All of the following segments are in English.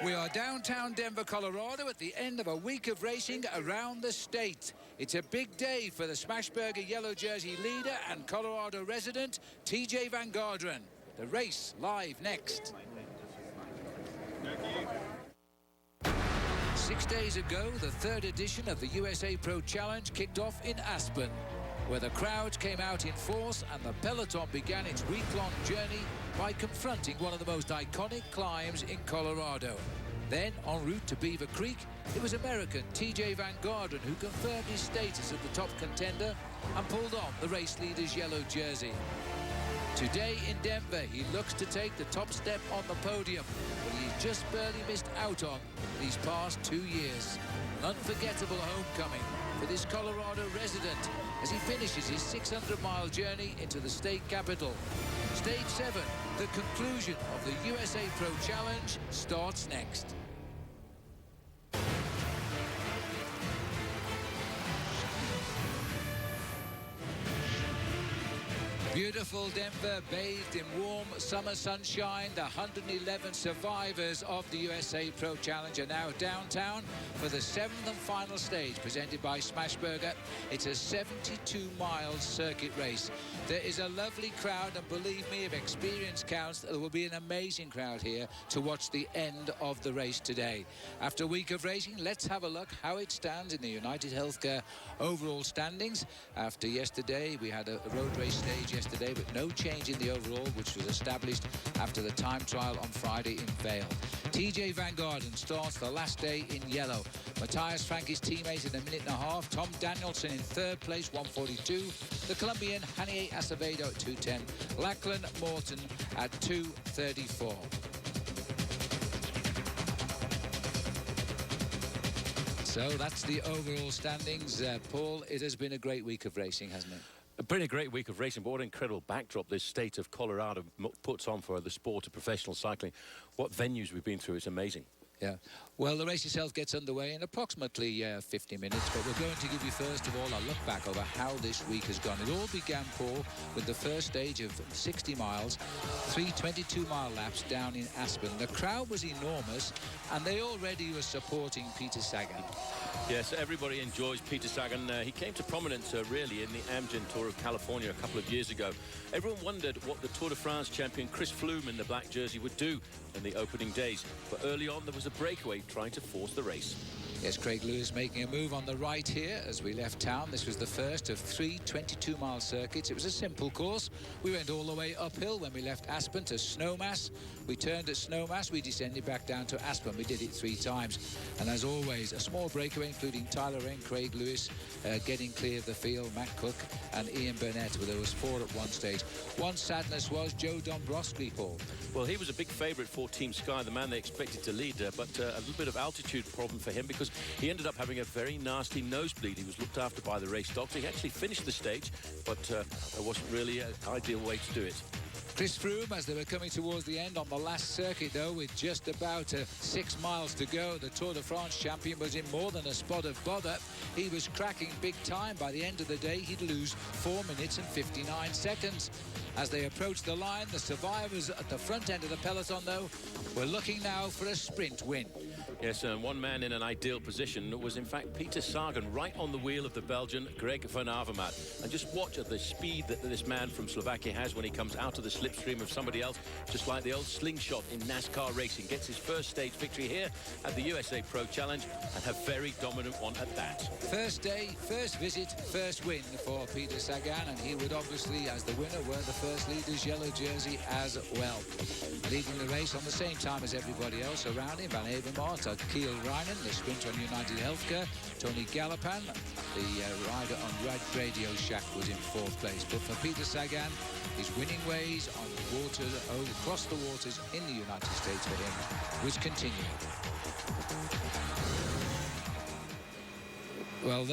We are downtown Denver, Colorado at the end of a week of racing around the state. It's a big day for the Smashburger yellow jersey leader and Colorado resident, TJ Van Garderen. The race live next. 6 days ago, the third edition of the USA Pro Challenge kicked off in Aspen, where the crowds came out in force and the peloton began its week-long journey by confronting one of the most iconic climbs in Colorado. Then, en route to Beaver Creek, it was American TJ Van Garderen who confirmed his status as the top contender and pulled on the race leader's yellow jersey. Today in Denver, he looks to take the top step on the podium, but he's just barely missed out on these past 2 years. An unforgettable homecoming for this Colorado resident as he finishes his 600-mile journey into the state capital. Stage 7, the conclusion of the USA Pro Challenge, starts next. Beautiful Denver, bathed in warm summer sunshine. The 111 survivors of the USA Pro Challenge are now downtown for the 7th and final stage presented by Smashburger. It's a 72-mile circuit race. There is a lovely crowd, and believe me, if experience counts, there will be an amazing crowd here to watch the end of the race today. After a week of racing, let's have a look how it stands in the United Healthcare overall standings. After yesterday, we had a road race stage yesterday, but no change in the overall, which was established after the time trial on Friday in Vail. TJ Van Garderen starts the last day in yellow. Matthias Frank, his teammate, in a minute and a half. Tom Danielson in third place, 1:42. The Colombian Hanier Acevedo at 2:10. Lachlan Morton at 2:34. So that's the overall standings. Paul, it has been a great week of racing, hasn't it? It's been a great week of racing, but what an incredible backdrop this state of Colorado puts on for the sport of professional cycling. What venues we've been through is amazing. Yeah. Well, the race itself gets underway in approximately 50 minutes, but we're going to give you, first of all, a look back over how this week has gone. It all began, Paul, with the first stage of 60 miles, 3 22-mile laps down in Aspen. The crowd was enormous, and they already were supporting Peter Sagan. Yes, everybody enjoys Peter Sagan. He came to prominence, really, in the Amgen Tour of California a couple of years ago. Everyone wondered what the Tour de France champion Chris Froome in the black jersey would do in the opening days. But early on, there was a breakaway trying to force the race. Yes, Craig Lewis making a move on the right here as we left town. This was the first of 3 22-mile circuits. It was a simple course. We went all the way uphill when we left Aspen to Snowmass. We turned at Snowmass. We descended back down to Aspen. We did it 3 times. And as always, a small breakaway, including Tyler Wren, Craig Lewis getting clear of the field, Matt Cook and Ian Burnett, where there was 4 at one stage. One sadness was Joe Dombrowski, Paul. Well, he was a big favourite for Team Sky, the man they expected to lead, but a little bit of altitude problem for him because he ended up having a very nasty nosebleed. He was looked after by the race doctor. He actually finished the stage, but it wasn't really an ideal way to do it. Chris Froome, as they were coming towards the end on the last circuit, though, with just about 6 miles to go, the Tour de France champion was in more than a spot of bother. He was cracking big time. By the end of the day, he'd lose 4 minutes and 59 seconds. As they approached the line, the survivors at the front end of the peloton, though, were looking now for a sprint win. Yes, and one man in an ideal position was, in fact, Peter Sagan, right on the wheel of the Belgian Greg Van Avermaet. And just watch at the speed that this man from Slovakia has when he comes out of the slipstream of somebody else, just like the old slingshot in NASCAR racing. Gets his first stage victory here at the USA Pro Challenge, and a very dominant one at that. First day, first visit, first win for Peter Sagan, and he would obviously, as the winner, wear the first leader's yellow jersey as well. Leading the race on the same time as everybody else around him, Van Avermaet, Kiel Reinen, the sprinter on United Healthcare, Tony Gallopin, the rider on Red Radio Shack, was in 4th place. But for Peter Sagan, his winning ways on water, across the waters in the United States for him was continuing. Well,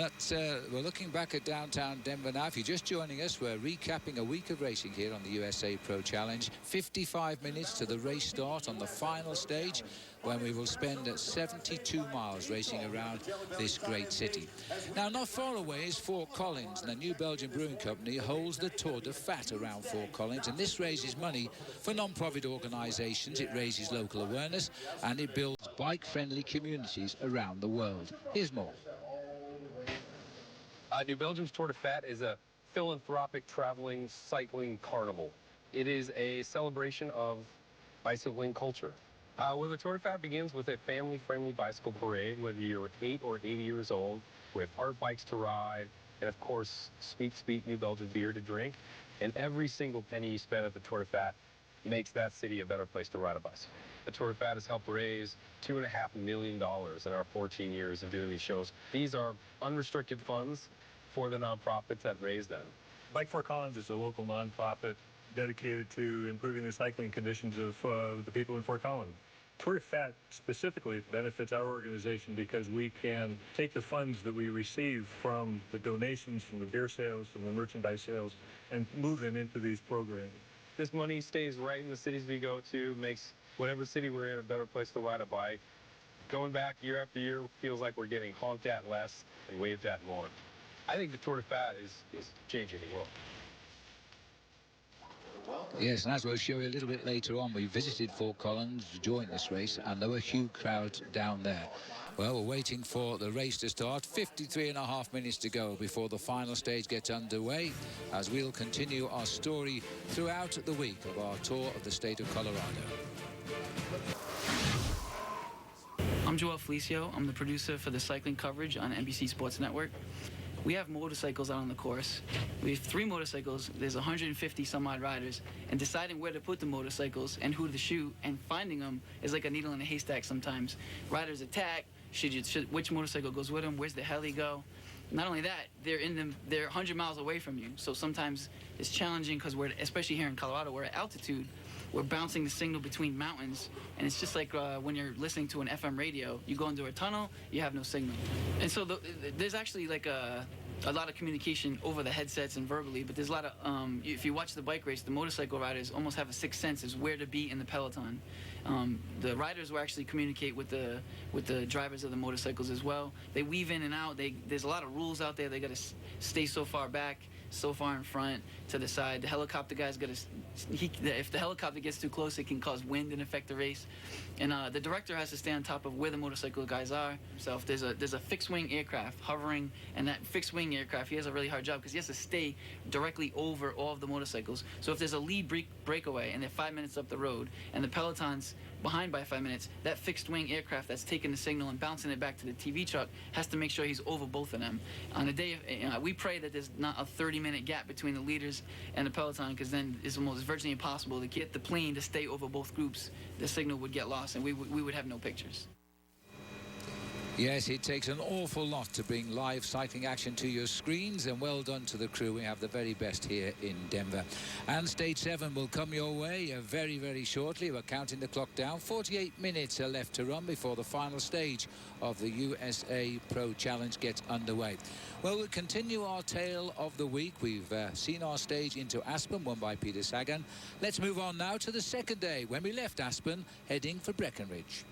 we're looking back at downtown Denver now. If you're just joining us, we're recapping a week of racing here on the USA Pro Challenge. 55 minutes to the race start on the final stage, when we will spend 72 miles racing around this great city. Now, not far away is Fort Collins, and the New Belgium Brewing Company holds the Tour de Fat around Fort Collins, and this raises money for non-profit organisations. It raises local awareness, and it builds bike-friendly communities around the world. Here's more. New Belgium's Tour de Fat is a philanthropic traveling cycling carnival. It is a celebration of bicycling culture. Where the Tour de Fat begins with a family-friendly bicycle parade, whether you're 8 or 80 years old, with art bikes to ride, and of course, Speak New Belgium beer to drink. And every single penny you spend at the Tour de Fat makes that city a better place to ride a bicycle. The Tour de Fat has helped raise $2.5 million in our 14 years of doing these shows. These are unrestricted funds for the nonprofits that raise them. Bike Fort Collins is a local nonprofit dedicated to improving the cycling conditions of the people in Fort Collins. Tour de Fat specifically benefits our organization because we can take the funds that we receive from the donations, from the beer sales, from the merchandise sales, and move them into these programs. This money stays right in the cities we go to, makes whatever city we're in a better place to ride a bike. Going back year after year feels like we're getting honked at less and waved at more. I think the Tour de Fat is changing the world. Yes, and as we'll show you a little bit later on, we visited Fort Collins to join this race, and there were huge crowds down there. Well, we're waiting for the race to start. 53.5 minutes to go before the final stage gets underway, as we'll continue our story throughout the week of our tour of the state of Colorado. I'm Joel Felicio. I'm the producer for the cycling coverage on NBC Sports Network. We have motorcycles out on the course. We have 3 motorcycles. There's 150 some odd riders, and deciding where to put the motorcycles and who to shoot and finding them is like a needle in a haystack sometimes. Riders attack. Which motorcycle goes with them? Where's the heli go? Not only that, they're 100 miles away from you. So sometimes it's challenging because especially here in Colorado, we're at altitude. We're bouncing the signal between mountains, and it's just like when you're listening to an FM radio. You go into a tunnel, you have no signal. And so there's actually like a lot of communication over the headsets and verbally, but there's a lot of, if you watch the bike race, the motorcycle riders almost have a sixth sense as where to be in the peloton. The riders will actually communicate with the drivers of the motorcycles as well. They weave in and out. There's a lot of rules out there. They got to stay so far back, so far in front, to the side. The helicopter guy's got to, if the helicopter gets too close, it can cause wind and affect the race. And the director has to stay on top of where the motorcycle guys are. So if there's a fixed-wing aircraft hovering, and that fixed-wing aircraft, he has a really hard job because he has to stay directly over all of the motorcycles. So if there's a lead breakaway and they're 5 minutes up the road, and the peloton's behind by 5 minutes, that fixed-wing aircraft that's taking the signal and bouncing it back to the TV truck has to make sure he's over both of them. On the day, we pray that there's not a 30-minute gap between the leaders and the peloton, because then it's almost virtually impossible to get the plane to stay over both groups. The signal would get lost, and we would have no pictures. Yes, it takes an awful lot to bring live cycling action to your screens, and well done to the crew. We have the very best here in Denver. And Stage 7 will come your way very, very shortly. We're counting the clock down. 48 minutes are left to run before the final stage of the USA Pro Challenge gets underway. Well, we'll continue our tale of the week. We've seen our stage into Aspen, won by Peter Sagan. Let's move on now to the second day, when we left Aspen, heading for Breckenridge.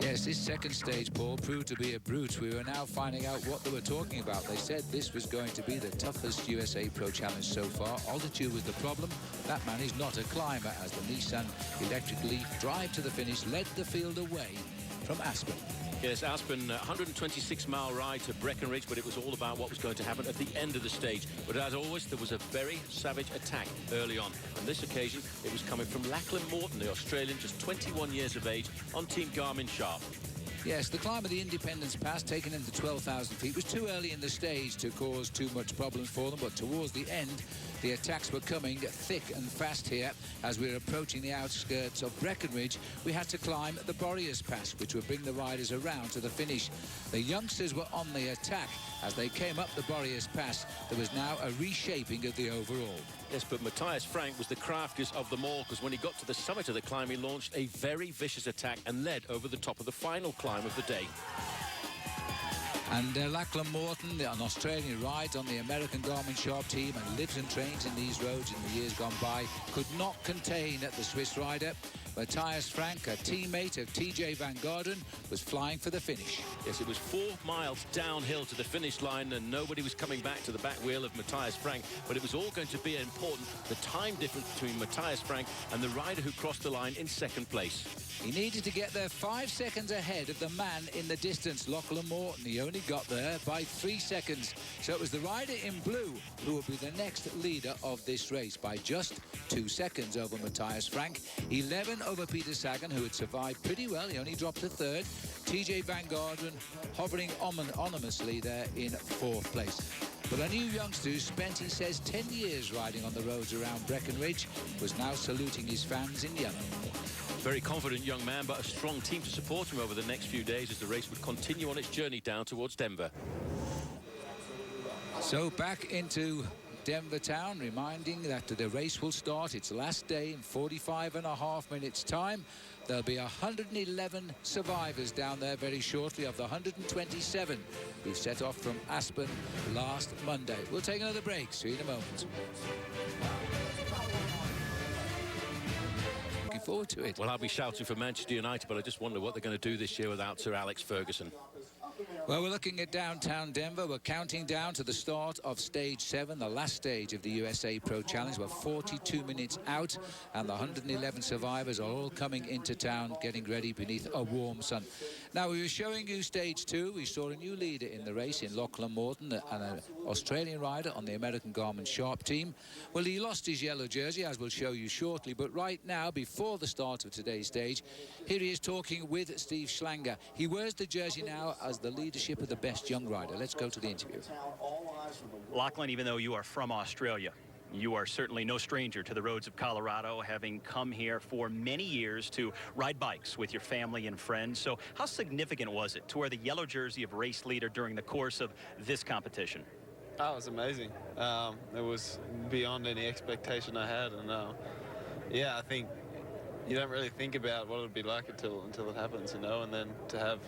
Yes, this second stage, Paul, proved to be a brute. We were now finding out what they were talking about. They said this was going to be the toughest USA Pro Challenge so far. Altitude was the problem. That man is not a climber, as the Nissan Electric Leaf drive to the finish led the field away from Aspen. Yes, Aspen, 126-mile ride to Breckenridge, but it was all about what was going to happen at the end of the stage. But as always, there was a very savage attack early on. On this occasion, it was coming from Lachlan Morton, the Australian, just 21 years of age, on Team Garmin Sharp. Yes, the climb of the Independence Pass, taking them to 12,000 feet, was too early in the stage to cause too much problems for them, but towards the end, the attacks were coming thick and fast here. As we were approaching the outskirts of Breckenridge, we had to climb the Boreas Pass, which would bring the riders around to the finish. The youngsters were on the attack, As they came up the Boreas Pass, there was now a reshaping of the overall. Yes, but Matthias Frank was the craftiest of them all, because when he got to the summit of the climb, he launched a very vicious attack and led over the top of the final climb of the day. And Lachlan Morton, an Australian, rides on the American Garmin Sharp team and lives and trains in these roads in the years gone by, could not contain the Swiss rider. Matthias Frank, a teammate of TJ Van Garderen, was flying for the finish. Yes, it was 4 miles downhill to the finish line, and nobody was coming back to the back wheel of Matthias Frank, but it was all going to be important, the time difference between Matthias Frank and the rider who crossed the line in second place. He needed to get there 5 seconds ahead of the man in the distance, Lachlan Morton. He only got there by 3 seconds. So it was the rider in blue who would be the next leader of this race by just 2 seconds over Matthias Frank. 11 over Peter Sagan, who had survived pretty well. He only dropped to third. TJ Van Garderen hovering ominously there in 4th place. But a new youngster who spent, he says, 10 years riding on the roads around Breckenridge was now saluting his fans in yellow. Very confident young man, but a strong team to support him over the next few days as the race would continue on its journey down towards Denver. So back into Denver town, reminding that the race will start its last day in 45.5 minutes time. There'll be 111 survivors down there very shortly of the 127 who set off from Aspen last Monday. We'll take another break. See you in a moment. Looking forward to it. Well, I'll be shouting for Manchester United, but I just wonder what they're going to do this year without Sir Alex Ferguson. Well, we're looking at downtown Denver. We're counting down to the start of Stage 7, the last stage of the USA Pro Challenge. We're 42 minutes out, and the 111 survivors are all coming into town, getting ready beneath a warm sun. Now, we were showing you Stage 2. We saw a new leader in the race in Lachlan Morton, and an Australian rider on the American Garmin Sharp team. Well, he lost his yellow jersey, as we'll show you shortly. But right now, before the start of today's stage, here he is talking with Steve Schlanger. He wears the jersey now as the leadership of the best young rider. Let's go to the interview. Lachlan, even though you are from Australia, you are certainly no stranger to the roads of Colorado, having come here for many years to ride bikes with your family and friends. So how significant was it to wear the yellow jersey of race leader during the course of this competition? Oh, it was amazing. It was beyond any expectation I had. And yeah, I think you don't really think about what it would be like until it happens, you know, and then to have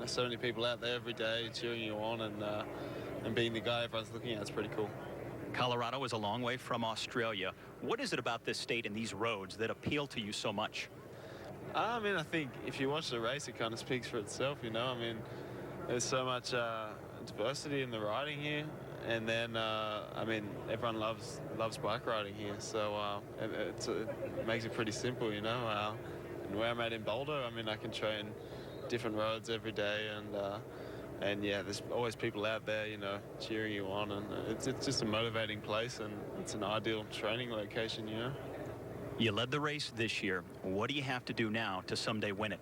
so many people out there every day cheering you on and being the guy everyone's looking at is pretty cool. Colorado is a long way from Australia. What is it about this state and these roads that appeal to you so much? I mean, I think if you watch the race, it kind of speaks for itself, you know. I mean, there's so much diversity in the riding here. And then, I mean, everyone loves bike riding here. So it makes it pretty simple, you know. And where I'm at in Boulder, I mean, I can train different roads every day, and yeah, there's always people out there, you know, cheering you on, and it's just a motivating place, and it's an ideal training location, you know. You led the race this year. What do you have to do now to someday win it?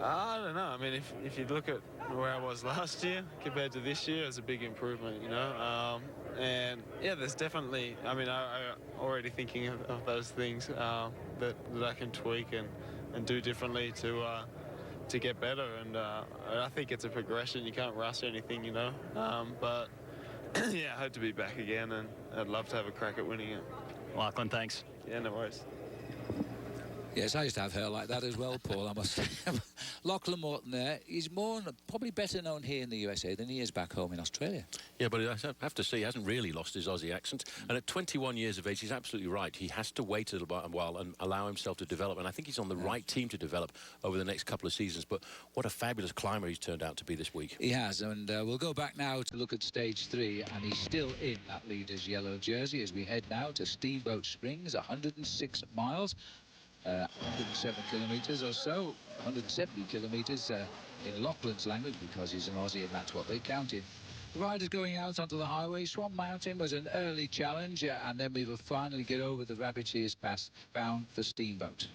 I don't know. I mean, if you look at where I was last year compared to this year, it's a big improvement, you know. And yeah, there's definitely, I mean, I already thinking of those things that I can tweak and do differently to get better, and I think it's a progression. You can't rush anything, you know. But yeah, I hope to be back again, and I'd love to have a crack at winning it. Lachlan, thanks. Yeah, no worries. Yes, I used to have hair like that as well, Paul, I must say. Lachlan Morton there, he's probably better known here in the USA than he is back home in Australia. Yeah, but I have to say, he hasn't really lost his Aussie accent. And at 21 years of age, he's absolutely right. He has to wait a little while and allow himself to develop. And I think he's on the right team to develop over the next couple of seasons. But what a fabulous climber he's turned out to be this week. He has, and we'll go back now to look at Stage 3, and he's still in that leader's yellow jersey as we head now to Steamboat Springs, 106 miles. 107 kilometres or so, 170 kilometres in Lachlan's language, because he's an Aussie and that's what they counted. The riders going out onto the highway. Swan Mountain was an early challenge, and then we will finally get over the Rabbit Ears Pass bound for Steamboat.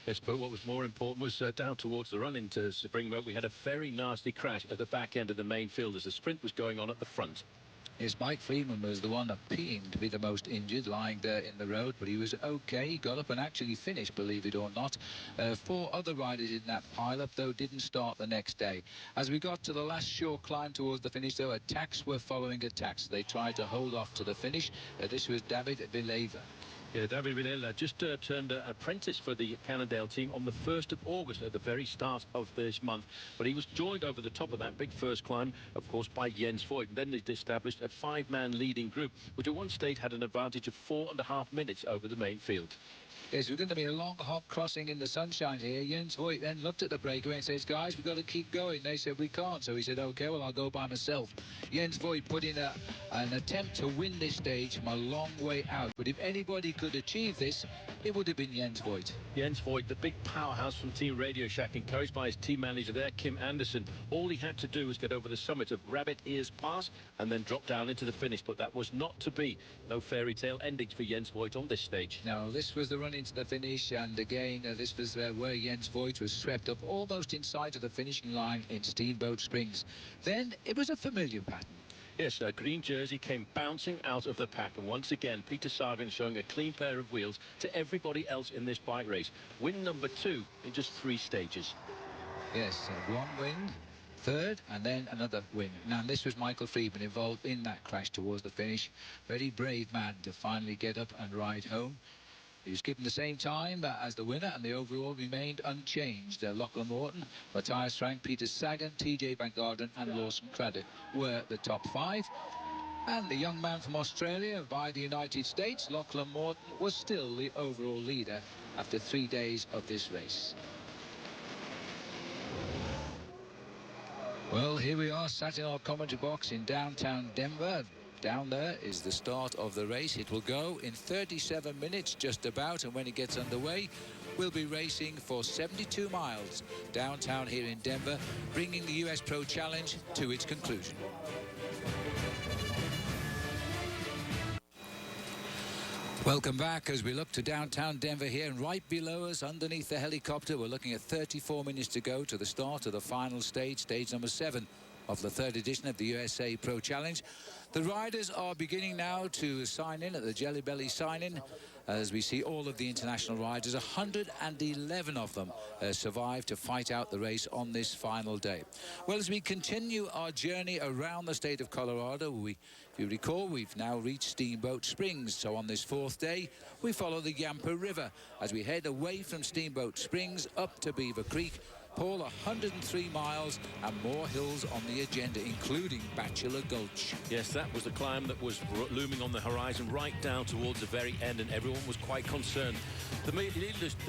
Yes, but what was more important was down towards the run into Springboat. We had a very nasty crash at the back end of the main field as the sprint was going on at the front. Yes, Mike Freeman was the one appearing to be the most injured, lying there in the road, but he was okay. He got up and actually finished, believe it or not. 4 other riders in that pile-up, though, didn't start the next day. As we got to the last short climb towards the finish, though, attacks were following attacks. They tried to hold off to the finish. This was David Villela. Yeah, David Villela just turned apprentice for the Cannondale team on the 1st of August at the very start of this month. But he was joined over the top of that big first climb, of course, by Jens Voigt. And then they established a 5-man leading group, which at one stage had an advantage of 4.5 minutes over the main field. Yes, we're going to be a long, hot crossing in the sunshine here. Jens Voigt then looked at the breakaway and says, guys, we've got to keep going. They said, we can't. So he said, OK, well, I'll go by myself. Jens Voigt put in an attempt to win this stage from a long way out. But if anybody could achieve this, it would have been Jens Voigt. Jens Voigt, the big powerhouse from Team Radio Shack, encouraged by his team manager there, Kim Anderson. All he had to do was get over the summit of Rabbit Ears Pass and then drop down into the finish. But that was not to be. No fairy tale endings for Jens Voigt on this stage. Now, this was the run into the finish, and again, this was where Jens Voigt was swept up almost inside of the finishing line in Steamboat Springs. Then it was a familiar pattern. Yes, a green jersey came bouncing out of the pack, and once again Peter Sagan showing a clean pair of wheels to everybody else in this bike race. Win number 2 in just 3 stages. Yes, 1 win, 3rd, and then another win. Now, this was Michael Freeman involved in that crash towards the finish. Very brave man to finally get up and ride home. He was given the same time as the winner, and the overall remained unchanged. Lachlan Morton, Matthias Frank, Peter Sagan, TJ Van Garderen and Lawson Craddock were the top 5. And the young man from Australia by the United States, Lachlan Morton, was still the overall leader after 3 days of this race. Well, here we are, sat in our commentary box in downtown Denver. Down there is the start of the race. It will go in 37 minutes just about, and when it gets underway, we'll be racing for 72 miles downtown here in Denver, bringing the US Pro Challenge to its conclusion. Welcome back as we look to downtown Denver here, and right below us underneath the helicopter we're looking at 34 minutes to go to the start of the final stage, stage number 7 of the 3rd edition of the USA Pro Challenge. The riders are beginning now to sign in at the Jelly Belly sign-in as we see all of the international riders. 111 of them survived to fight out the race on this final day. Well, as we continue our journey around the state of Colorado, if you recall, we've now reached Steamboat Springs. So on this 4th day, we follow the Yampa River as we head away from Steamboat Springs up to Beaver Creek. Paul, 103 miles and more hills on the agenda, including Bachelor Gulch. Yes, that was the climb that was looming on the horizon right down towards the very end, and everyone was quite concerned. The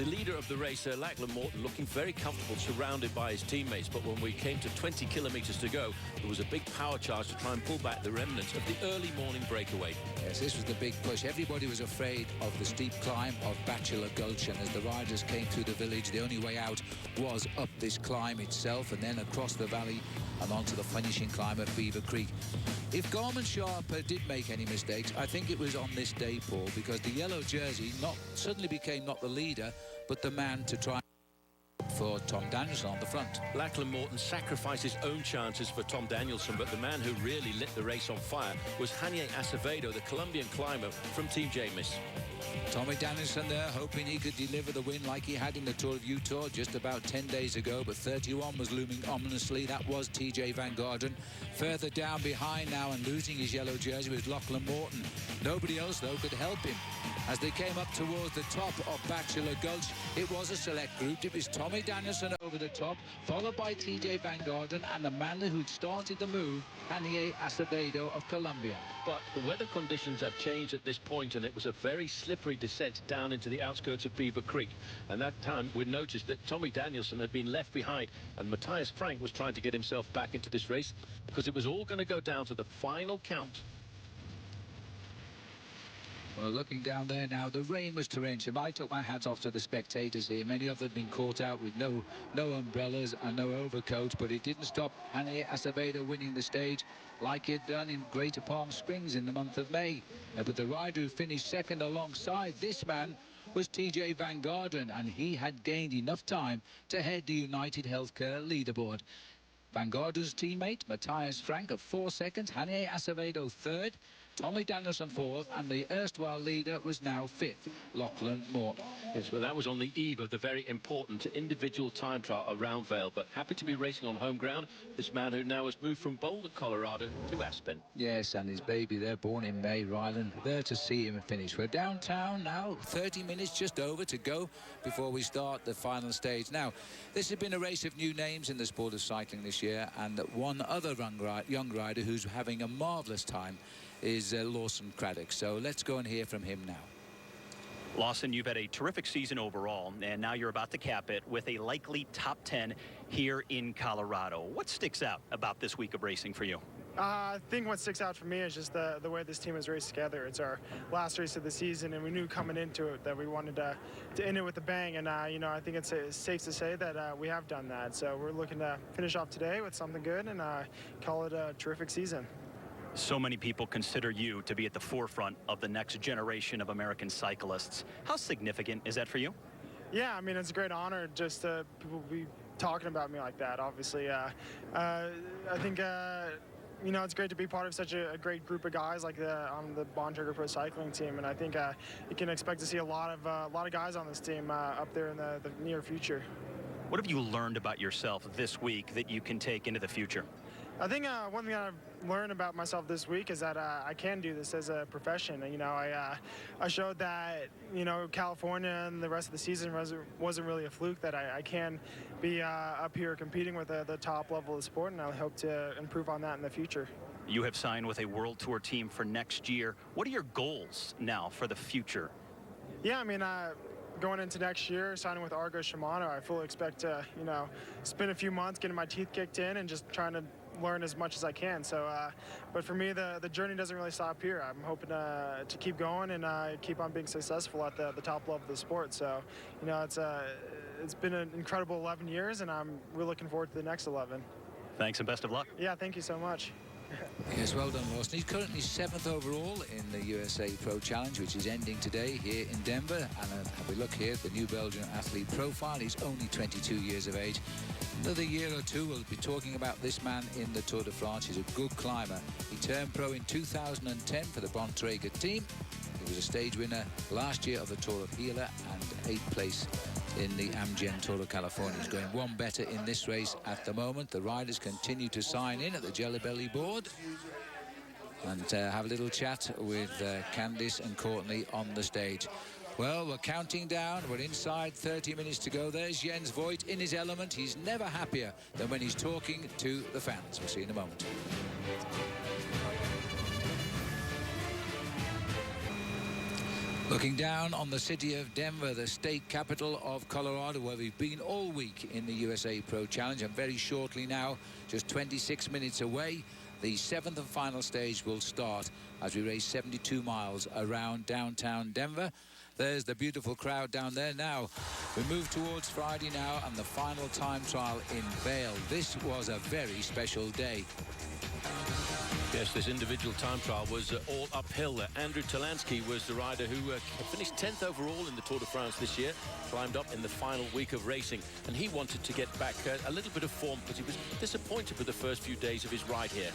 leader of the race, Lachlan Morton, looking very comfortable, surrounded by his teammates. But when we came to 20 kilometres to go, there was a big power charge to try and pull back the remnants of the early morning breakaway. Yes, this was the big push. Everybody was afraid of the steep climb of Bachelor Gulch, and as the riders came through the village, the only way out was up this climb itself and then across the valley and onto the finishing climb at Beaver Creek. If Garmin Sharp did make any mistakes, I think it was on this day, Paul, because the yellow jersey suddenly became not the leader, but the man to try for Tom Danielson on the front. Lachlan Morton sacrificed his own chances for Tom Danielson, but the man who really lit the race on fire was Janier Acevedo, the Colombian climber from Team Jamis. Tommy Danielson there, hoping he could deliver the win like he had in the Tour of Utah just about 10 days ago, but 31 was looming ominously. That was TJ Van Garderen. Further down behind now and losing his yellow jersey was Lachlan Morton. Nobody else, though, could help him. As they came up towards the top of Bachelor Gulch, it was a select group. It was Tommy Danielson over the top, followed by TJ Van Garderen and the man who'd started the move, Janier Acevedo of Colombia. But the weather conditions have changed at this point, and it was a very slippery descent down into the outskirts of Beaver Creek. And that time we noticed that Tommy Danielson had been left behind, and Matthias Frank was trying to get himself back into this race because it was all going to go down to the final count. Well, looking down there now, the rain was torrential. I took my hat off to the spectators here. Many of them had been caught out with no umbrellas and no overcoats, but it didn't stop Janier Acevedo winning the stage like he'd done in Greater Palm Springs in the month of May. But the rider who finished second alongside this man was TJ Van Garderen, and he had gained enough time to head the United Healthcare leaderboard. Van Garden's teammate, Matthias Frank, of 4 seconds. Hanie Acevedo third. Tommy Danielson fourth, and the erstwhile leader was now fifth, Lachlan Morton. Yes, well, that was on the eve of the very important individual time trial around Vale, but happy to be racing on home ground. This man who now has moved from Boulder, Colorado to Aspen. Yes, and his baby there, born in May, Ryland, there to see him finish. We're downtown now, 30 minutes just over to go before we start the final stage. Now, this has been a race of new names in the sport of cycling this year, and one other young rider who's having a marvellous time is Lawson Craddock. So let's go and hear from him now. Lawson, you've had a terrific season overall, and now you're about to cap it with a likely top 10 here in Colorado. What sticks out about this week of racing for you? I think what sticks out for me is just the way this team has raced together. It's our last race of the season, and we knew coming into it that we wanted to end it with a bang. And you know, I think it's safe to say that we have done that. So we're looking to finish off today with something good and call it a terrific season. So many people consider you to be at the forefront of the next generation of American cyclists. How significant is that for you? Yeah, I mean, it's a great honor just to people be talking about me like that, obviously. I think, you know, it's great to be part of such a great group of guys like on the Bontrager Pro Cycling team, and I think you can expect to see a lot of guys on this team up there in the near future. What have you learned about yourself this week that you can take into the future? I think one thing I've learned about myself this week is that I can do this as a profession. And, you know, I showed that, you know, California and the rest of the season wasn't really a fluke, that I can be up here competing with the top level of the sport, and I hope to improve on that in the future. You have signed with a World Tour team for next year. What are your goals now for the future? Yeah, I mean, going into next year, signing with Argo Shimano, I fully expect to, you know, spend a few months getting my teeth kicked in and just trying to learn as much as I can. So, but for me, the journey doesn't really stop here. I'm hoping to keep going and keep on being successful at the top level of the sport. So, you know, it's been an incredible 11 years, and I'm really looking forward to the next 11. Thanks and best of luck. Yeah, thank you so much. Yes, well done, Lawson. He's currently 7th overall in the USA Pro Challenge, which is ending today here in Denver. And have we look here at the new Belgian athlete profile. He's only 22 years of age. Another year or two, we'll be talking about this man in the Tour de France. He's a good climber. He turned pro in 2010 for the Bontrager team. He was a stage winner last year of the Tour of Gila and 8th place in the Amgen Tour of California. He's going one better in this race at the moment. The riders continue to sign in at the Jelly Belly board and have a little chat with Candice and Courtney on the stage. Well, we're counting down. We're inside 30 minutes to go. There's Jens Voigt in his element. He's never happier than when he's talking to the fans. We'll see in a moment. Looking down on the city of Denver, the state capital of Colorado, where we've been all week in the USA Pro Challenge, and very shortly now, just 26 minutes away, the 7th and final stage will start as we race 72 miles around downtown Denver. There's the beautiful crowd down there. Now, we move towards Friday now and the final time trial in Vail. This was a very special day. Yes, this individual time trial was all uphill. Andrew Talansky was the rider who finished 10th overall in the Tour de France this year, climbed up in the final week of racing, and he wanted to get back a little bit of form because he was disappointed with the first few days of his ride here.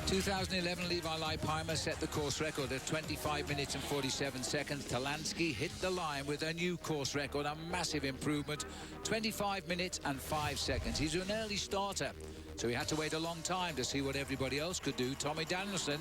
2011, Levi Leipheimer set the course record at 25 minutes and 47 seconds. Talansky hit the line with a new course record, a massive improvement, 25 minutes and 5 seconds. He's an early starter, so he had to wait a long time to see what everybody else could do. Tommy Danielson,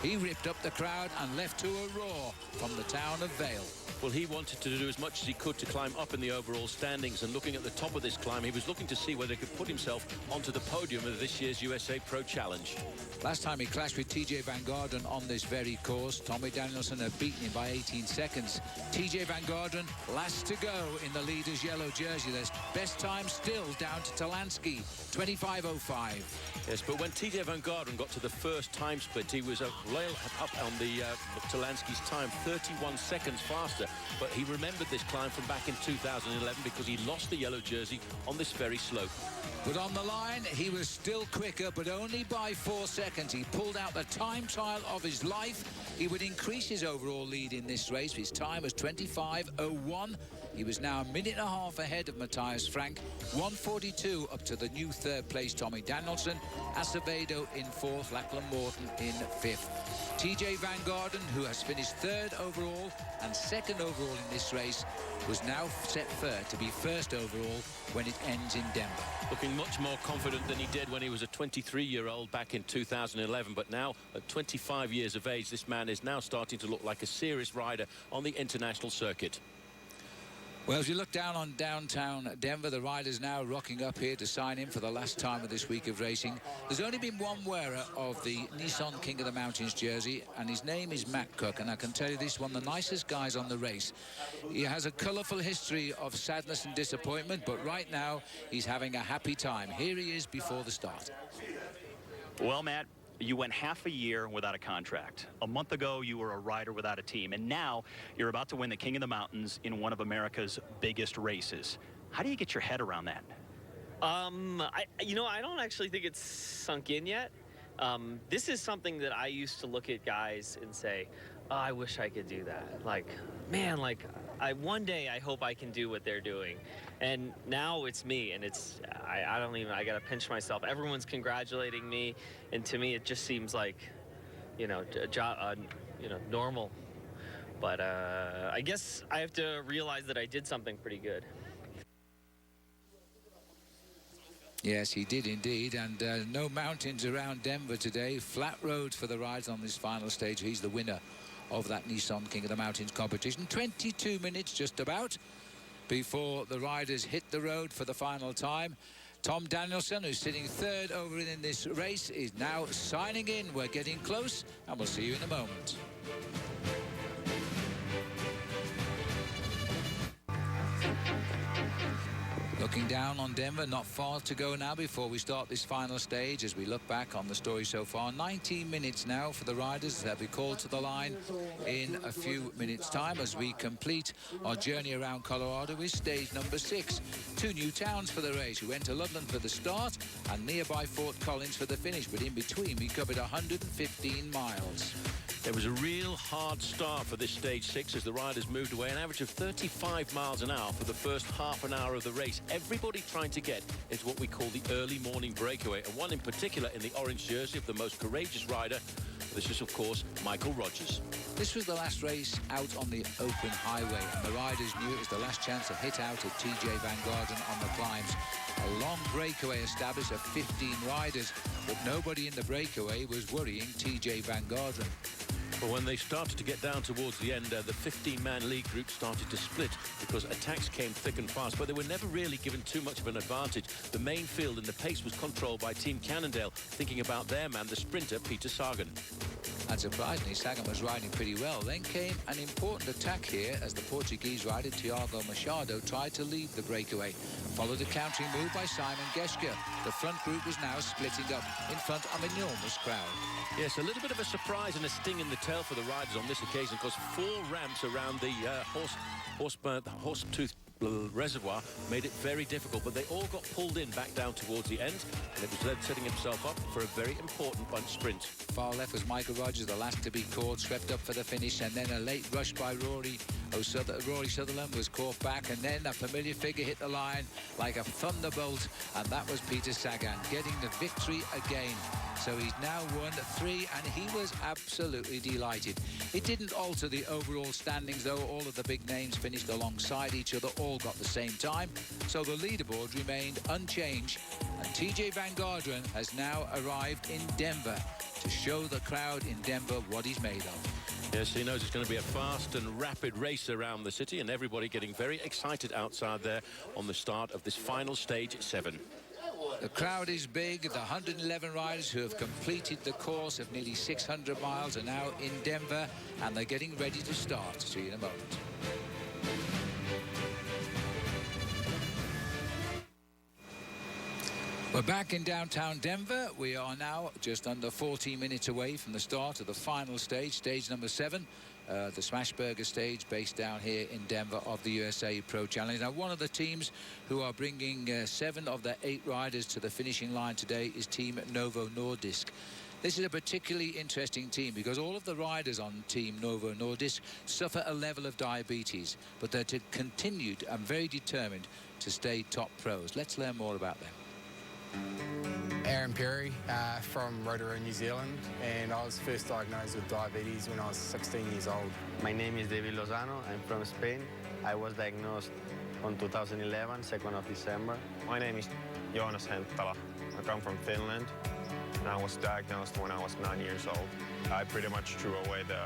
he ripped up the crowd and left to a roar from the town of Vail. Well, he wanted to do as much as he could to climb up in the overall standings, and looking at the top of this climb, he was looking to see whether he could put himself onto the podium of this year's USA Pro Challenge. Last time he clashed with TJ Van Garderen on this very course, Tommy Danielson had beaten him by 18 seconds. TJ Van Garderen last to go in the leader's yellow jersey. There's best time still down to Talansky, 25:05. Yes, but when TJ Van Garderen got to the first time split, he was a rail up on the Talansky's time, 31 seconds faster. But he remembered this climb from back in 2011 because he lost the yellow jersey on this very slope. But on the line, he was still quicker, but only by 4 seconds. He pulled out the time trial of his life. He would increase his overall lead in this race. His time was 25:01. He was now a minute and a half ahead of Matthias Frank. 1:42 up to the new third place, Tommy Danielson, Acevedo in 4th, Lachlan Morton in 5th. TJ Van Garderen, who has finished 3rd overall and 2nd overall in this race, was now set third to be 1st overall when it ends in Denver. Looking much more confident than he did when he was a 23-year-old back in 2011. But now, at 25 years of age, this man is now starting to look like a serious rider on the international circuit. Well, as you look down on downtown Denver, the riders now rocking up here to sign in for the last time of this week of racing. There's only been one wearer of the Nissan King of the Mountains jersey, and his name is Matt Cook. And I can tell you this, one of the nicest guys on the race. He has a colourful history of sadness and disappointment, but right now he's having a happy time. Here he is before the start. Well, Matt, you went half a year without a contract. A month ago, you were a rider without a team. And now you're about to win the King of the Mountains in one of America's biggest races. How do you get your head around that? I don't actually think it's sunk in yet. This is something that I used to look at guys and say, oh, I wish I could do that. Like, man, like, one day I hope I can do what they're doing. And now it's me, and I gotta pinch myself. Everyone's congratulating me, and to me it just seems like, normal. But I guess I have to realize that I did something pretty good. Yes, he did indeed, and no mountains around Denver today. Flat roads for the rides on this final stage. He's the winner of that Nissan King of the Mountains competition. 22 minutes just about before the riders hit the road for the final time. Tom Danielson, who's sitting 3rd over in this race, is now signing in. We're getting close, and we'll see you in a moment. Looking down on Denver, not far to go now before we start this final stage. As we look back on the story so far, 19 minutes now for the riders. They'll be called to the line in a few minutes' time as we complete our journey around Colorado with stage number 6. 2 new towns for the race. We went to Loveland for the start and nearby Fort Collins for the finish, but in between we covered 115 miles. There was a real hard start for this stage 6 as the riders moved away, an average of 35 miles an hour for the first half an hour of the race. Everybody trying to get into what we call the early morning breakaway, and one in particular in the orange jersey of the most courageous rider. This is, of course, Michael Rogers. This was the last race out on the open highway, and the riders knew it was the last chance to hit out at TJ Van Garderen on the climbs. A long breakaway established of 15 riders, but nobody in the breakaway was worrying TJ Van Garderen. But when they started to get down towards the end, the 15-man lead group started to split because attacks came thick and fast, but they were never really given too much of an advantage. The main field and the pace was controlled by Team Cannondale, thinking about their man, the sprinter, Peter Sagan. And surprisingly, Sagan was riding pretty well. Then came an important attack here as the Portuguese rider Tiago Machado tried to lead the breakaway. Followed a countering move by Simon Geschke. The front group was now splitting up in front of an enormous crowd. Yes, a little bit of a surprise and a sting in the tail for the riders on this occasion, because 4 ramps around the Horsetooth Reservoir made it very difficult, but they all got pulled in back down towards the end, and it was then setting himself up for a very important bunch sprint. Far left was Michael Rogers, the last to be caught, swept up for the finish, and then a late rush by Rory Sutherland was caught back, and then a familiar figure hit the line like a thunderbolt, and that was Peter Sagan getting the victory again. So he's now won 3, and he was absolutely delighted. It didn't alter the overall standings, though. All of the big names finished alongside each other, all got the same time. So the leaderboard remained unchanged, and TJ Van Garderen has now arrived in Denver to show the crowd in Denver what he's made of. Yes, he knows it's going to be a fast and rapid race around the city, and everybody getting very excited outside there on the start of this final stage 7. The crowd is big. The 111 riders who have completed the course of nearly 600 miles are now in Denver, and they're getting ready to start. See you in a moment. We're back in downtown Denver. We are now just under 14 minutes away from the start of the final stage, stage number 7. The Smashburger stage based down here in Denver of the USA Pro Challenge. Now, one of the teams who are bringing 7 of their 8 riders to the finishing line today is Team Novo Nordisk. This is a particularly interesting team because all of the riders on Team Novo Nordisk suffer a level of diabetes, but they're continued and very determined to stay top pros. Let's learn more about them. Aaron Perry from Rotorua, New Zealand, and I was first diagnosed with diabetes when I was 16 years old. My name is David Lozano. I'm from Spain. I was diagnosed on 2011, 2nd of December. My name is Joonas Henttala. I come from Finland, and I was diagnosed when I was 9 years old. I pretty much threw away the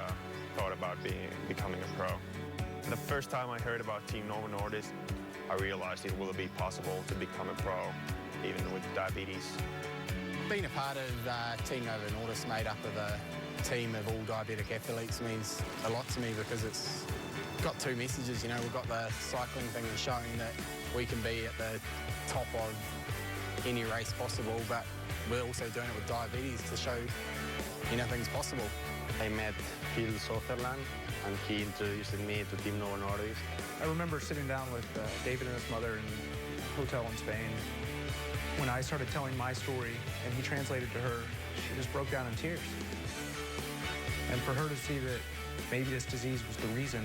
thought about becoming a pro. The first time I heard about Team Novo Nordisk, I realized it will be possible to become a pro, even with diabetes. Being a part of Team Novo Nordisk, made up of a team of all diabetic athletes, means a lot to me because it's got two messages. You know, we've got the cycling thing that's showing that we can be at the top of any race possible, but we're also doing it with diabetes to show, you know, things possible. I met Phil Sutherland, and he introduced me to Team Novo Nordisk. I remember sitting down with David and his mother in a hotel in Spain. When I started telling my story and he translated to her, she just broke down in tears. And for her to see that maybe this disease was the reason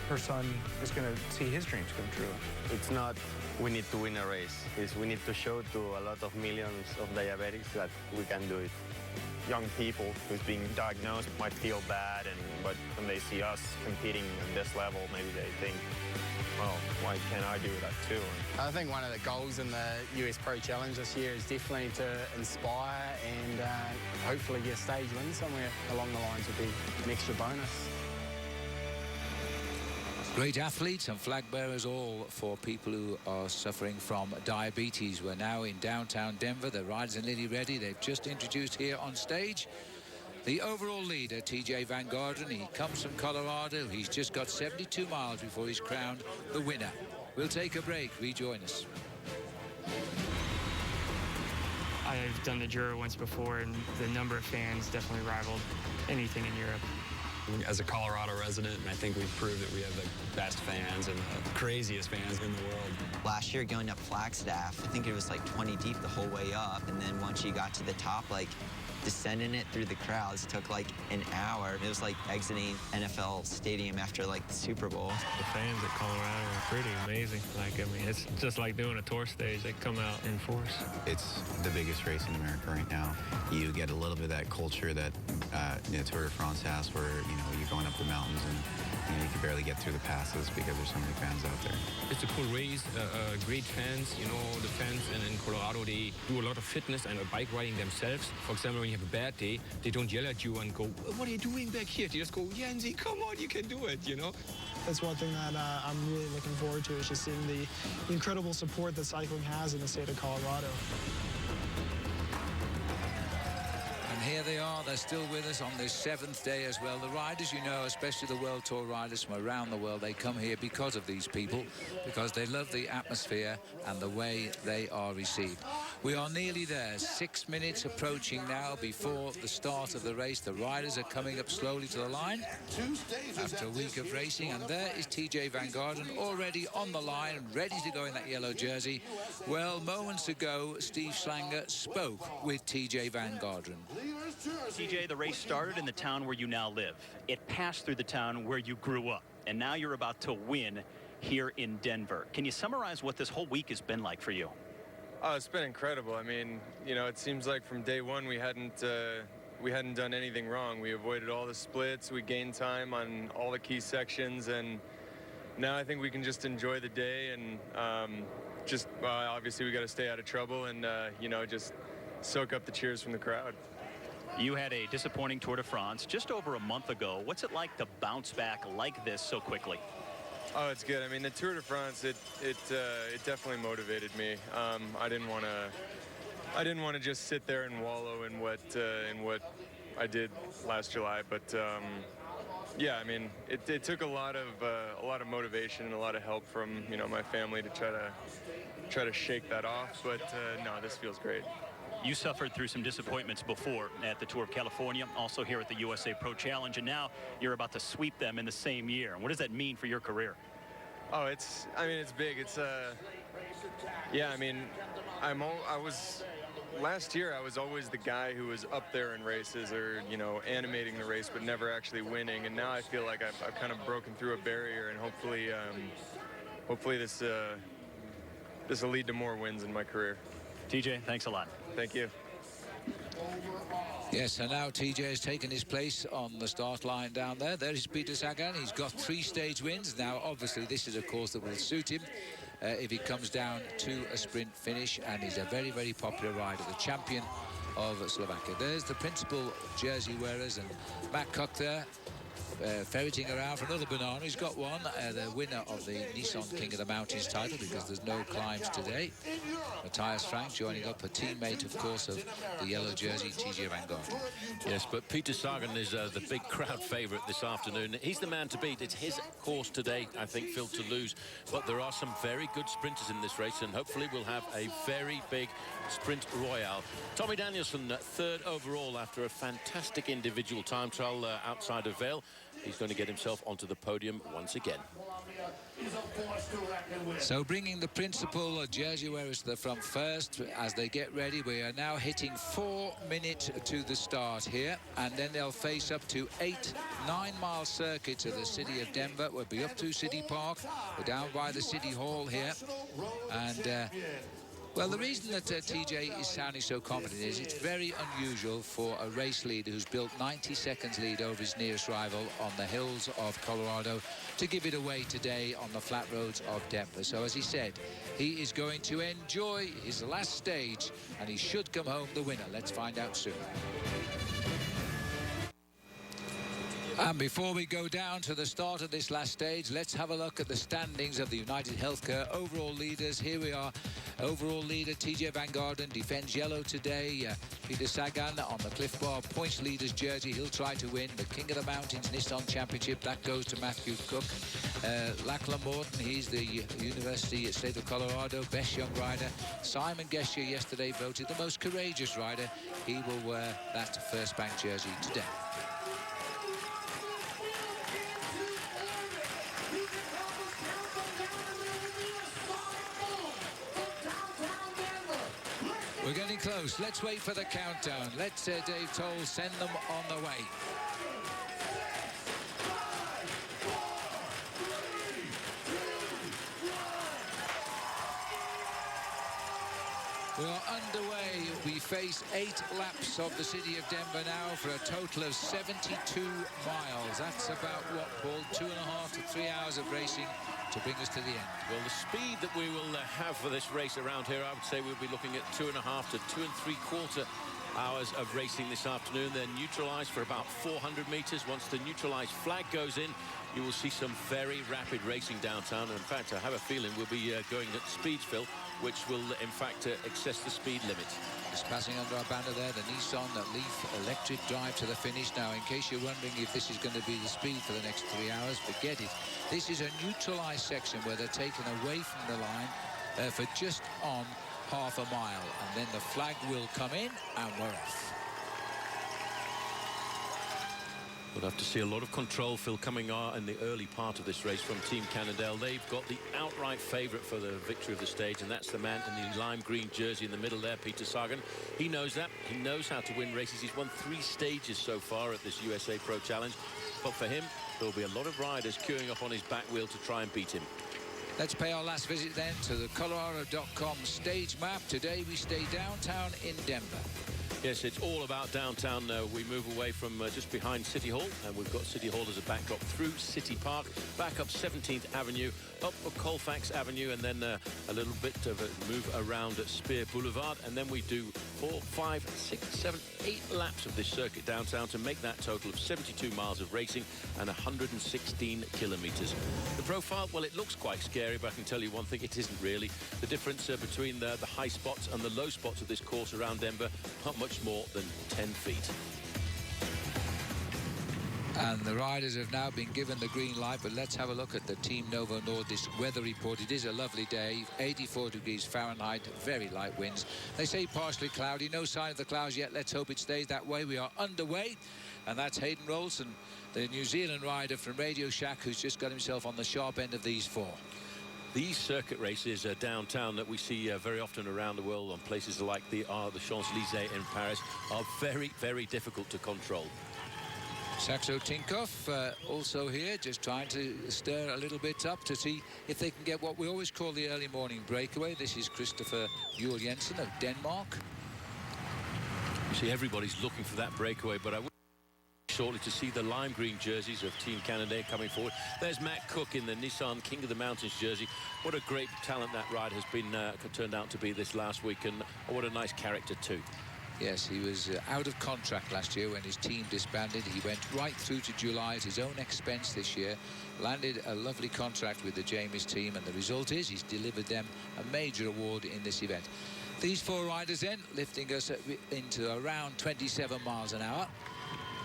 her son is going to see his dreams come true. It's not we need to win a race. It's we need to show to a lot of millions of diabetics that we can do it. Young people who's being diagnosed might feel bad, but when they see us competing at this level, maybe they think, well, why can't I do that too? I think one of the goals in the US Pro Challenge this year is definitely to inspire and hopefully get a stage win somewhere along the lines would be an extra bonus. Great athletes and flag bearers, all for people who are suffering from diabetes. We're now in downtown Denver. The riders are nearly ready. They've just introduced here on stage the overall leader, TJ Van Garderen. He comes from Colorado. He's just got 72 miles before he's crowned the winner. We'll take a break. Rejoin us. I've done the Giro once before, and the number of fans definitely rivaled anything in Europe. As a Colorado resident, I think we've proved that we have the best fans and the craziest fans in the world. Last year, going up Flagstaff, I think it was like 20 deep the whole way up, and then once you got to the top, like, descending it through the crowds took like an hour. It was like exiting NFL Stadium after like the Super Bowl. The fans at Colorado are pretty amazing. Like, I mean, it's just like doing a tour stage. They come out in force. It's the biggest race in America right now. You get a little bit of that culture that Tour de France has, where you're going up the mountains and you can barely get through the passes because there's so many fans out there. It's a cool race, great fans. The fans in Colorado, they do a lot of fitness and bike riding themselves. For example, when you have a bad day, they don't yell at you and go, what are you doing back here? They just go, Yanzi, come on, you can do it, That's one thing that I'm really looking forward to, is just seeing the incredible support that cycling has in the state of Colorado. And here they are, they're still with us on this 7th day as well. The riders, especially the World Tour riders from around the world, they come here because of these people, because they love the atmosphere and the way they are received. We are nearly there, 6 minutes approaching now before the start of the race. The riders are coming up slowly to the line after a week of racing, and there is TJ Van Garderen already on the line and ready to go in that yellow jersey. Well, moments ago, Steve Schlanger spoke with TJ Van Garderen. TJ, the race started in the town where you now live. It passed through the town where you grew up, and now you're about to win here in Denver. Can you summarize what this whole week has been like for you? Oh, it's been incredible. I mean, it seems like from day one we hadn't done anything wrong. We avoided all the splits. We gained time on all the key sections, and now I think we can just enjoy the day and obviously we got to stay out of trouble and just soak up the cheers from the crowd. You had a disappointing Tour de France just over a month ago. What's it like to bounce back like this so quickly? Oh, it's good. I mean, the Tour de France, it definitely motivated me. I didn't want to just sit there and wallow in what I did last July. But yeah, I mean, it took a lot of motivation and a lot of help from my family to try to shake that off. But no, this feels great. You suffered through some disappointments before at the Tour of California, also here at the USA Pro Challenge, and now you're about to sweep them in the same year. What does that mean for your career? Oh, it's big. Yeah, I mean, last year I was always the guy who was up there in races or, animating the race, but never actually winning. And now I feel like I've kind of broken through a barrier, and hopefully this will lead to more wins in my career. TJ, thanks a lot. Thank you. Yes, and now TJ has taken his place on the start line down there. There is Peter Sagan. He's got 3 stage wins. Now, obviously, this is a course that will suit him if he comes down to a sprint finish, and he's a very, very popular rider, the champion of Slovakia. There's the principal jersey wearers, and Matt Cook there ferreting around for another banana. He's got one, the winner of the Nissan King of the Mountains title, because there's no climbs today. Matthias Frank joining up, a teammate, of course, of the yellow jersey, TJ Van Garderen. Yes, but Peter Sagan is the big crowd favourite this afternoon. He's the man to beat. It's his course today, I think, Phil, to lose. But there are some very good sprinters in this race, and hopefully we'll have a very big sprint royale. Tommy Danielson, 3rd overall after a fantastic individual time trial outside of Vale. He's going to get himself onto the podium once again. So bringing the principal jersey wearers to the front first as they get ready. We are now hitting 4 minutes to the start here, and then they'll face up to 8 9-mile circuits of the city of Denver. We'll be up to City Park. We're down by the City Hall here, and well, the reason that TJ is sounding so confident is it's very unusual for a race leader who's built 90 seconds lead over his nearest rival on the hills of Colorado to give it away today on the flat roads of Denver. So, as he said, he is going to enjoy his last stage, and he should come home the winner. Let's find out soon. And before we go down to the start of this last stage, let's have a look at the standings of the United Healthcare overall leaders. Here we are. Overall leader TJ Van Garderen defends yellow today. Peter Sagan on the Cliff Bar points leader's jersey. He'll try to win the King of the Mountains Nissan Championship. That goes to Matthew Cook. Lachlan Morton, he's the University State of Colorado best young rider. Simon Gesture yesterday voted the most courageous rider. He will wear that First Bank jersey today. We're getting close. Let's wait for the countdown. Let's Dave Toll send them on the way. We are underway. We face 8 laps of the city of Denver now for a total of 72 miles. That's about what, Paul? 2.5 to 3 hours of racing to bring us to the end. Well, the speed that we will have for this race around here, I would say we'll be looking at 2.5 to 2 3/4 hours of racing this afternoon. They're neutralized for about 400 meters. Once the neutralized flag goes in, you will see some very rapid racing downtown. And in fact, I have a feeling we'll be going at speeds, Phil, which will in fact excess the speed limit. Just passing under our banner there, the Nissan Leaf electric drive to the finish. Now, in case you're wondering if this is going to be the speed for the next 3 hours, forget it. This is a neutralized section where they're taken away from the line for just on half a mile, and then the flag will come in and we're off. We'll have to see a lot of control, Phil, coming in the early part of this race from Team Cannondale. They've got the outright favourite for the victory of the stage, and that's the man in the lime green jersey in the middle there, Peter Sagan. He knows that. He knows how to win races. He's won 3 stages so far at this USA Pro Challenge. But for him, there'll be a lot of riders queuing up on his back wheel to try and beat him. Let's pay our last visit then to the Colorado.com stage map. Today we stay downtown in Denver. Yes, it's all about downtown. We move away from just behind City Hall, and we've got City Hall as a backdrop through City Park, back up 17th Avenue, up Colfax Avenue, and then a little bit of a move around at Spear Boulevard, and then we do 4, 5, 6, 7, 8 laps of this circuit downtown to make that total of 72 miles of racing and 116 kilometres. The profile, well, it looks quite scary, but I can tell you one thing, it isn't really. The difference between the high spots and the low spots of this course around Denver, not much more than 10 feet. And the riders have now been given the green light, but let's have a look at the Team Novo Nordisk weather report. It is a lovely day, 84 degrees Fahrenheit, very light winds. They say partially cloudy, no sign of the clouds yet. Let's hope it stays that way. We are underway, and that's Hayden Rolson, the New Zealand rider from Radio Shack, who's just got himself on the sharp end of these 4. These circuit races downtown that we see very often around the world on places like the Champs-Élysées in Paris are very, very difficult to control. Saxo Tinkoff also here, just trying to stir a little bit up to see if they can get what we always call the early morning breakaway. This is Christopher Juhl Jensen of Denmark. You see, everybody's looking for that breakaway, but I would shortly to see the lime green jerseys of Team Canada coming forward. There's Matt Cook in the Nissan King of the Mountains jersey. What a great talent that ride has been turned out to be this last week, and what a nice character too. Yes, he was out of contract last year when his team disbanded. He went right through to July at his own expense this year, landed a lovely contract with the Jamies team, and the result is he's delivered them a major award in this event. These four riders then lifting us into around 27 miles an hour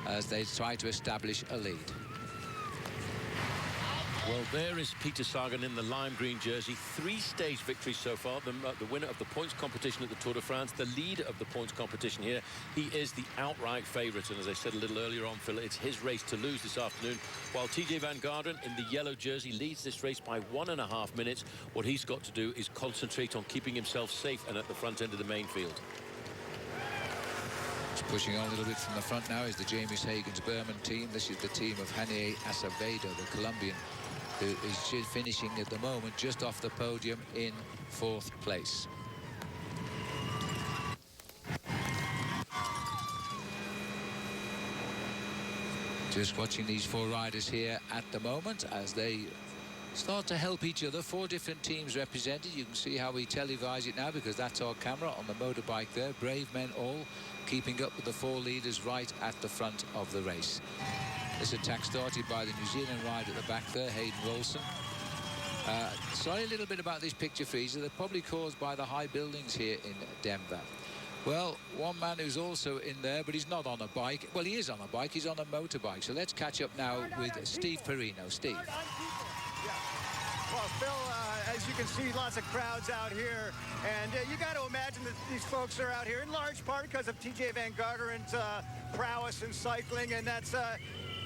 as they try to establish a lead. Well, there is Peter Sagan in the lime green jersey. 3 stage victories so far. The winner of the points competition at the Tour de France, the leader of the points competition here. He is the outright favourite. And as I said a little earlier on, Phil, it's his race to lose this afternoon. While TJ Van Garderen in the yellow jersey leads this race by 1.5 minutes. What he's got to do is concentrate on keeping himself safe and at the front end of the main field. Pushing on a little bit from the front now is the Jamies Hagens Berman team. This is the team of Hanier Acevedo, the Colombian, who is finishing at the moment just off the podium in 4th place. Just watching these four riders here at the moment as they start to help each other. 4 different teams represented. You can see how we televise it now because that's our camera on the motorbike there. Brave men all keeping up with the 4 leaders right at the front of the race. This attack started by the New Zealand rider at the back there, Hayden Wilson. Sorry a little bit about this picture freezer. They're probably caused by the high buildings here in Denver. Well, one man who's also in there, but he's not on a bike. Well, he is on a bike. He's on a motorbike. So let's catch up now with Steve Perino. Steve. Well, Phil, as you can see, lots of crowds out here. And you got to imagine that these folks are out here in large part because of TJ Van Garderen's prowess in cycling. And that's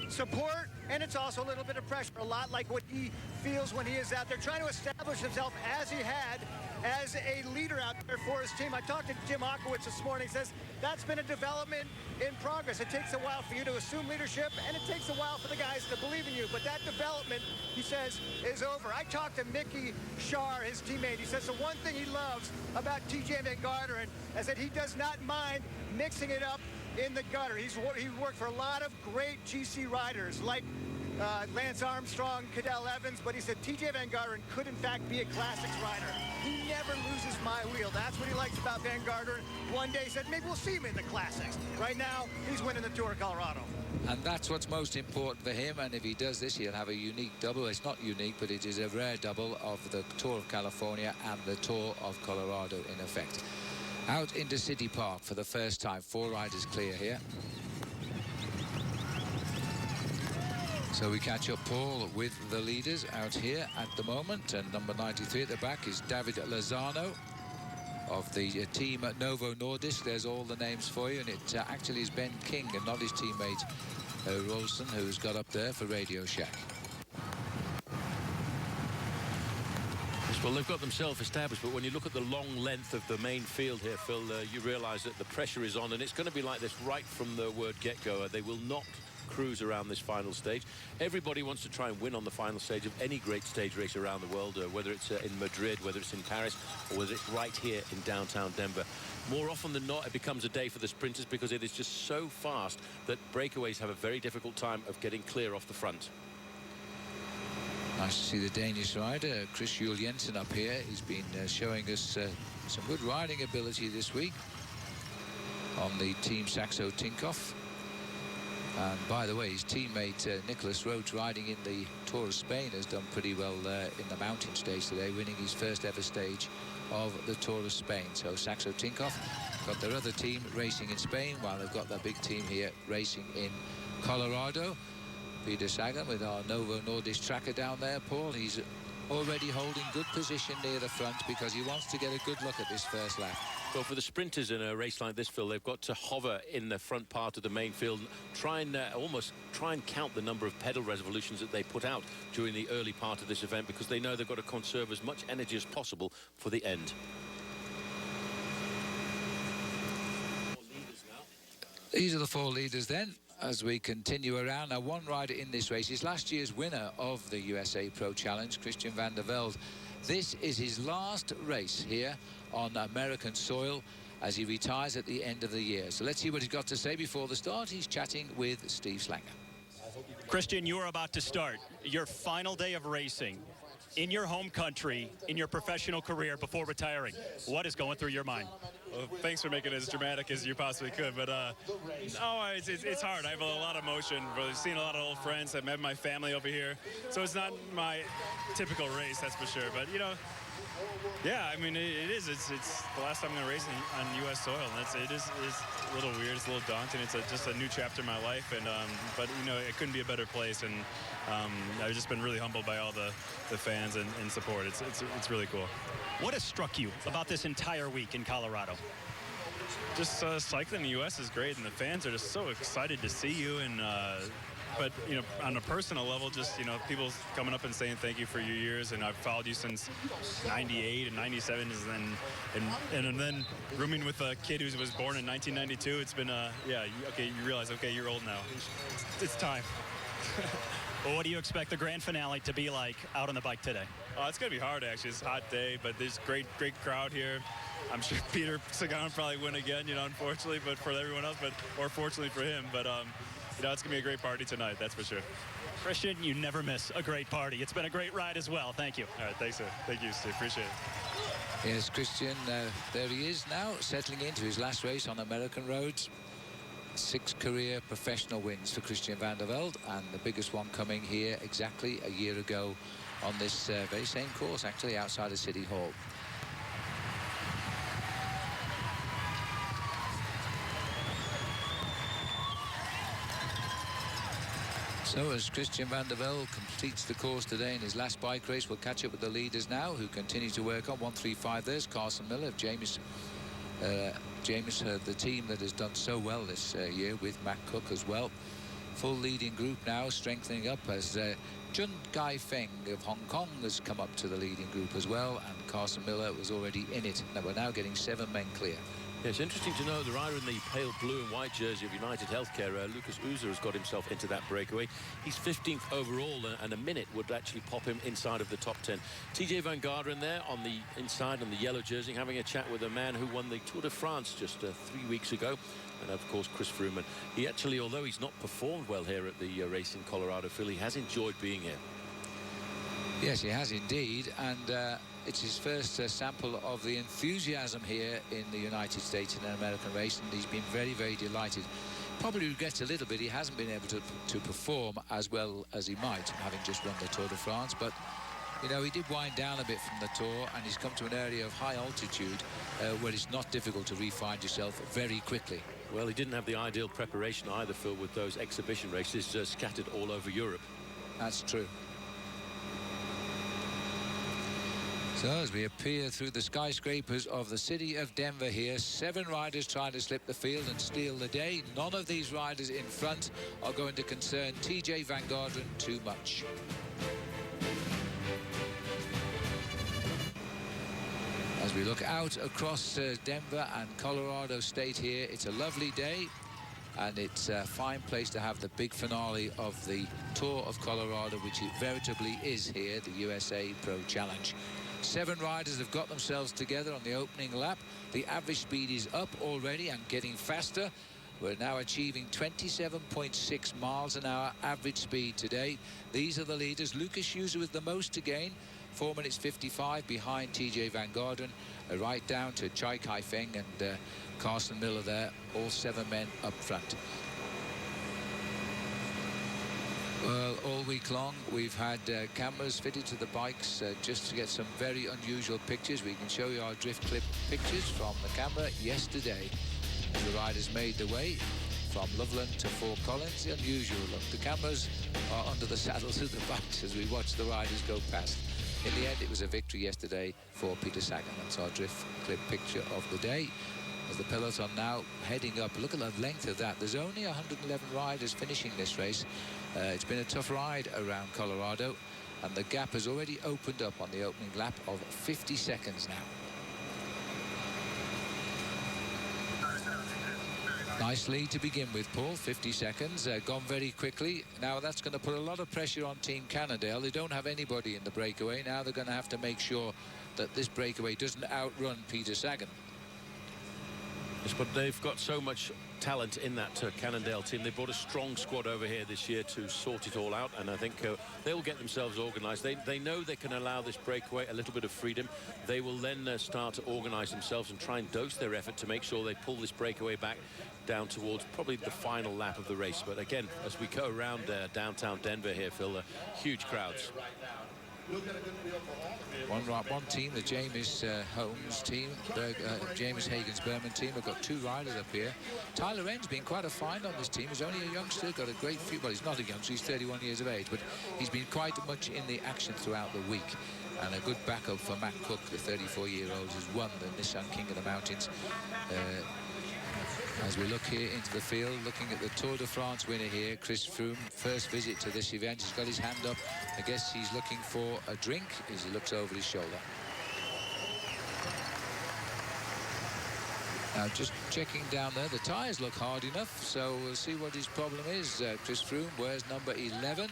support, and it's also a little bit of pressure, a lot like what he feels when he is out there trying to establish himself as he had as a leader out there for his team. I talked to Jim Okowitz this morning. He says that's been a development in progress. It takes a while for you to assume leadership, and it takes a while for the guys to believe in you. But that development, he says, is over. I talked to Mickey Shar, his teammate. He says the one thing he loves about TJ Van Garderen is that he does not mind mixing it up in the gutter. He's worked for a lot of great GC riders like Lance Armstrong, Cadel Evans, but he said TJ Van Garderen could in fact be a classics rider. He never loses my wheel. That's what he likes about Van Garderen. One day he said maybe we'll see him in the classics. Right now he's winning the Tour of Colorado. And that's what's most important for him, and if he does this he'll have a unique double. It's not unique, but it is a rare double of the Tour of California and the Tour of Colorado in effect. Out into City Park for the first time. 4 riders clear here. So we catch up, Paul, with the leaders out here at the moment. And number 93 at the back is David Lozano of the team at Novo Nordisk. There's all the names for you. And it actually is Ben King and not his teammate Rolson, who's got up there for Radio Shack. Well, they've got themselves established, but when you look at the long length of the main field here, Phil, you realise that the pressure is on, and it's going to be like this right from the word get-go. They will not cruise around this final stage. Everybody wants to try and win on the final stage of any great stage race around the world, whether it's in Madrid, whether it's in Paris, or whether it's right here in downtown Denver. More often than not, it becomes a day for the sprinters because it is just so fast that breakaways have a very difficult time of getting clear off the front. Nice to see the Danish rider, Chris Juhl Jensen, up here. He's been showing us some good riding ability this week on the Team Saxo Tinkoff. And by the way, his teammate Nicholas Roach, riding in the Tour of Spain, has done pretty well in the mountain stage today, winning his first ever stage of the Tour of Spain. So Saxo Tinkoff got their other team racing in Spain, while they've got their big team here racing in Colorado. Peter Sagan with our Novo Nordisk tracker down there, Paul. He's already holding good position near the front because he wants to get a good look at this first lap. Well, for the sprinters in a race like this, Phil, they've got to hover in the front part of the main field, almost try and count the number of pedal revolutions that they put out during the early part of this event, because they know they've got to conserve as much energy as possible for the end. These are the 4 leaders then. As we continue around, now one rider in this race is last year's winner of the USA Pro Challenge, Christian Vande Velde. This is his last race here on American soil as he retires at the end of the year. So let's see what he's got to say before the start. He's chatting with Steve Slanger. Christian, you are about to start your final day of racing in your home country, in your professional career before retiring. What is going through your mind? Well, thanks for making it as dramatic as you possibly could, but no, it's hard. I have a lot of emotion. I've seen a lot of old friends. I've met my family over here, so it's not my typical race, that's for sure. But you know, yeah, I mean, it is. It's the last time I'm going to race on U.S. soil, and it's a little weird. It's a little daunting. It's just a new chapter in my life, and but you know, it couldn't be a better place, and I've just been really humbled by all the fans and support. It's really cool. What has struck you about this entire week in Colorado? Just cycling in the U.S. is great, and the fans are just so excited to see you. And but you know, on a personal level, just you know, people coming up and saying thank you for your years, and I've followed you since '98 and '97, and then rooming with a kid who was born in 1992. It's been yeah, okay, you realize, okay, you're old now. It's time. Well, what do you expect the grand finale to be like out on the bike today? It's going to be hard, actually. It's a hot day, but there's great crowd here. I'm sure Peter Sagan will probably win again, you know, unfortunately, but for everyone else, or fortunately for him. But, you know, it's going to be a great party tonight, that's for sure. Christian, you never miss a great party. It's been a great ride as well. Thank you. All right, thanks, sir. Thank you, Steve. Appreciate it. Yes, Christian, there he is now, settling into his last race on American roads. 6 career professional wins for Christian Vande Velde, and the biggest one coming here exactly a year ago on this very same course, actually outside of City Hall. So as Christian Vande Velde completes the course today in his last bike race, we'll catch up with the leaders now who continue to work on 135. There's Carson Miller of James, the team that has done so well this year with Matt Cook as well. Full leading group now, strengthening up as Jun Gai Feng of Hong Kong has come up to the leading group as well, and Carson Miller was already in it. Now we're now getting 7 men clear. Yeah, it's interesting to know the rider in the pale blue and white jersey of United Healthcare, Lucas Uzer, has got himself into that breakaway. He's 15th overall, and a minute would actually pop him inside of the top 10. TJ Van Garderen there on the inside on the yellow jersey, having a chat with a man who won the Tour de France just 3 weeks ago. And of course, Chris Froome. He actually, although he's not performed well here at the race in Colorado, Phil, he has enjoyed being here. Yes, he has indeed, and it's his first sample of the enthusiasm here in the United States in an American race, and he's been very, very delighted. Probably regrets a little bit he hasn't been able to perform as well as he might, having just won the Tour de France, but you know, he did wind down a bit from the Tour, and he's come to an area of high altitude where it's not difficult to re-find yourself very quickly. Well, he didn't have the ideal preparation either, Phil, with those exhibition races scattered all over Europe. That's true. So as we appear through the skyscrapers of the city of Denver here, 7 riders trying to slip the field and steal the day. None of these riders in front are going to concern TJ Van Garderen too much. As we look out across Denver and Colorado State here, it's a lovely day, and it's a fine place to have the big finale of the Tour of Colorado, which it veritably is here, the USA Pro Challenge. 7 riders have got themselves together on the opening lap. The average speed is up already and getting faster. We're now achieving 27.6 miles an hour average speed today. These are the leaders. Lucas Uzer with the most to gain, 4 minutes 55 behind TJ Van Garderen, right down to Chai Kai Feng and Carson Miller there, all 7 men up front. Well, all week long we've had cameras fitted to the bikes just to get some very unusual pictures. We can show you our drift clip pictures from the camera yesterday. And the riders made the way from Loveland to Fort Collins. The unusual look. The cameras are under the saddles of the bikes as we watch the riders go past. In the end, it was a victory yesterday for Peter Sagan. That's our drift clip picture of the day. As the peloton now heading up, look at the length of that. There's only 111 riders finishing this race. It's been a tough ride around Colorado, and the gap has already opened up on the opening lap of 50 seconds now. Nice lead to begin with, Paul. 50 seconds, gone very quickly. Now that's going to put a lot of pressure on Team Cannondale. They don't have anybody in the breakaway. Now they're going to have to make sure that this breakaway doesn't outrun Peter Sagan. Yes, but they've got so much talent in that Cannondale team. They brought a strong squad over here this year to sort it all out, and I think they'll get themselves organised. They know they can allow this breakaway a little bit of freedom. They will then start to organise themselves and try and dose their effort to make sure they pull this breakaway back down towards probably the final lap of the race. But again, as we go around downtown Denver here, Phil, huge crowds. One team, the James Holmes team, James Hagen's Berman team, have got 2 riders up here. Tyler Wren's been quite a find on this team. He's only a youngster, got a great few. Well, he's not a youngster, he's 31 years of age, but he's been quite much in the action throughout the week. And a good backup for Matt Cook, the 34-year-old, who's won the Nissan King of the Mountains. As we look here into the field, looking at the Tour de France winner here, Chris Froome, first visit to this event. He's got his hand up. I guess he's looking for a drink as he looks over his shoulder. Now, just checking down there, the tyres look hard enough, so we'll see what his problem is. Chris Froome wears number 11.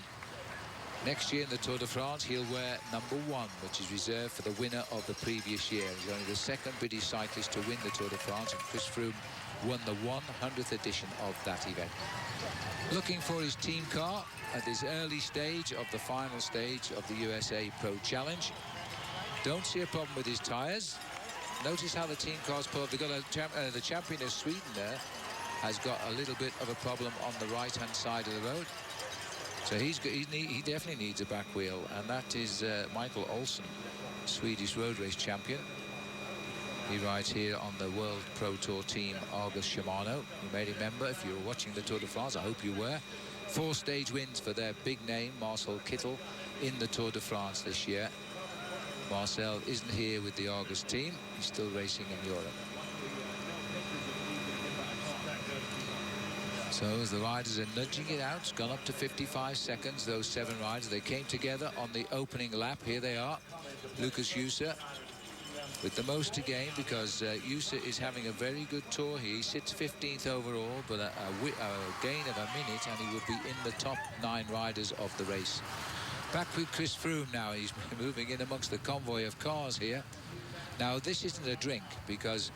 Next year in the Tour de France, he'll wear number 1, which is reserved for the winner of the previous year. He's only the second British cyclist to win the Tour de France, and Chris Froome won the 100th edition of that event. Looking for his team car at this early stage of the final stage of the USA Pro Challenge. Don't see a problem with his tyres. Notice how the team car's pulled. They've got the champion of Sweden there has got a little bit of a problem on the right-hand side of the road. So he definitely needs a back wheel, and that is Michael Olsen, Swedish road race champion. He rides here on the World Pro Tour team, Argus Shimano. You may remember, if you were watching the Tour de France, I hope you were, 4 stage wins for their big name, Marcel Kittel, in the Tour de France this year. Marcel isn't here with the Argus team. He's still racing in Europe. So as the riders are nudging it out, it's gone up to 55 seconds, those 7 riders. They came together on the opening lap. Here they are. Lucas Jusa with the most to gain, because Jusa is having a very good tour here. He sits 15th overall, but a gain of a minute, and he would be in the top 9 riders of the race. Back with Chris Froome now. He's moving in amongst the convoy of cars here. Now, this isn't a drink, because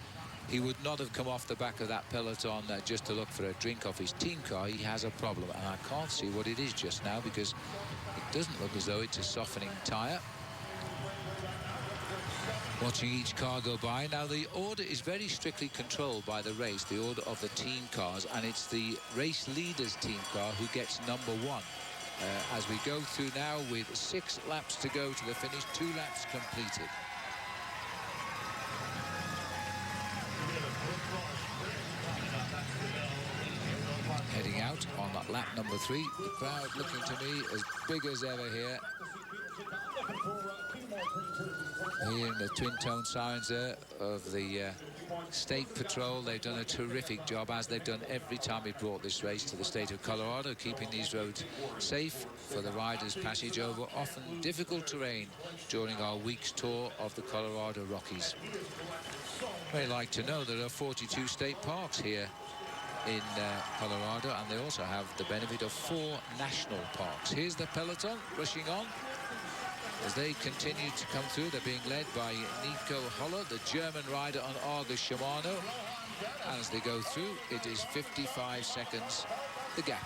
he would not have come off the back of that peloton just to look for a drink off his team car. He has a problem, and I can't see what it is just now, because it doesn't look as though it's a softening tyre. Watching each car go by. Now, the order is very strictly controlled by the race, the order of the team cars, and it's the race leader's team car who gets number 1. As we go through now with 6 laps to go to the finish, 2 laps completed. Heading out on that lap number 3. The crowd looking to me as big as ever here. Hearing the twin-tone sirens there of the State Patrol. They've done a terrific job, as they've done every time we brought this race to the state of Colorado, keeping these roads safe for the riders' passage over often difficult terrain during our week's tour of the Colorado Rockies. They like to know there are 42 state parks here in Colorado, and they also have the benefit of 4 national parks. Here's the peloton rushing on. As they continue to come through, they're being led by Nico Holler, the German rider on Argus Shimano. As they go through, it is 55 seconds, the gap.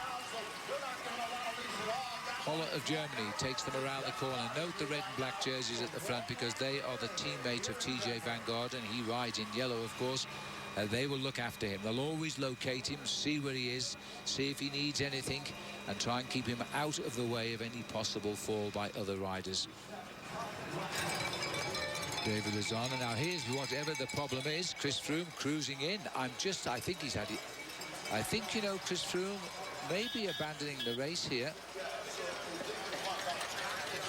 Holler of Germany takes them around the corner. Note the red and black jerseys at the front, because they are the teammates of TJ Van Garderen. He rides in yellow, of course. They will look after him. They'll always locate him, see where he is, see if he needs anything, and try and keep him out of the way of any possible fall by other riders. David Lozano. And now here's whatever the problem is. Chris Froome cruising in. I think he's had it. I think, you know, Chris Froome may be abandoning the race here.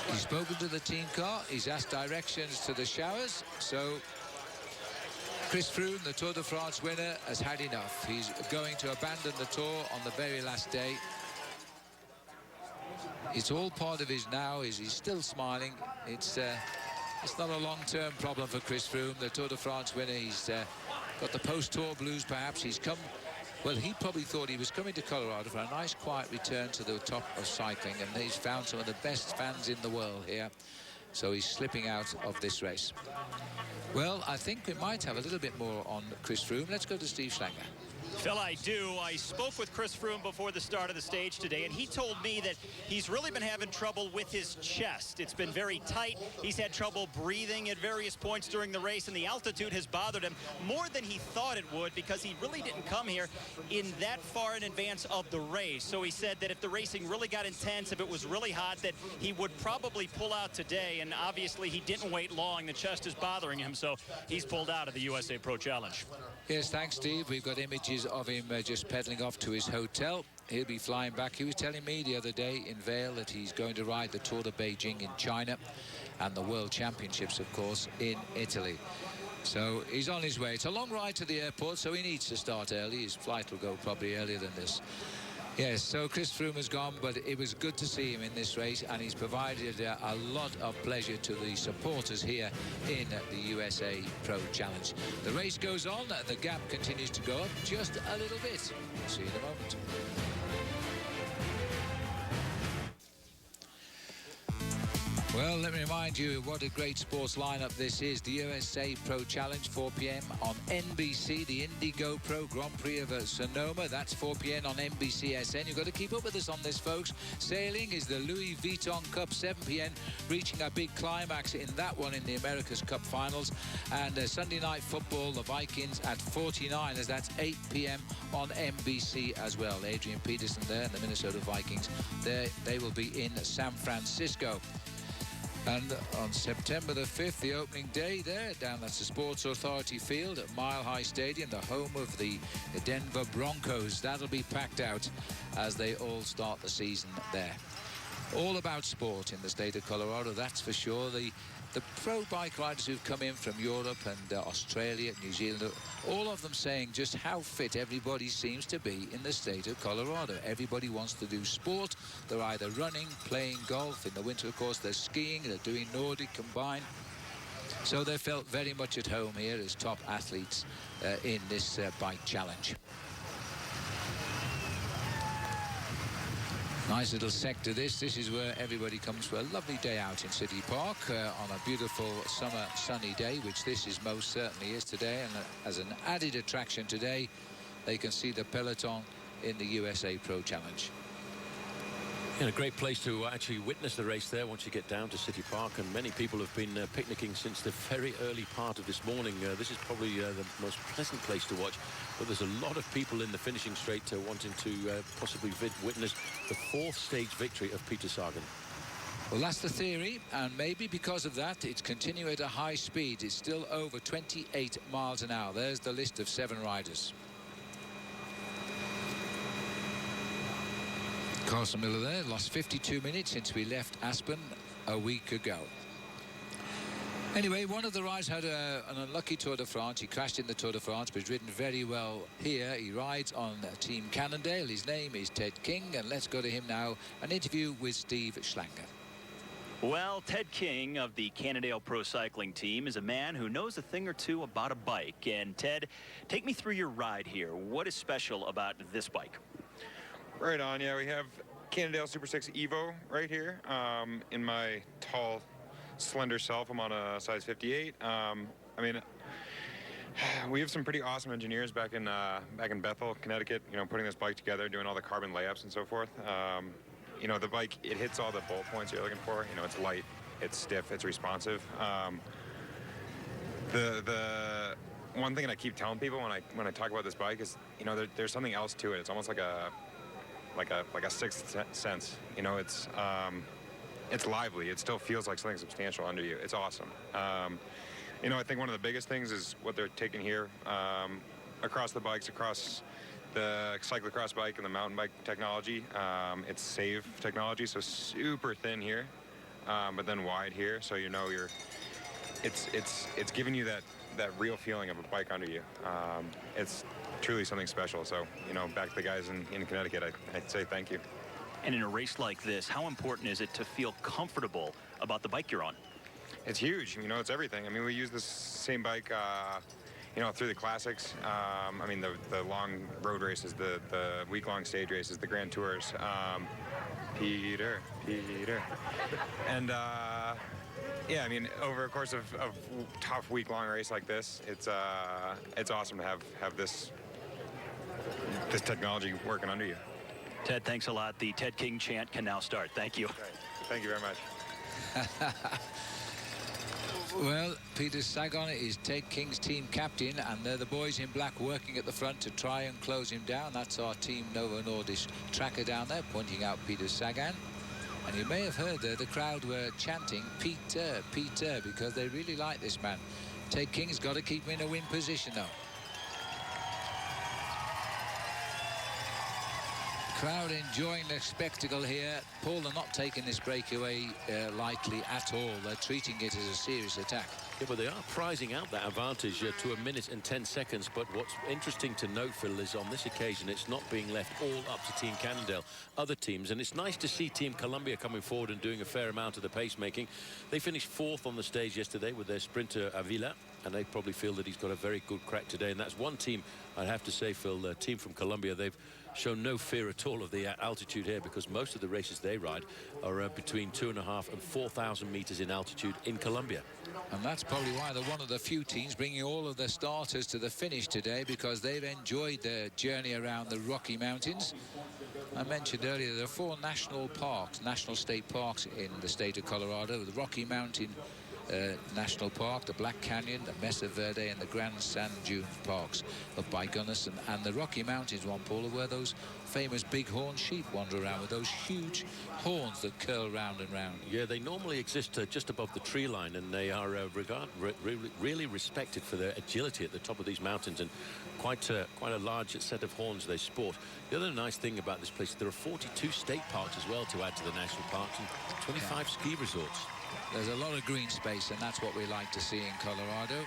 He's spoken to the team car. He's asked directions to the showers. So Chris Froome, the Tour de France winner, has had enough. He's going to abandon the Tour on the very last day. It's all part of his now. He's still smiling. It's not a long-term problem for Chris Froome, the Tour de France winner. He's got the post-tour blues, perhaps. He's come Well, he probably thought he was coming to Colorado for a nice quiet return to the top of cycling, and he's found some of the best fans in the world here. So he's slipping out of this race. Well, I think we might have a little bit more on Chris Froome. Let's go to Steve Schlanger. Phil, I do. I spoke with Chris Froome before the start of the stage today, and he told me that he's really been having trouble with his chest. It's been very tight. He's had trouble breathing at various points during the race, and the altitude has bothered him more than he thought it would because he really didn't come here in that far in advance of the race. So he said that if the racing really got intense, if it was really hot, that he would probably pull out today, and obviously he didn't wait long. The chest is bothering him, so he's pulled out of the USA Pro Challenge. Yes, thanks, Steve. We've got images of him just pedaling off to his hotel. He'll be flying back. He was telling me the other day in Vail that he's going to ride the Tour de Beijing in China and the World Championships, of course, in Italy. So he's on his way. It's a long ride to the airport, so he needs to start early. His flight will go probably earlier than this. Yes, so Chris Froome has gone, but it was good to see him in this race, and he's provided a lot of pleasure to the supporters here in the USA Pro Challenge. The race goes on. The gap continues to go up just a little bit. See you in a moment. Well, let me remind you what a great sports lineup this is. The USA Pro Challenge, 4 p.m. on NBC. The Indigo Pro Grand Prix of Sonoma, that's 4 p.m. on NBCSN. You've got to keep up with us on this, folks. Sailing is the Louis Vuitton Cup, 7 p.m. reaching a big climax in that one in the America's Cup Finals. And Sunday Night Football, the Vikings at 49, as that's 8 p.m. on NBC as well. Adrian Peterson there and the Minnesota Vikings, they will be in San Francisco. And on September the 5th, the opening day there, down at the Sports Authority Field at Mile High Stadium, the home of the Denver Broncos. That'll be packed out as they all start the season there. All about sport in the state of Colorado, that's for sure. The pro bike riders who've come in from Europe and Australia, New Zealand, all of them saying just how fit everybody seems to be in the state of Colorado. Everybody wants to do sport. They're either running, playing golf. In the winter, of course, they're skiing. They're doing Nordic combined. So they felt very much at home here as top athletes in this bike challenge. Nice little sector this. This is where everybody comes for a lovely day out in City Park on a beautiful summer sunny day, which this is most certainly is today. And as an added attraction today, they can see the peloton in the USA Pro Challenge. Yeah, a great place to actually witness the race there once you get down to City Park, and many people have been picnicking since the very early part of this morning. This is probably the most pleasant place to watch, but there's a lot of people in the finishing straight wanting to possibly witness the 4th stage victory of Peter Sagan. Well, that's the theory, and maybe because of that, it's continuing at a high speed. It's still over 28 miles an hour. There's the list of 7 riders. Carson Miller there, lost 52 minutes since we left Aspen a week ago. Anyway, one of the riders had an unlucky Tour de France. He crashed in the Tour de France, but he's ridden very well here. He rides on Team Cannondale. His name is Ted King, and let's go to him now. An interview with Steve Schlanger. Well, Ted King of the Cannondale Pro Cycling Team is a man who knows a thing or two about a bike. And Ted, take me through your ride here. What is special about this bike? Right on, yeah, we have Cannondale Super 6 Evo right here. In my tall, slender self, I'm on a size 58. I mean, we have some pretty awesome engineers back in Bethel, Connecticut, you know, putting this bike together, doing all the carbon layups and so forth. You know, the bike, it hits all the bullet points you're looking for. You know, it's light, it's stiff, it's responsive. The one thing that I keep telling people when I talk about this bike is, you know, there's something else to it. It's almost like a sixth sense. You know, it's lively. It still feels like something substantial under you. It's awesome. You know, I think one of the biggest things is what they're taking here across the bikes, across the cyclocross bike and the mountain bike technology. It's SAVE technology, so super thin here, but then wide here. So you know it's giving you that real feeling of a bike under you. It's truly something special. So, you know, back to the guys in Connecticut, I'd say thank you. And in a race like this, how important is it to feel comfortable about the bike you're on? It's huge. You know, it's everything. I mean, we use this same bike, you know, through the classics, I mean, the long road races, the week-long stage races, the Grand Tours, Peter. And, yeah, I mean, over a course of tough week-long race like this, it's awesome to have this technology working under you. Ted, thanks a lot. The Ted King chant can now start. Thank you. Okay. Thank you very much. Well, Peter Sagan is Ted King's team captain, and they're the boys in black working at the front to try and close him down. That's our Team Novo Nordisk tracker down there, pointing out Peter Sagan. And you may have heard there, the crowd were chanting, Peter, Peter, because they really like this man. Ted King's got to keep him in a win position, though. Crowd enjoying the spectacle here. Paul, they're not taking this breakaway lightly at all. They're treating it as a serious attack. Yeah, but they are prizing out that advantage to 1 minute and 10 seconds. But what's interesting to note, Phil, is on this occasion, it's not being left all up to Team Cannondale, other teams. And it's nice to see Team Columbia coming forward and doing a fair amount of the pacemaking. They finished 4th on the stage yesterday with their sprinter Avila, and they probably feel that he's got a very good crack today. And that's one team, I'd have to say, Phil, the team from Colombia, they've shown no fear at all of the altitude here, because most of the races they ride are between 2,500 and 4,000 meters in altitude in Colombia. And that's probably why they're one of the few teams bringing all of their starters to the finish today, because they've enjoyed their journey around the Rocky Mountains. I mentioned earlier there are 4 national parks, national state parks in the state of Colorado: the Rocky Mountain National Park, the Black Canyon, the Mesa Verde, and the Grand Sand Dune parks of Bigunness, and the Rocky Mountains one, Paul, where those famous bighorn sheep wander around with those huge horns that curl round and round. Yeah, they normally exist just above the tree line, and they are really respected for their agility at the top of these mountains, and quite a large set of horns they sport. The other nice thing about this place, there are 42 state parks as well to add to the national parks, and 25 ski resorts. There's a lot of green space, and that's what we like to see in Colorado.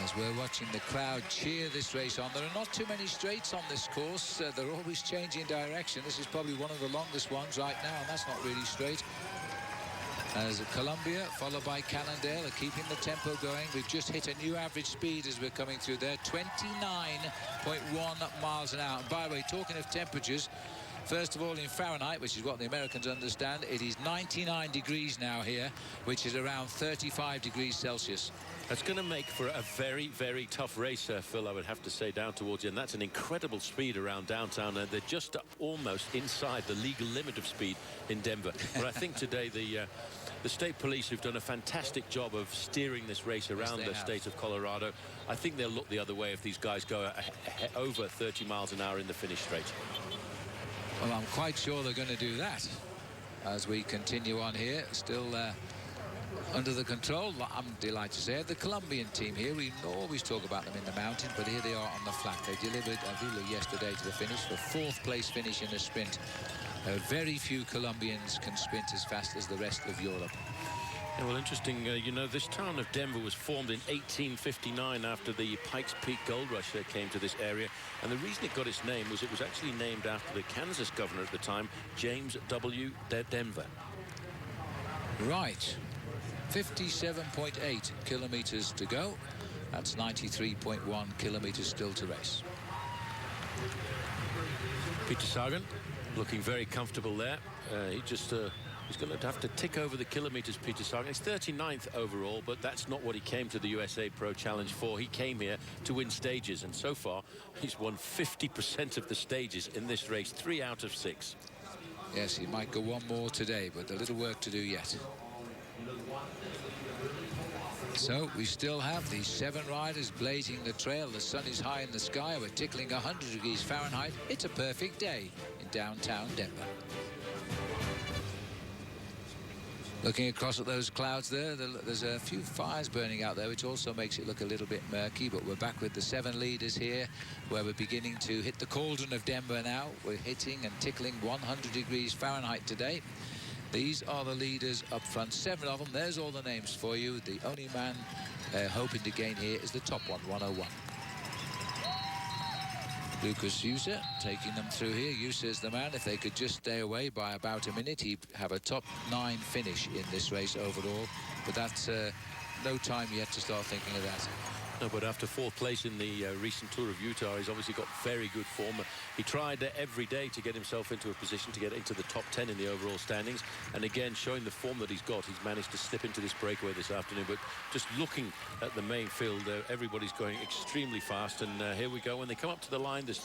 As we're watching the crowd cheer this race on. There are not too many straights on this course. They're always changing direction. This is probably one of the longest ones right now, and that's not really straight. As Columbia, followed by Cannondale, are keeping the tempo going. We've just hit a new average speed as we're coming through there, 29.1 miles an hour. And by the way, talking of temperatures, first of all, in Fahrenheit, which is what the Americans understand, it is 99 degrees now here, which is around 35 degrees Celsius. That's going to make for a very, very tough race, Phil, I would have to say, down towards the end. That's an incredible speed around downtown. They're just almost inside the legal limit of speed in Denver. But I think today the state police have done a fantastic job of steering this race around the state of Colorado. I think they'll look the other way if these guys go over 30 miles an hour in the finish straight. Well, I'm quite sure they're going to do that as we continue on here. Still under the control, I'm delighted to say, the Colombian team here. We always talk about them in the mountains, but here they are on the flat. They delivered Avila yesterday to the finish for 4th place finish in the sprint. Very few Colombians can sprint as fast as the rest of Europe. Yeah, well, interesting, you know, this town of Denver was formed in 1859 after the Pikes Peak Gold Rush came to this area. And the reason it got its name was it was actually named after the Kansas governor at the time, James W. Denver. Right. 57.8 kilometers to go. That's 93.1 kilometers still to race. Peter Sagan looking very comfortable there. He's going to have to tick over the kilometers, Peter Sagan. He's 39th overall, but that's not what he came to the USA Pro Challenge for. He came here to win stages, and so far he's won 50% of the stages in this race, 3 out of 6. Yes, he might go one more today, but a little work to do yet. So we still have these 7 riders blazing the trail. The sun is high in the sky. We're tickling 100 degrees Fahrenheit. It's a perfect day in downtown Denver. Looking across at those clouds there, there's a few fires burning out there, which also makes it look a little bit murky. But we're back with the 7 leaders here, where we're beginning to hit the cauldron of Denver now. We're hitting and tickling 100 degrees Fahrenheit today. These are the leaders up front, 7 of them. There's all the names for you. The only man hoping to gain here is the top one, 101. Lucas Yusa taking them through here. Yusa is the man. If they could just stay away by about a minute, he'd have a top 9 finish in this race overall. But that's no time yet to start thinking of that. No, but after 4th place in the recent Tour of Utah, he's obviously got very good form. He tried every day to get himself into a position to get into the top 10 in the overall standings. And again, showing the form that he's got, he's managed to slip into this breakaway this afternoon. But just looking at the main field, everybody's going extremely fast. And here we go. When they come up to the line, there's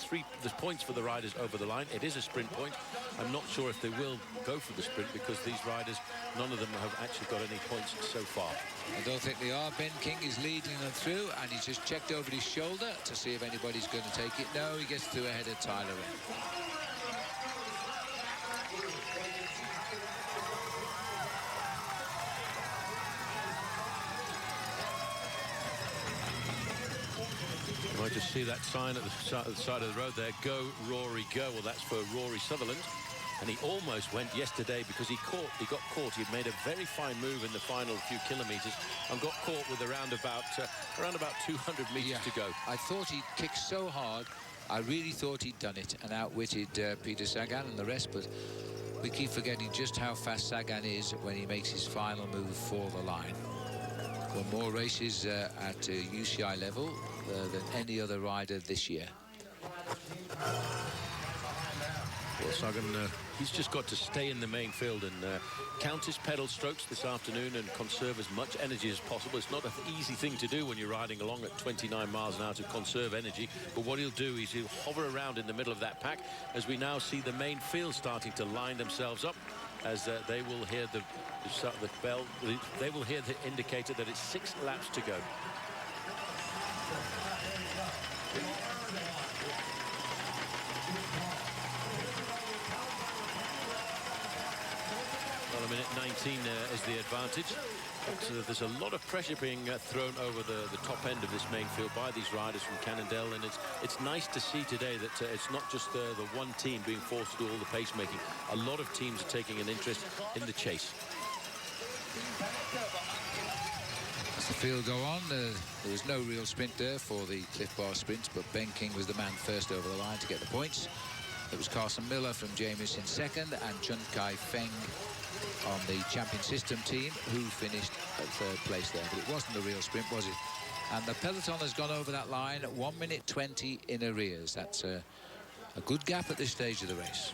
points for the riders over the line. It is a sprint point. I'm not sure if they will go for the sprint because these riders, none of them have actually got any points so far. I don't think they are. Ben King is leading them through, and he's just checked over his shoulder to see if anybody's going to take it. No, he gets through ahead of Tyler Wren. You might just see that sign at the side of the road there, "Go Rory Go." Well, that's for Rory Sutherland. And he almost went yesterday because he got caught. He'd made a very fine move in the final few kilometres and got caught with around about 200 metres to go. I thought he'd kicked so hard. I really thought he'd done it and outwitted Peter Sagan and the rest, but we keep forgetting just how fast Sagan is when he makes his final move for the line. Won more races at UCI level than any other rider this year. Well, Sagan, he's just got to stay in the main field and count his pedal strokes this afternoon and conserve as much energy as possible. It's not an easy thing to do when you're riding along at 29 miles an hour to conserve energy. But what he'll do is he'll hover around in the middle of that pack as we now see the main field starting to line themselves up as they will hear the bell. They will hear the indicator that it's 6 laps to go. Well, a minute 19 is the advantage. But, there's a lot of pressure being thrown over the top end of this main field by these riders from Cannondale, and it's nice to see today that it's not just the one team being forced to do all the pacemaking. A lot of teams are taking an interest in the chase. As the field go on, there was no real sprint there for the Cliff Bar sprints, but Ben King was the man first over the line to get the points. It was Carson Miller from Jamieson second and Chun Kai Feng on the Champion System team who finished at 3rd place there. But it wasn't a real sprint, was it? And the peloton has gone over that line at 1 minute 20 in arrears. That's a good gap at this stage of the race.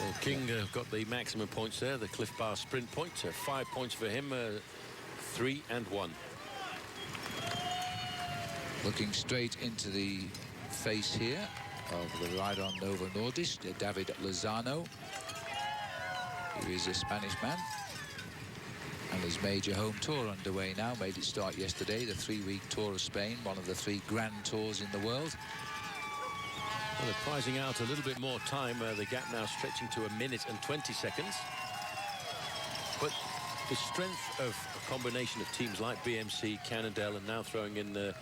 Well, King got the maximum points there, the Cliff Bar sprint points. 5 points for him, 3 and 1. Looking straight into the face here of the rider on Novo Nordisk, David Lozano. He is a Spanish man, and his major home tour underway now. Made it start yesterday, the 3-week Tour of Spain, one of the 3 grand tours in the world. Well, they're prizing out a little bit more time. The gap now stretching to 1 minute and 20 seconds. But the strength of a combination of teams like BMC, Cannondale, and now throwing in the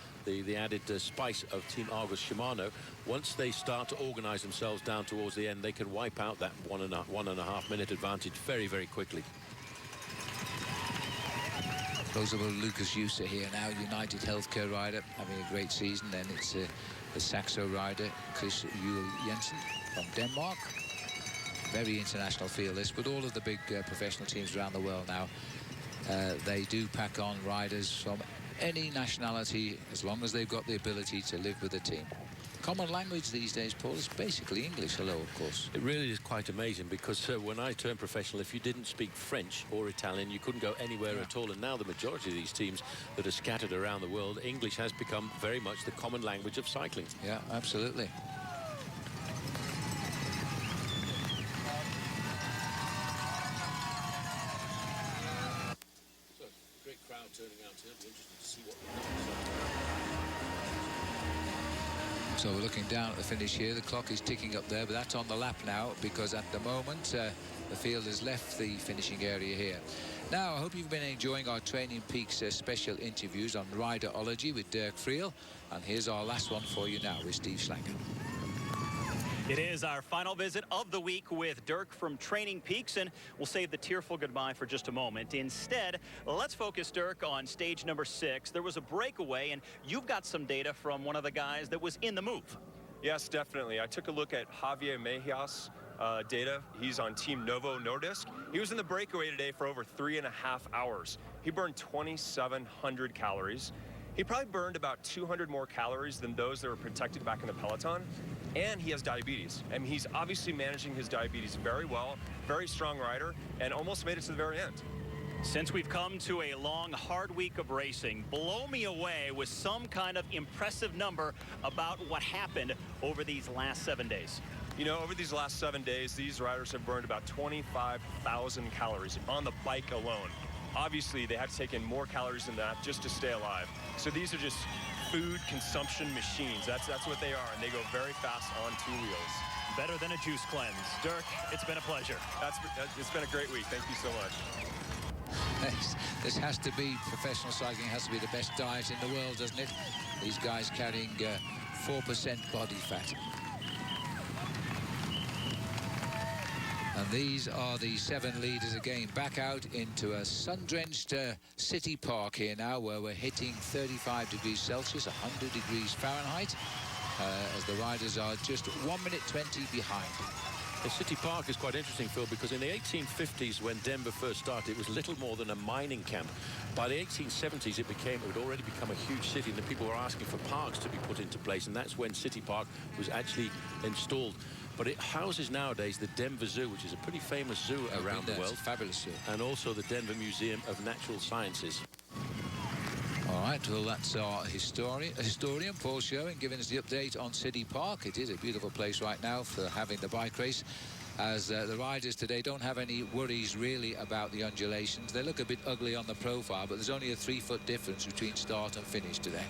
added spice of Team Argos Shimano, once they start to organize themselves down towards the end, they can wipe out that 1.5 minute advantage very, very quickly. Those are Lucas Jusa here now, United Healthcare rider, having a great season. Then it's the Saxo rider, Chris Juel Jensen from Denmark. Very international field this, but all of the big professional teams around the world now, they do pack on riders from any nationality as long as they've got the ability to live with the team. Common language these days, Paul, is basically English. Hello, of course. It really is quite amazing because when I turned professional, if you didn't speak French or Italian, you couldn't go anywhere at all. And now the majority of these teams that are scattered around the world, English has become very much the common language of cycling. Yeah, absolutely. So, great crowd turning out here. It'll be interesting to see what So we're looking down at the finish here. The clock is ticking up there, but that's on the lap now because at the moment the field has left the finishing area here. Now, I hope you've been enjoying our Training Peaks special interviews on Riderology with Dirk Friel. And here's our last one for you now with Steve Schlangen. It is our final visit of the week with Dirk from Training Peaks, and we'll save the tearful goodbye for just a moment. Instead, let's focus, Dirk, on stage number 6. There was a breakaway, and you've got some data from one of the guys that was in the move. Yes, definitely. I took a look at Javier Mejias. data. He's on Team Novo Nordisk. He was in the breakaway today for over 3.5 hours. He burned 2,700 calories. He probably burned about 200 more calories than those that were protected back in the peloton. And he has diabetes. I mean, he's obviously managing his diabetes very well, very strong rider, and almost made it to the very end. Since we've come to a long, hard week of racing, blow me away with some kind of impressive number about what happened over these last 7 days. You know, over these last 7 days, these riders have burned about 25,000 calories on the bike alone. Obviously, they have to take in more calories than that just to stay alive. So these are just food consumption machines. That's what they are, and they go very fast on 2 wheels. Better than a juice cleanse. Dirk, it's been a pleasure. It's been a great week. Thank you so much. This has to be, professional cycling has to be the best diet in the world, doesn't it? These guys carrying 4% body fat. And these are the 7 leaders again, back out into a sun-drenched city park here now, where we're hitting 35 degrees Celsius, 100 degrees Fahrenheit, as the riders are just 1 minute 20 behind. The City Park is quite interesting, Phil, because in the 1850s, when Denver first started, it was little more than a mining camp. By the 1870s, it had already become a huge city, and the people were asking for parks to be put into place, and that's when City Park was actually installed. But it houses nowadays the Denver Zoo, which is a pretty famous zoo around the world. It's a fabulous zoo. And also the Denver Museum of Natural Sciences. All right, well, that's our historian, Paul Sherwin, giving us the update on City Park. It is a beautiful place right now for having the bike race, as the riders today don't have any worries really about the undulations. They look a bit ugly on the profile, but there's only a 3-foot difference between start and finish today.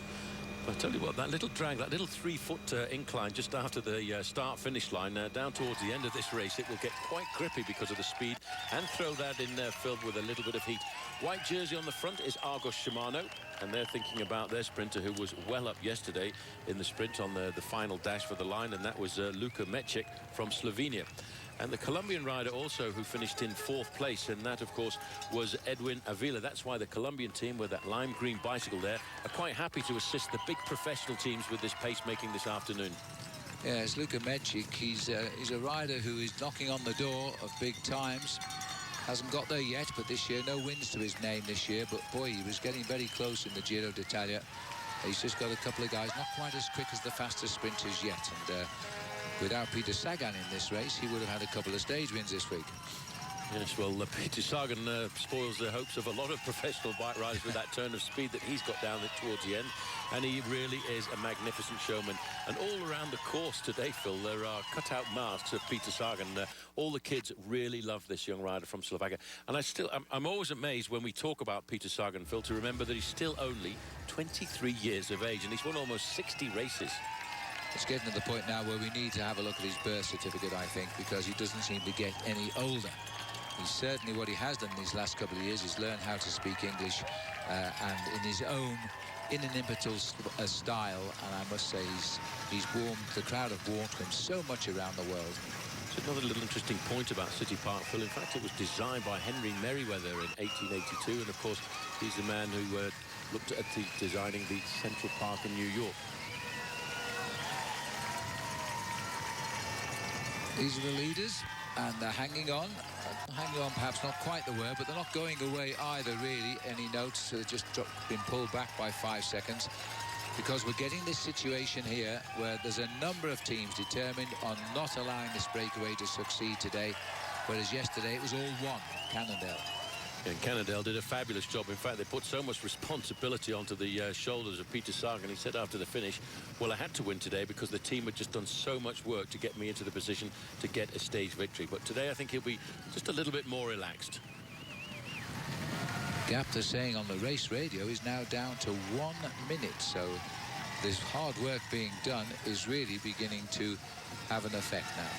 I'll tell you what, that little drag, that little 3-foot incline just after the start-finish line, down towards the end of this race, it will get quite grippy because of the speed, and throw that in filled with a little bit of heat. White jersey on the front is Argos Shimano, and they're thinking about their sprinter who was well up yesterday in the sprint on the final dash for the line, and that was Luka Mecic from Slovenia. And the Colombian rider also who finished in 4th place, and that, of course, was Edwin Avila. That's why the Colombian team with that lime green bicycle there are quite happy to assist the big professional teams with this pacemaking this afternoon. Yes, Luka Mecic, he's a rider who is knocking on the door of big times. Hasn't got there yet, but this year, no wins to his name this year. But boy, he was getting very close in the Giro d'Italia. He's just got a couple of guys, not quite as quick as the fastest sprinters yet. And without Peter Sagan in this race, he would have had a couple of stage wins this week. Yes, well, Peter Sagan spoils the hopes of a lot of professional bike riders with that turn of speed that he's got down towards the end. And he really is a magnificent showman. And all around the course today, Phil, there are cut-out masks of Peter Sagan. All the kids really love this young rider from Slovakia. And I'm always amazed when we talk about Peter Sagan, Phil, to remember that he's still only 23 years of age, and he's won almost 60 races. It's getting to the point now where we need to have a look at his birth certificate, I think, because he doesn't seem to get any older. He's certainly, what he has done these last couple of years is learn how to speak English and in his own inimitable style. And I must say, he's warmed, the crowd have warmed him so much around the world. It's another little interesting point about City Park, Phil. In fact, it was designed by Henry Merriweather in 1882. And, of course, he's the man who looked at designing the Central Park in New York. These are the leaders, and they're hanging on. Hanging on, perhaps not quite the word, but they're not going away either, really. Any notes, they've just been pulled back by 5 seconds, because we're getting this situation here where there's a number of teams determined on not allowing this breakaway to succeed today, whereas yesterday it was all one, Cannondale. And Cannondale did a fabulous job. In fact, they put so much responsibility onto the shoulders of Peter Sagan. He said after the finish, well, I had to win today because the team had just done so much work to get me into the position to get a stage victory. But today I think he'll be just a little bit more relaxed. Gap, they're saying on the race radio, is now down to 1 minute. So this hard work being done is really beginning to have an effect now.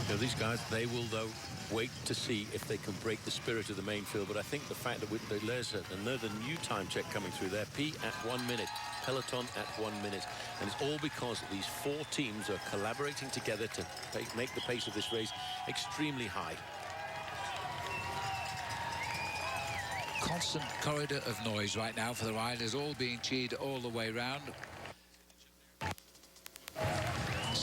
You know, these guys, they will, though, wait to see if they can break the spirit of the main field. But I think the fact that there's another new time check coming through there, P at 1 minute, Peloton at 1 minute. And it's all because these 4 teams are collaborating together to make the pace of this race extremely high. Constant corridor of noise right now for the riders, all being cheered all the way round.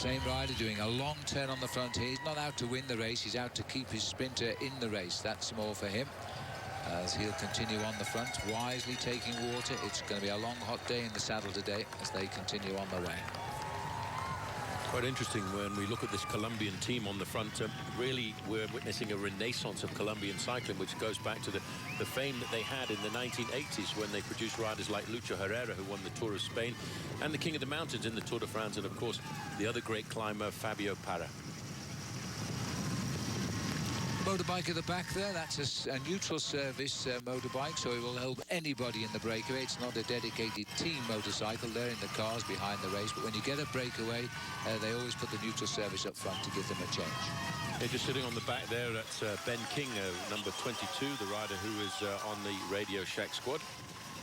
same rider doing a long turn on the front here. He's not out to win the race. He's out to keep his sprinter in the race. That's more for him, as he'll continue on the front, wisely taking water. It's going to be a long, hot day in the saddle today as they continue on their way. Quite interesting when we look at this Colombian team on the front. Really, we're witnessing a renaissance of Colombian cycling, which goes back to the fame that they had in the 1980s when they produced riders like Lucho Herrera, who won the Tour of Spain, and the King of the Mountains in the Tour de France, and of course the other great climber, Fabio Parra. Motorbike at the back there, that's a neutral service motorbike, so it will help anybody in the breakaway. It's not a dedicated team motorcycle. They're in the cars behind the race, but when you get a breakaway, they always put the neutral service up front to give them a change. Yeah, just sitting on the back there, that's Ben King, number 22, the rider who is on the Radio Shack squad.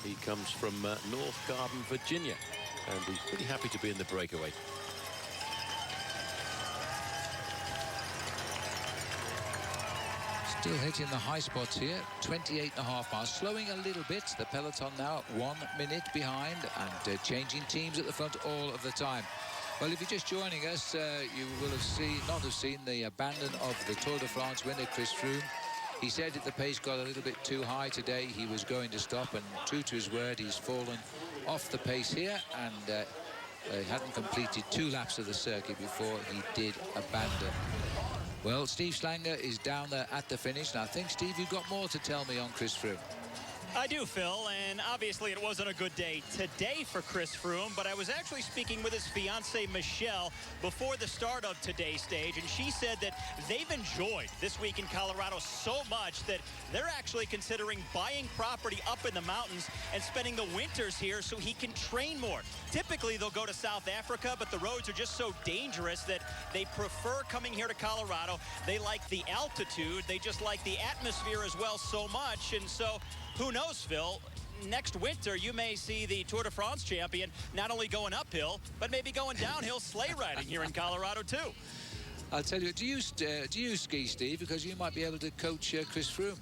He comes from North Garden, Virginia, and he's pretty happy to be in the breakaway. Still hitting the high spots here, 28.5 miles, slowing a little bit. The peloton now 1 minute behind and changing teams at the front all of the time. Well, if you're just joining us, you will have not have seen the abandon of the Tour de France winner, Chris Froome. He said that the pace got a little bit too high today. He was going to stop, and true to his word, he's fallen off the pace here, and he hadn't completed 2 laps of the circuit before he did abandon. Well, Steve Slanger is down there at the finish. Now, I think, Steve, you've got more to tell me on Chris Froome. I do, Phil, and obviously it wasn't a good day today for Chris Froome, but I was actually speaking with his fiancée, Michelle, before the start of today's stage, and she said that they've enjoyed this week in Colorado so much that they're actually considering buying property up in the mountains and spending the winters here so he can train more. Typically, they'll go to South Africa, but the roads are just so dangerous that they prefer coming here to Colorado. They like the altitude. They just like the atmosphere as well so much, and so who knows, Phil? Next winter, you may see the Tour de France champion not only going uphill, but maybe going downhill sleigh riding here in Colorado, too. I'll tell you, do you ski, Steve? Because you might be able to coach Chris Froome.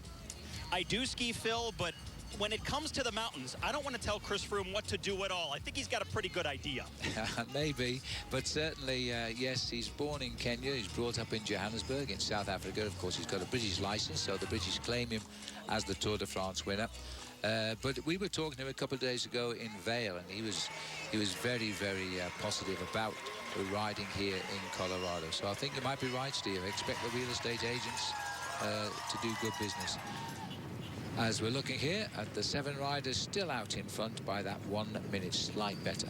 I do ski, Phil, but when it comes to the mountains, I don't want to tell Chris Froome what to do at all. I think he's got a pretty good idea. Maybe, but certainly, yes, he's born in Kenya. He's brought up in Johannesburg in South Africa. Of course, he's got a British license, so the British claim him as the Tour de France winner. But we were talking to him a couple of days ago in Vail, and he was very, very positive about riding here in Colorado. So I think you might be right, Steve. I expect the real estate agents to do good business. As we're looking here at the 7 riders still out in front by that 1 minute slight better.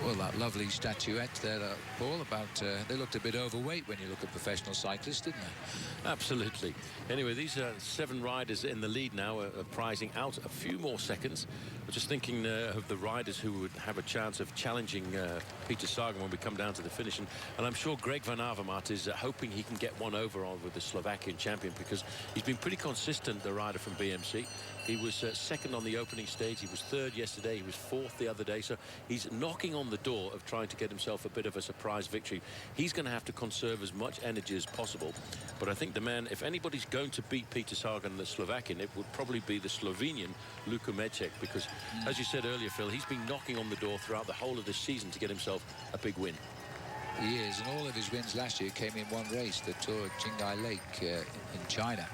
Well, that lovely statuette there, Paul, about they looked a bit overweight when you look at professional cyclists, didn't they? Absolutely. Anyway, these 7 riders in the lead now are prizing out a few more seconds. We're just thinking of the riders who would have a chance of challenging Peter Sagan when we come down to the finish. And I'm sure Greg Van Avermaet is hoping he can get one over on with the Slovakian champion, because he's been pretty consistent, the rider from BMC. He was second on the opening stage. He was 3rd yesterday. He was 4th the other day. So he's knocking on the door of trying to get himself a bit of a surprise victory. He's going to have to conserve as much energy as possible. But I think the man, if anybody's going to beat Peter Sagan, the Slovakian, it would probably be the Slovenian, Luka Meček, because, as you said earlier, Phil, he's been knocking on the door throughout the whole of this season to get himself a big win. He is, and all of his wins last year came in one race, the Tour of Qinghai Lake in China.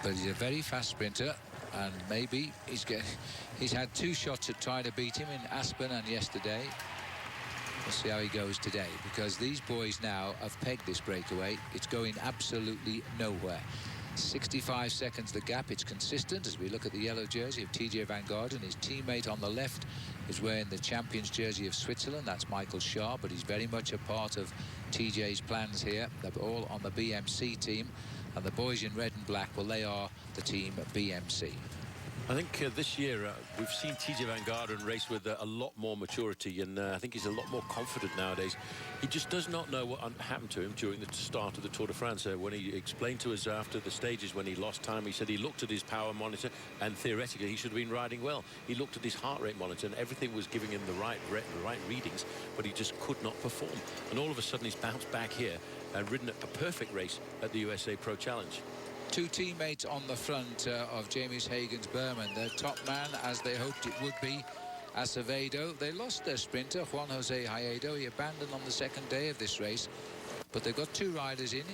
But he's a very fast sprinter, and maybe he's had 2 shots at trying to beat him in Aspen and yesterday. We'll see how he goes today, because these boys now have pegged this breakaway. It's going absolutely nowhere. 65 seconds the gap. It's consistent as we look at the yellow jersey of TJ Van Garderen. His teammate on the left is wearing the champions jersey of Switzerland. That's Michael Schaar, but he's very much a part of TJ's plans here. They're all on the BMC team. And the boys in red and black, well, they are the team BMC. I think this year we've seen TJ Van Garderen race with a lot more maturity, and I think he's a lot more confident nowadays. He just does not know what happened to him during the start of the Tour de France. When he explained to us after the stages when he lost time, he said he looked at his power monitor and theoretically he should have been riding well. He looked at his heart rate monitor and everything was giving him the right readings, but he just could not perform. And all of a sudden he's bounced back here and ridden a perfect race at the USA Pro Challenge. 2 teammates on the front of James Hagen's Berman. Their top man, as they hoped it would be, Acevedo. They lost their sprinter, Juan Jose Hayedo. He abandoned on the second day of this race. But they've got 2 riders in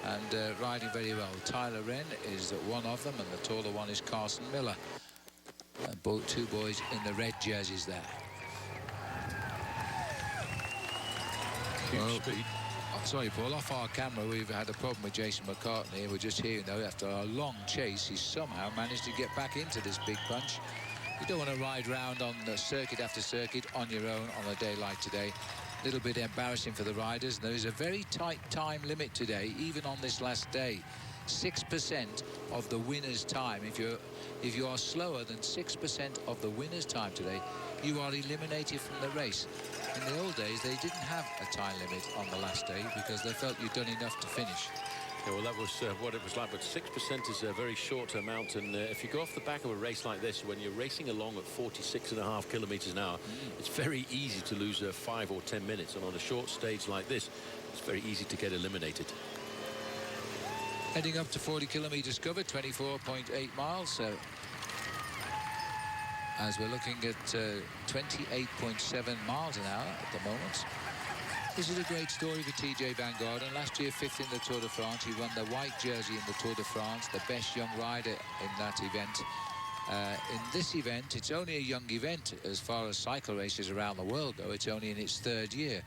and riding very well. Tyler Wren is one of them, and the taller one is Carson Miller. Both 2 boys in the red jerseys there. Huge speed. Sorry, Paul, off our camera we've had a problem with Jason McCartney. We're just hearing, though, after a long chase, he's somehow managed to get back into this big punch. You don't want to ride round on circuit after circuit on your own on a day like today. A little bit embarrassing for the riders. There is a very tight time limit today, even on this last day. 6% of the winner's time. If you are slower than 6% of the winner's time today, you are eliminated from the race. In the old days, they didn't have a time limit on the last day because they felt you'd done enough to finish. Yeah, well, that was what it was like, but 6% is a very short amount, and if you go off the back of a race like this, when you're racing along at 46.5 kilometers an hour, it's very easy to lose 5 or 10 minutes, and on a short stage like this, it's very easy to get eliminated. Heading up to 40 kilometers covered, 24.8 miles. As we're looking at 28.7 miles an hour at the moment. This is a great story for TJ Van Garderen. Last year, 5th in the Tour de France. He won the white jersey in the Tour de France, the best young rider in that event. In this event, it's only a young event as far as cycle races around the world go. It's only in its 3rd year,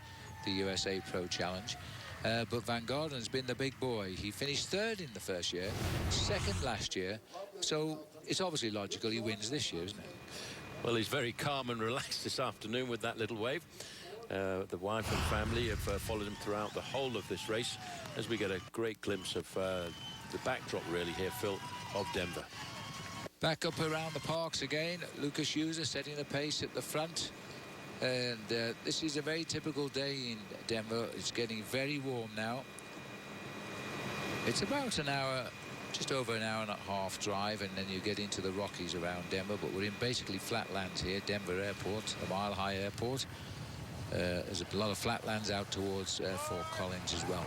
the USA Pro Challenge. But Van Garden's been the big boy. He finished 3rd in the first year, 2nd last year. So it's obviously logical he wins this year, isn't it? Well, he's very calm and relaxed this afternoon with that little wave. The wife and family have followed him throughout the whole of this race as we get a great glimpse of the backdrop, really, here, Phil, of Denver. Back up around the parks again. Lucas User setting the pace at the front. And this is a very typical day in Denver. It's getting very warm now. It's about an hour, just over an hour and a half drive, and then you get into the Rockies around Denver. But we're in basically flatlands here. Denver Airport, the Mile High Airport. There's a lot of flatlands out towards Fort Collins as well.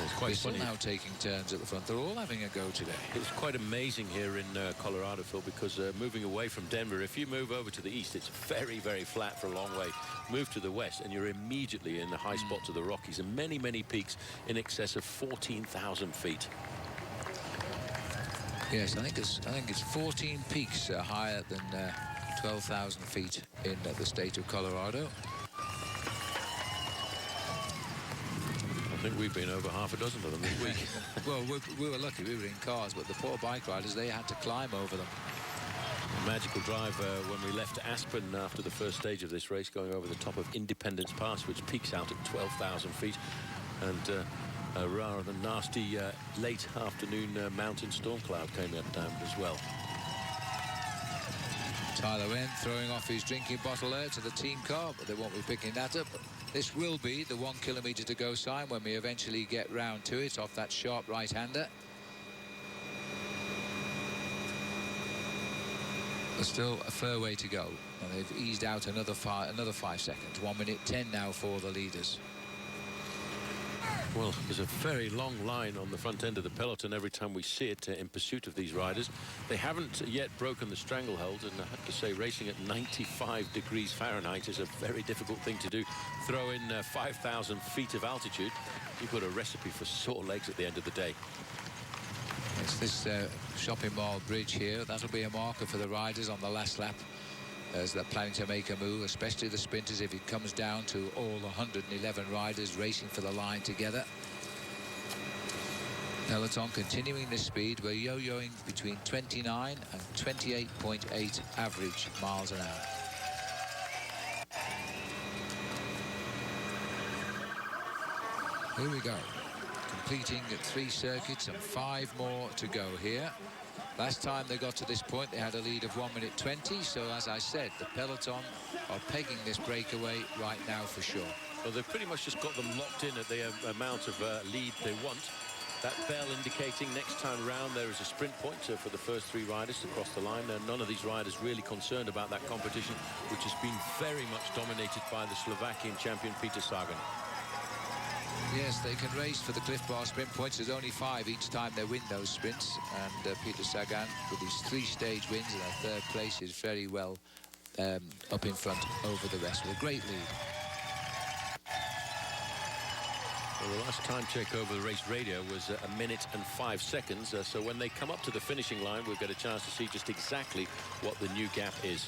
It's quite funny. Now taking turns at the front. They're all having a go today. It's quite amazing here in Colorado, Phil, because moving away from Denver, if you move over to the east, it's very, very flat for a long way. Move to the west, and you're immediately in the high spots of the Rockies, and many, many peaks in excess of 14,000 feet. Yes, I think it's 14 peaks higher than 12,000 feet in the state of Colorado. I think we've been over half a dozen of them this week. Well, we were lucky. We were in cars, but the poor bike riders, they had to climb over them. A magical drive when we left Aspen after the first stage of this race, going over the top of Independence Pass, which peaks out at 12,000 feet. And a rather nasty late afternoon mountain storm cloud came down as well. Tyler Wren throwing off his drinking bottle there to the team car, but they won't be picking that up. This will be the 1 kilometre to go sign when we eventually get round to it off that sharp right-hander. There's still a fair way to go, and they've eased out another 5 seconds. 1 minute 10 now for the leaders. Well, there's a very long line on the front end of the peloton every time we see it in pursuit of these riders. They haven't yet broken the stranglehold, and I have to say racing at 95 degrees Fahrenheit is a very difficult thing to do. Throw in 5,000 feet of altitude, you've got a recipe for sore legs at the end of the day. It's this shopping mall bridge here. That'll be a marker for the riders on the last lap as they're planning to make a move, especially the sprinters, if it comes down to all 111 riders racing for the line together. Peloton continuing this speed. We're yo-yoing between 29 and 28.8 average miles an hour. Here we go. Completing 3 circuits and 5 more to go here. Last time they got to this point, they had a lead of 1 minute 20. So, as I said, the peloton are pegging this breakaway right now for sure. Well, they've pretty much just got them locked in at the amount of lead they want. That bell indicating next time round there is a sprint point for the first 3 riders to cross the line. None of these riders really concerned about that competition, which has been very much dominated by the Slovakian champion Peter Sagan. Yes, they can race for the Cliff Bar sprint points. There's only 5 each time they win those sprints. And Peter Sagan, with his 3 stage wins and a 3rd place, is very well up in front over the rest with a great lead. Well, the last time check over the race radio was 1 minute and 5 seconds. So when they come up to the finishing line, we'll get a chance to see just exactly what the new gap is.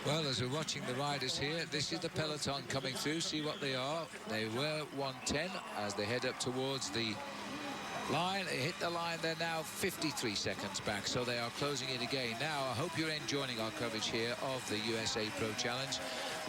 Well, as we're watching the riders here, this is the peloton coming through. See what they are. They were 1:10 as they head up towards the line. They hit the line. They're now 53 seconds back, so they are closing it again. Now, I hope you're enjoying our coverage here of the USA Pro Challenge.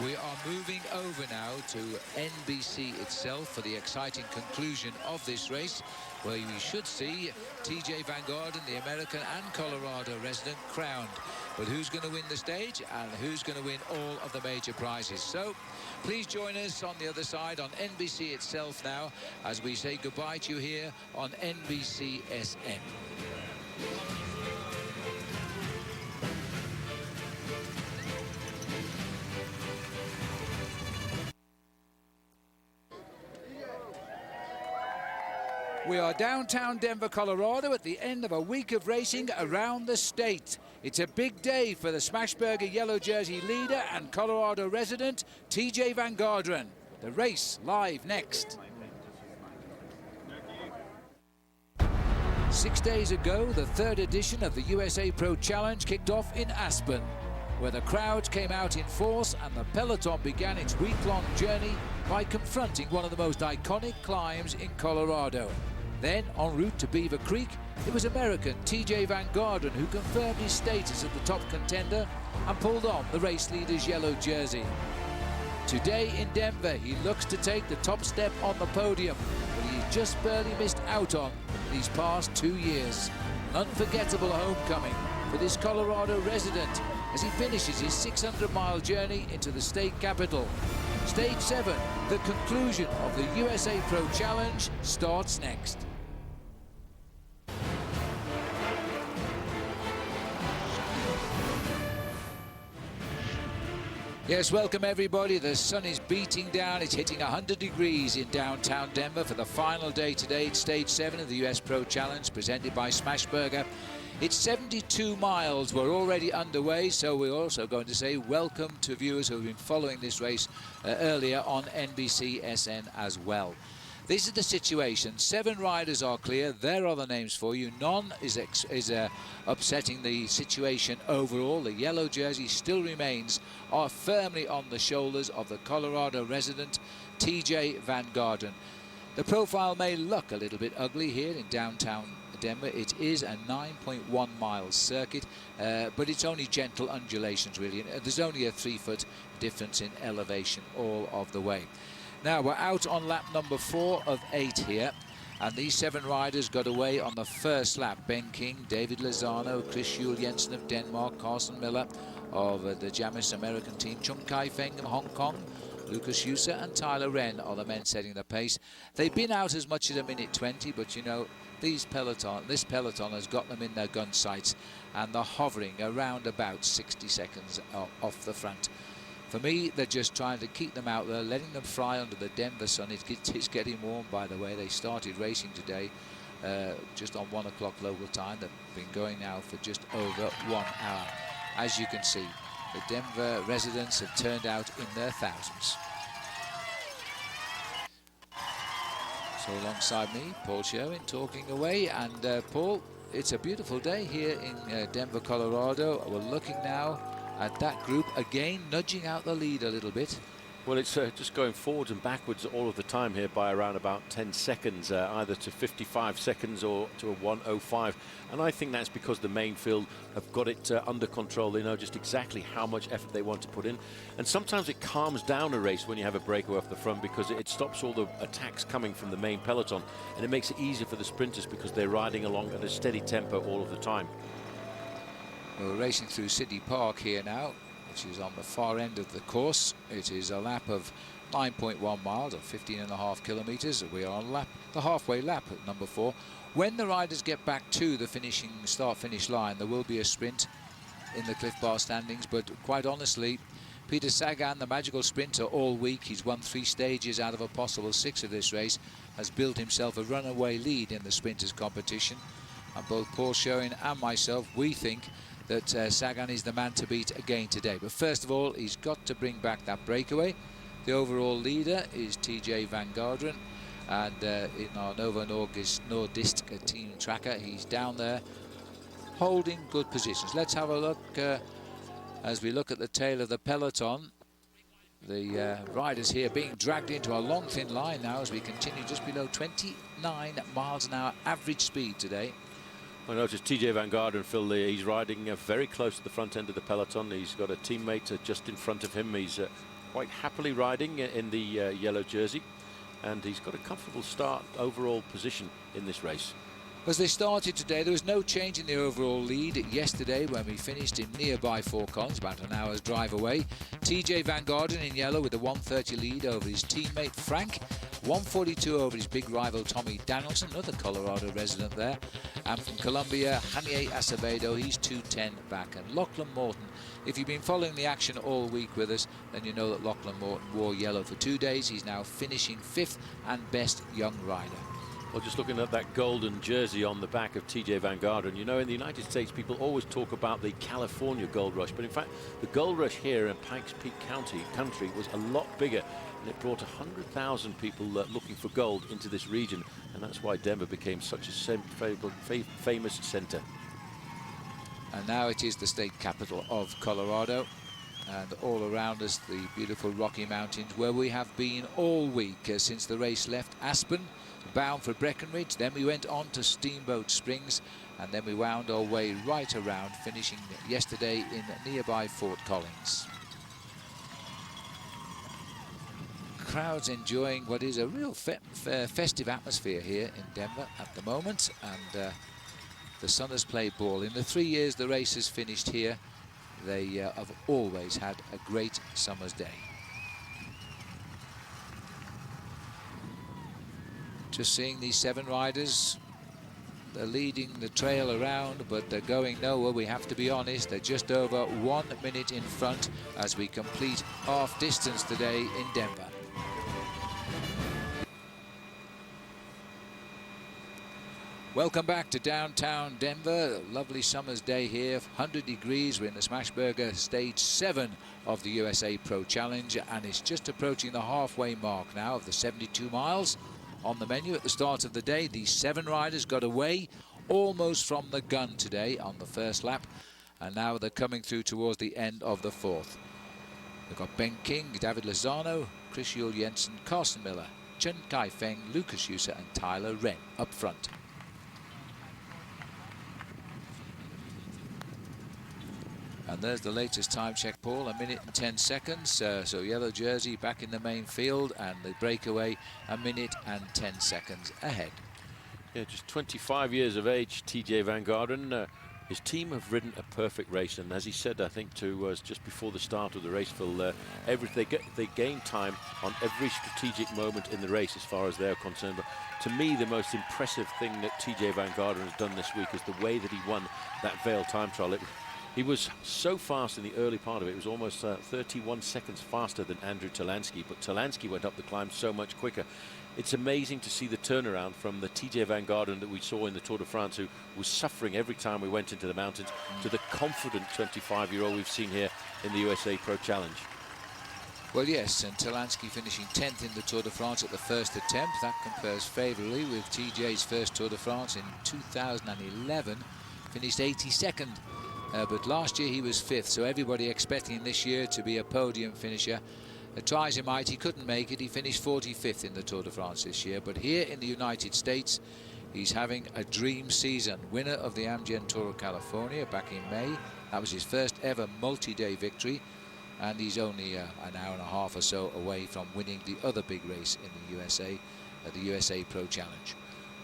We are moving over now to NBC itself for the exciting conclusion of this race, where we should see TJ Van Garderen, the American and Colorado resident, crowned. But who's going to win the stage and who's going to win all of the major prizes? So please join us on the other side on NBC itself now as we say goodbye to you here on NBC SN. We are downtown Denver, Colorado at the end of a week of racing around the state. It's a big day for the Smashburger yellow jersey leader and Colorado resident, TJ Van Garderen. The race live next. 6 days ago, the third edition of the USA Pro Challenge kicked off in Aspen, where the crowds came out in force and the peloton began its week-long journey by confronting one of the most iconic climbs in Colorado. Then, en route to Beaver Creek, it was American TJ Van Garderen who confirmed his status as the top contender and pulled on the race leader's yellow jersey. Today in Denver, he looks to take the top step on the podium, but he's just barely missed out on these past 2 years. An unforgettable homecoming for this Colorado resident as he finishes his 600-mile journey into the state capital. Stage 7, the conclusion of the USA Pro Challenge, starts next. Yes, welcome everybody. The sun is beating down. It's hitting 100 degrees in downtown Denver for the final day today. It's Stage 7 of the US Pro Challenge presented by Smashburger. It's 72 miles. We're already underway, so we're also going to say welcome to viewers who have been following this race earlier on NBC SN as well. This is the situation. 7 riders are clear. There are the names for you. None is upsetting the situation overall. The yellow jersey still remains firmly on the shoulders of the Colorado resident, TJ Van Garderen. The profile may look a little bit ugly here in downtown Denver. It is a 9.1 mile circuit, but it's only gentle undulations really. There's only a 3-foot difference in elevation all of the way. Now we're out on lap number 4 of 8 here, and these 7 riders got away on the first lap. Ben King, David Lozano, Chris Juul Jensen of Denmark, Carson Miller of the Jamis American team, Chung Kai-Feng of Hong Kong, Lucas Yusa and Tyler Wren are the men setting the pace. They've been out as much as a minute 20, but you know, this peloton has got them in their gun sights, and they're hovering around about 60 seconds off the front. For me, they're just trying to keep them out there, letting them fry under the Denver sun. It's getting warm, by the way. They started racing today just on 1 o'clock local time. They've been going now for just over 1 hour. As you can see, the Denver residents have turned out in their thousands. So alongside me, Paul Sherwin talking away. And Paul, it's a beautiful day here in Denver, Colorado. We're looking now at that group again, nudging out the lead a little bit. Well, it's just going forwards and backwards all of the time here by around about 10 seconds, either to 55 seconds or to a 1:05. And I think that's because the main field have got it under control. They know just exactly how much effort they want to put in. And sometimes it calms down a race when you have a breakaway off the front, because it stops all the attacks coming from the main peloton. And it makes it easier for the sprinters because they're riding along at a steady tempo all of the time. We're racing through City Park here now, which is on the far end of the course. It is a lap of 9.1 miles or 15.5 kilometers. We are on the halfway lap at number 4. When the riders get back to the start-finish line, there will be a sprint in the Cliff Bar standings, but quite honestly, Peter Sagan, the magical sprinter all week, he's won 3 stages out of a possible 6 of this race, has built himself a runaway lead in the sprinters competition. And both Paul Schoen and myself, we think that Sagan is the man to beat again today. But first of all, he's got to bring back that breakaway. The overall leader is TJ Van Garderen, and in our Novo Nordisk team tracker, he's down there holding good positions. Let's have a look as we look at the tail of the peloton. The riders here being dragged into a long thin line now as we continue just below 29 miles an hour average speed today. I noticed TJ Van Garderen, Phil, he's riding very close to the front end of the peloton. He's got a teammate just in front of him. He's quite happily riding in the yellow jersey, and he's got a comfortable start overall position in this race. As they started today, there was no change in the overall lead yesterday when we finished in nearby Fort Collins, about an hour's drive away. TJ Van Garderen in yellow with a 1:30 lead over his teammate Frank, 1:42 over his big rival Tommy Danielson, another Colorado resident there. And from Colombia, Janier Acevedo, he's 2:10 back. And Lachlan Morton, if you've been following the action all week with us, then you know that Lachlan Morton wore yellow for 2 days. He's now finishing 5th and best young rider. Well, just looking at that golden jersey on the back of TJ Van Garderen, you know, in the United States, people always talk about the California gold rush, but in fact, the gold rush here in Pikes Peak country was a lot bigger, and it brought 100,000 people looking for gold into this region, and that's why Denver became such a famous center. And now it is the state capital of Colorado, and all around us the beautiful Rocky Mountains, where we have been all week since the race left Aspen, bound for Breckenridge. Then we went on to Steamboat Springs, and then we wound our way right around, finishing yesterday in nearby Fort Collins. Crowds enjoying what is a real festive atmosphere here in Denver at the moment, and the sun has played ball. In the 3 years the race has finished here, they have always had a great summer's day. Just seeing these 7 riders, they're leading the trail around, but they're going nowhere, we have to be honest. They're just over 1 minute in front as we complete half distance today in Denver. Welcome back to downtown Denver. A lovely summer's day here, 100 degrees. We're in the Smashburger Stage 7 of the USA Pro Challenge, and it's just approaching the halfway mark now of the 72 miles. On the menu at the start of the day, these 7 riders got away almost from the gun today on the first lap, and now they're coming through towards the end of the 4th. We've got Ben King, David Lozano, Chris Juul Jensen, Carson Miller, Chen Kaifeng, Lucas Yusa and Tyler Wren up front. And there's the latest time check, Paul, 1 minute and 10 seconds. So yellow jersey back in the main field, and the breakaway 1 minute and 10 seconds ahead. Yeah, just 25 years of age, TJ Van Garderen. His team have ridden a perfect race, and as he said, I think to us just before the start of the race, Phil, they gain time on every strategic moment in the race as far as they're concerned. But to me, the most impressive thing that TJ Van Garderen has done this week is the way that he won that Vail time trial. He was so fast in the early part of it. It was almost 31 seconds faster than Andrew Talansky, but Talansky went up the climb so much quicker. It's amazing to see the turnaround from the TJ Van Garderen that we saw in the Tour de France, who was suffering every time we went into the mountains, to the confident 25-year-old we've seen here in the USA Pro Challenge. Well, yes, and Talansky finishing 10th in the Tour de France at the first attempt. That compares favourably with TJ's first Tour de France in 2011, finished 82nd. But last year he was 5th, so everybody expecting this year to be a podium finisher. Try as he might, he couldn't make it. He finished 45th in the Tour de France this year. But here in the United States, he's having a dream season. Winner of the Amgen Tour of California back in May. That was his first ever multi-day victory. And he's only an hour and a half or so away from winning the other big race in the USA, the USA Pro Challenge.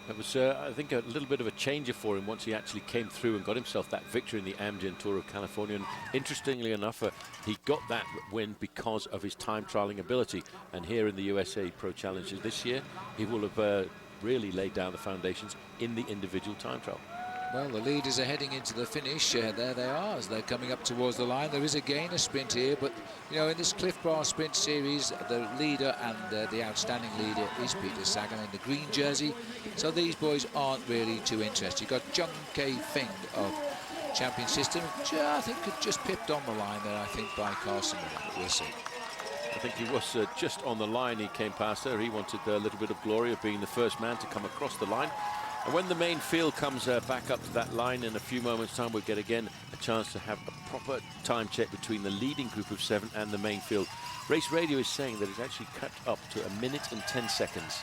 It was, I think, a little bit of a changer for him once he actually came through and got himself that victory in the Amgen Tour of California. And interestingly enough, he got that win because of his time trialing ability. And here in the USA Pro Challenges this year, he will have really laid down the foundations in the individual time trial. Well, the leaders are heading into the finish. There they are as they're coming up towards the line. There is again a sprint here, but you know, in this Cliff Bar Sprint Series, the leader and the outstanding leader is Peter Sagan in the green jersey. So these boys aren't really too interested. You've got Chung Kae-Feng of Champion System, which I think could just pipped on the line there, I think, by Carson Miller, but we'll see. I think he was just on the line. He came past there. He wanted a little bit of glory of being the first man to come across the line. And when the main field comes back up to that line in a few moments' time, we'll get again a chance to have a proper time check between the leading group of 7 and the main field. Race Radio is saying that it's actually cut up to 1 minute and 10 seconds.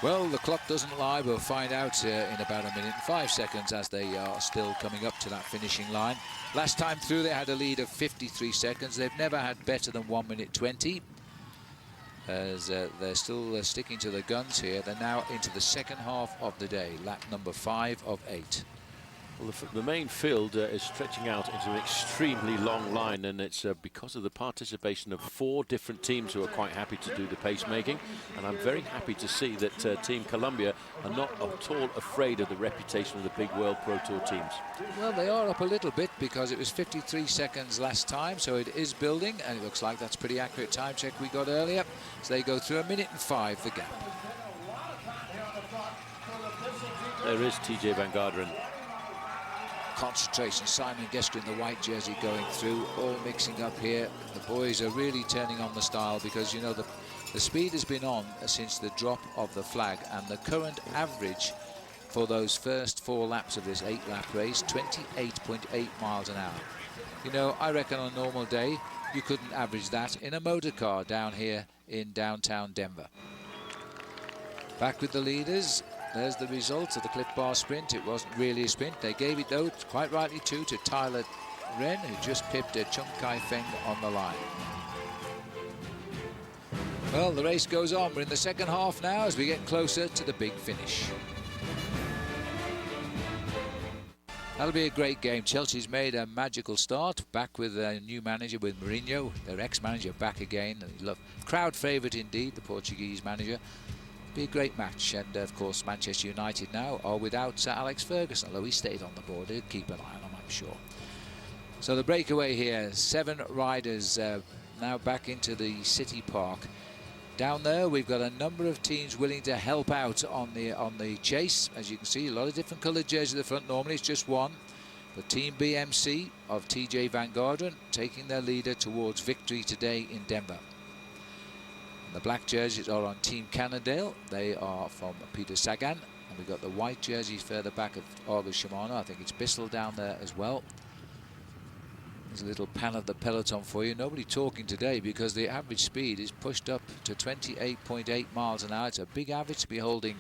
Well, the clock doesn't lie. We'll find out in about 1 minute and 5 seconds as they are still coming up to that finishing line. Last time through, they had a lead of 53 seconds. They've never had better than 1 minute 20. As they're still sticking to the guns here. They're now into the second half of the day, lap number 5 of 8. Well, the main field is stretching out into an extremely long line, and it's because of the participation of 4 different teams who are quite happy to do the pacemaking. And I'm very happy to see that Team Columbia are not at all afraid of the reputation of the big World Pro Tour teams. Well, they are up a little bit because it was 53 seconds last time, so it is building, and it looks like that's pretty accurate time check we got earlier. So they go through 1 minute and 5, the gap. There is TJ Van Garderen. Concentration. Simon Gesker in the white jersey going through, all mixing up here. The boys are really turning on the style because, you know, the speed has been on since the drop of the flag, and the current average for those first 4 laps of this 8-lap race, 28.8 miles an hour. You know, I reckon on a normal day you couldn't average that in a motor car down here in downtown Denver. Back with the leaders. There's the result of the Cliff Bar Sprint. It wasn't really a sprint. They gave it, though, quite rightly too, to Tyler Wren, who just pipped Chung Kae-Feng on the line. Well, the race goes on. We're in the second half now as we get closer to the big finish. That'll be a great game. Chelsea's made a magical start, back with a new manager, with Mourinho, their ex-manager, back again. Crowd favourite indeed, the Portuguese manager. Be a great match, and of course Manchester United now are without Alex Ferguson, although he stayed on the board. He'll keep an eye on him, I'm sure. So the breakaway here, 7 riders now back into the City Park. Down there we've got a number of teams willing to help out on the chase. As you can see, a lot of different coloured jerseys at the front. Normally it's just one. The Team BMC of TJ Van Garderen taking their leader towards victory today in Denver. The black jerseys are on Team Cannondale. They are from Peter Sagan. And we've got the white jerseys further back of Argo Shimano. I think it's Bissell down there as well. There's a little pan of the peloton for you. Nobody talking today because the average speed is pushed up to 28.8 miles an hour. It's a big average to be holding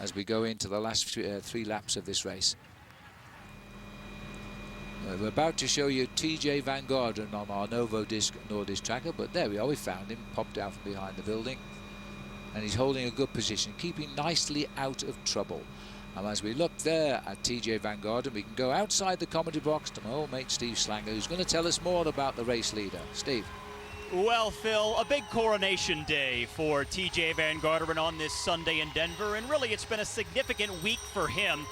as we go into the last 3 laps of this race. We're about to show you TJ Van Garderen on our Novo Disc Nordisk tracker, but there we are, we found him, popped out from behind the building, and he's holding a good position, keeping nicely out of trouble. And as we look there at TJ Van Garderen, we can go outside the commentary box to my old mate Steve Slanger, who's going to tell us more about the race leader. Steve. Well, Phil, a big coronation day for TJ Van Garderen on this Sunday in Denver, and really it's been a significant week for him.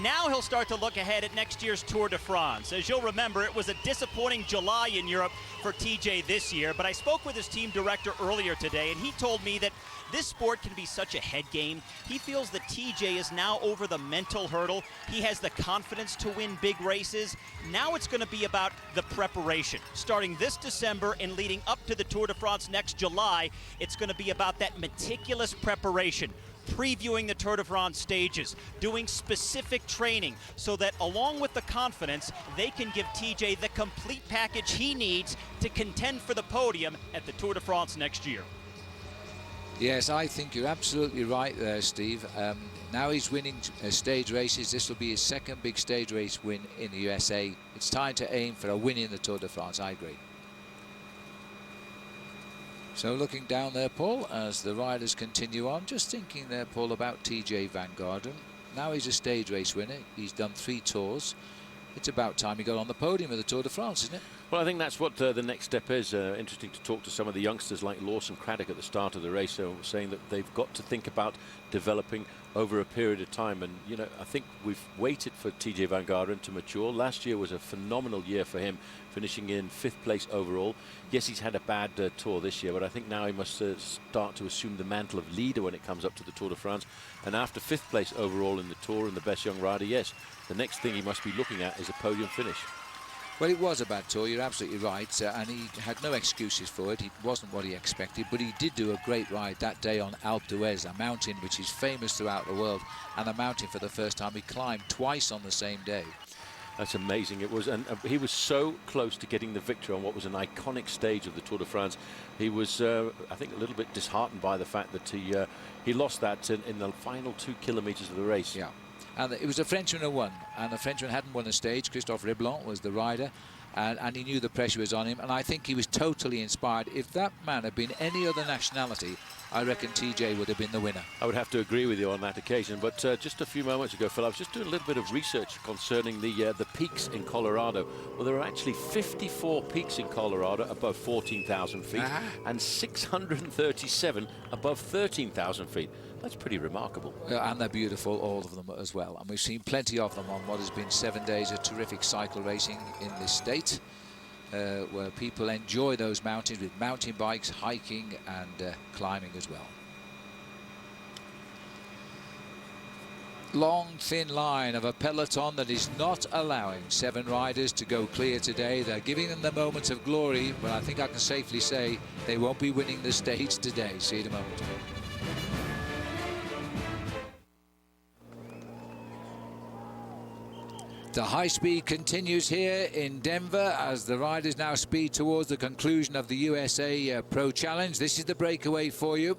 Now he'll start to look ahead at next year's Tour de France. As you'll remember, it was a disappointing July in Europe for TJ this year, but I spoke with his team director earlier today, and he told me that this sport can be such a head game. He feels that TJ is now over the mental hurdle. He has the confidence to win big races. Now it's going to be about the preparation. Starting this December and leading up to the Tour de France next July, it's going to be about that meticulous preparation. Previewing the Tour de France stages, doing specific training so that along with the confidence, they can give TJ the complete package he needs to contend for the podium at the Tour de France next year. Yes, I think you're absolutely right there, Steve. Now he's winning stage races. This will be his second big stage race win in the USA. It's time to aim for a win in the Tour de France. I agree. So looking down there, Paul, as the riders continue on, just thinking there, Paul, about TJ Van Garderen. Now he's a stage race winner. He's done 3 tours. It's about time he got on the podium of the Tour de France, isn't it? Well, I think that's what the next step is. Interesting to talk to some of the youngsters like Lawson Craddock at the start of the race, saying that they've got to think about developing over a period of time. And, you know, I think we've waited for TJ Van Garderen to mature. Last year was a phenomenal year for him, finishing in 5th place overall. Yes, he's had a bad tour this year, but I think now he must start to assume the mantle of leader when it comes up to the Tour de France. And after 5th place overall in the Tour and the best young rider, yes, the next thing he must be looking at is a podium finish. Well, it was a bad tour, you're absolutely right, and he had no excuses for it. It wasn't what he expected, but he did do a great ride that day on Alpe d'Huez, a mountain which is famous throughout the world, and a mountain for the first time he climbed twice on the same day. That's amazing. It was, and he was so close to getting the victory on what was an iconic stage of the Tour de France. He was, I think, a little bit disheartened by the fact that he lost that in the final 2 kilometers of the race. Yeah. And it was a Frenchman who won, and the Frenchman hadn't won a stage. Christophe Riblon was the rider, and he knew the pressure was on him, and I think he was totally inspired. If that man had been any other nationality, I reckon TJ would have been the winner. I would have to agree with you on that occasion, but just a few moments ago, Phil, I was just doing a little bit of research concerning the peaks in Colorado. Well, there are actually 54 peaks in Colorado above 14,000 feet, and 637 above 13,000 feet. That's pretty remarkable. And they're beautiful, all of them as well. And we've seen plenty of them on what has been 7 days of terrific cycle racing in this state, where people enjoy those mountains with mountain bikes, hiking and climbing as well. Long, thin line of a peloton that is not allowing 7 riders to go clear today. They're giving them the moments of glory, but I think I can safely say they won't be winning the stage today. See you in a moment. The high speed continues here in Denver as the riders now speed towards the conclusion of the USA Pro Challenge. This is the breakaway for you.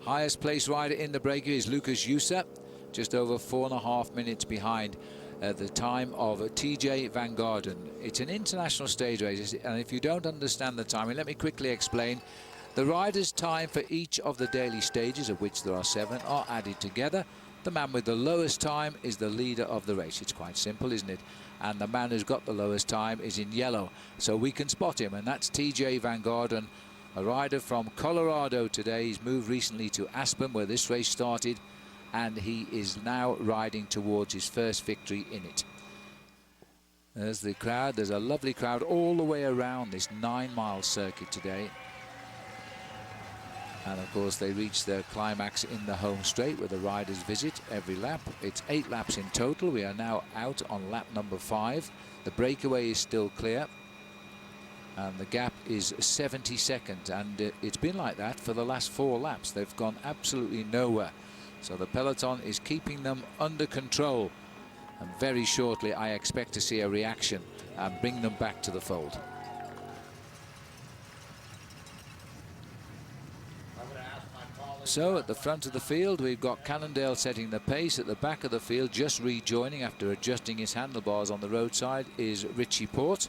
Highest place rider in the breakaway is Lucas Jusa, just over 4.5 minutes behind the time of TJ Van Garderen. It's an international stage race, and if you don't understand the timing, let me quickly explain. The riders' time for each of the daily stages, of which there are 7, are added together. The man with the lowest time is the leader of the race. It's quite simple, isn't it? And the man who's got the lowest time is in yellow, so we can spot him, and that's TJ Van Garderen, a rider from Colorado today. He's moved recently to Aspen, where this race started, and he is now riding towards his first victory in it. There's the crowd. There's a lovely crowd all the way around this 9-mile circuit today. And of course they reach their climax in the home straight where the riders visit every lap. It's 8 laps in total. We are now out on lap number 5. The breakaway is still clear. And the gap is 70 seconds. And it's been like that for the last 4 laps. They've gone absolutely nowhere. So the peloton is keeping them under control. And very shortly I expect to see a reaction and bring them back to the fold. So at the front of the field we've got Cannondale setting the pace. At the back of the field, just rejoining after adjusting his handlebars on the roadside, is Richie Porte,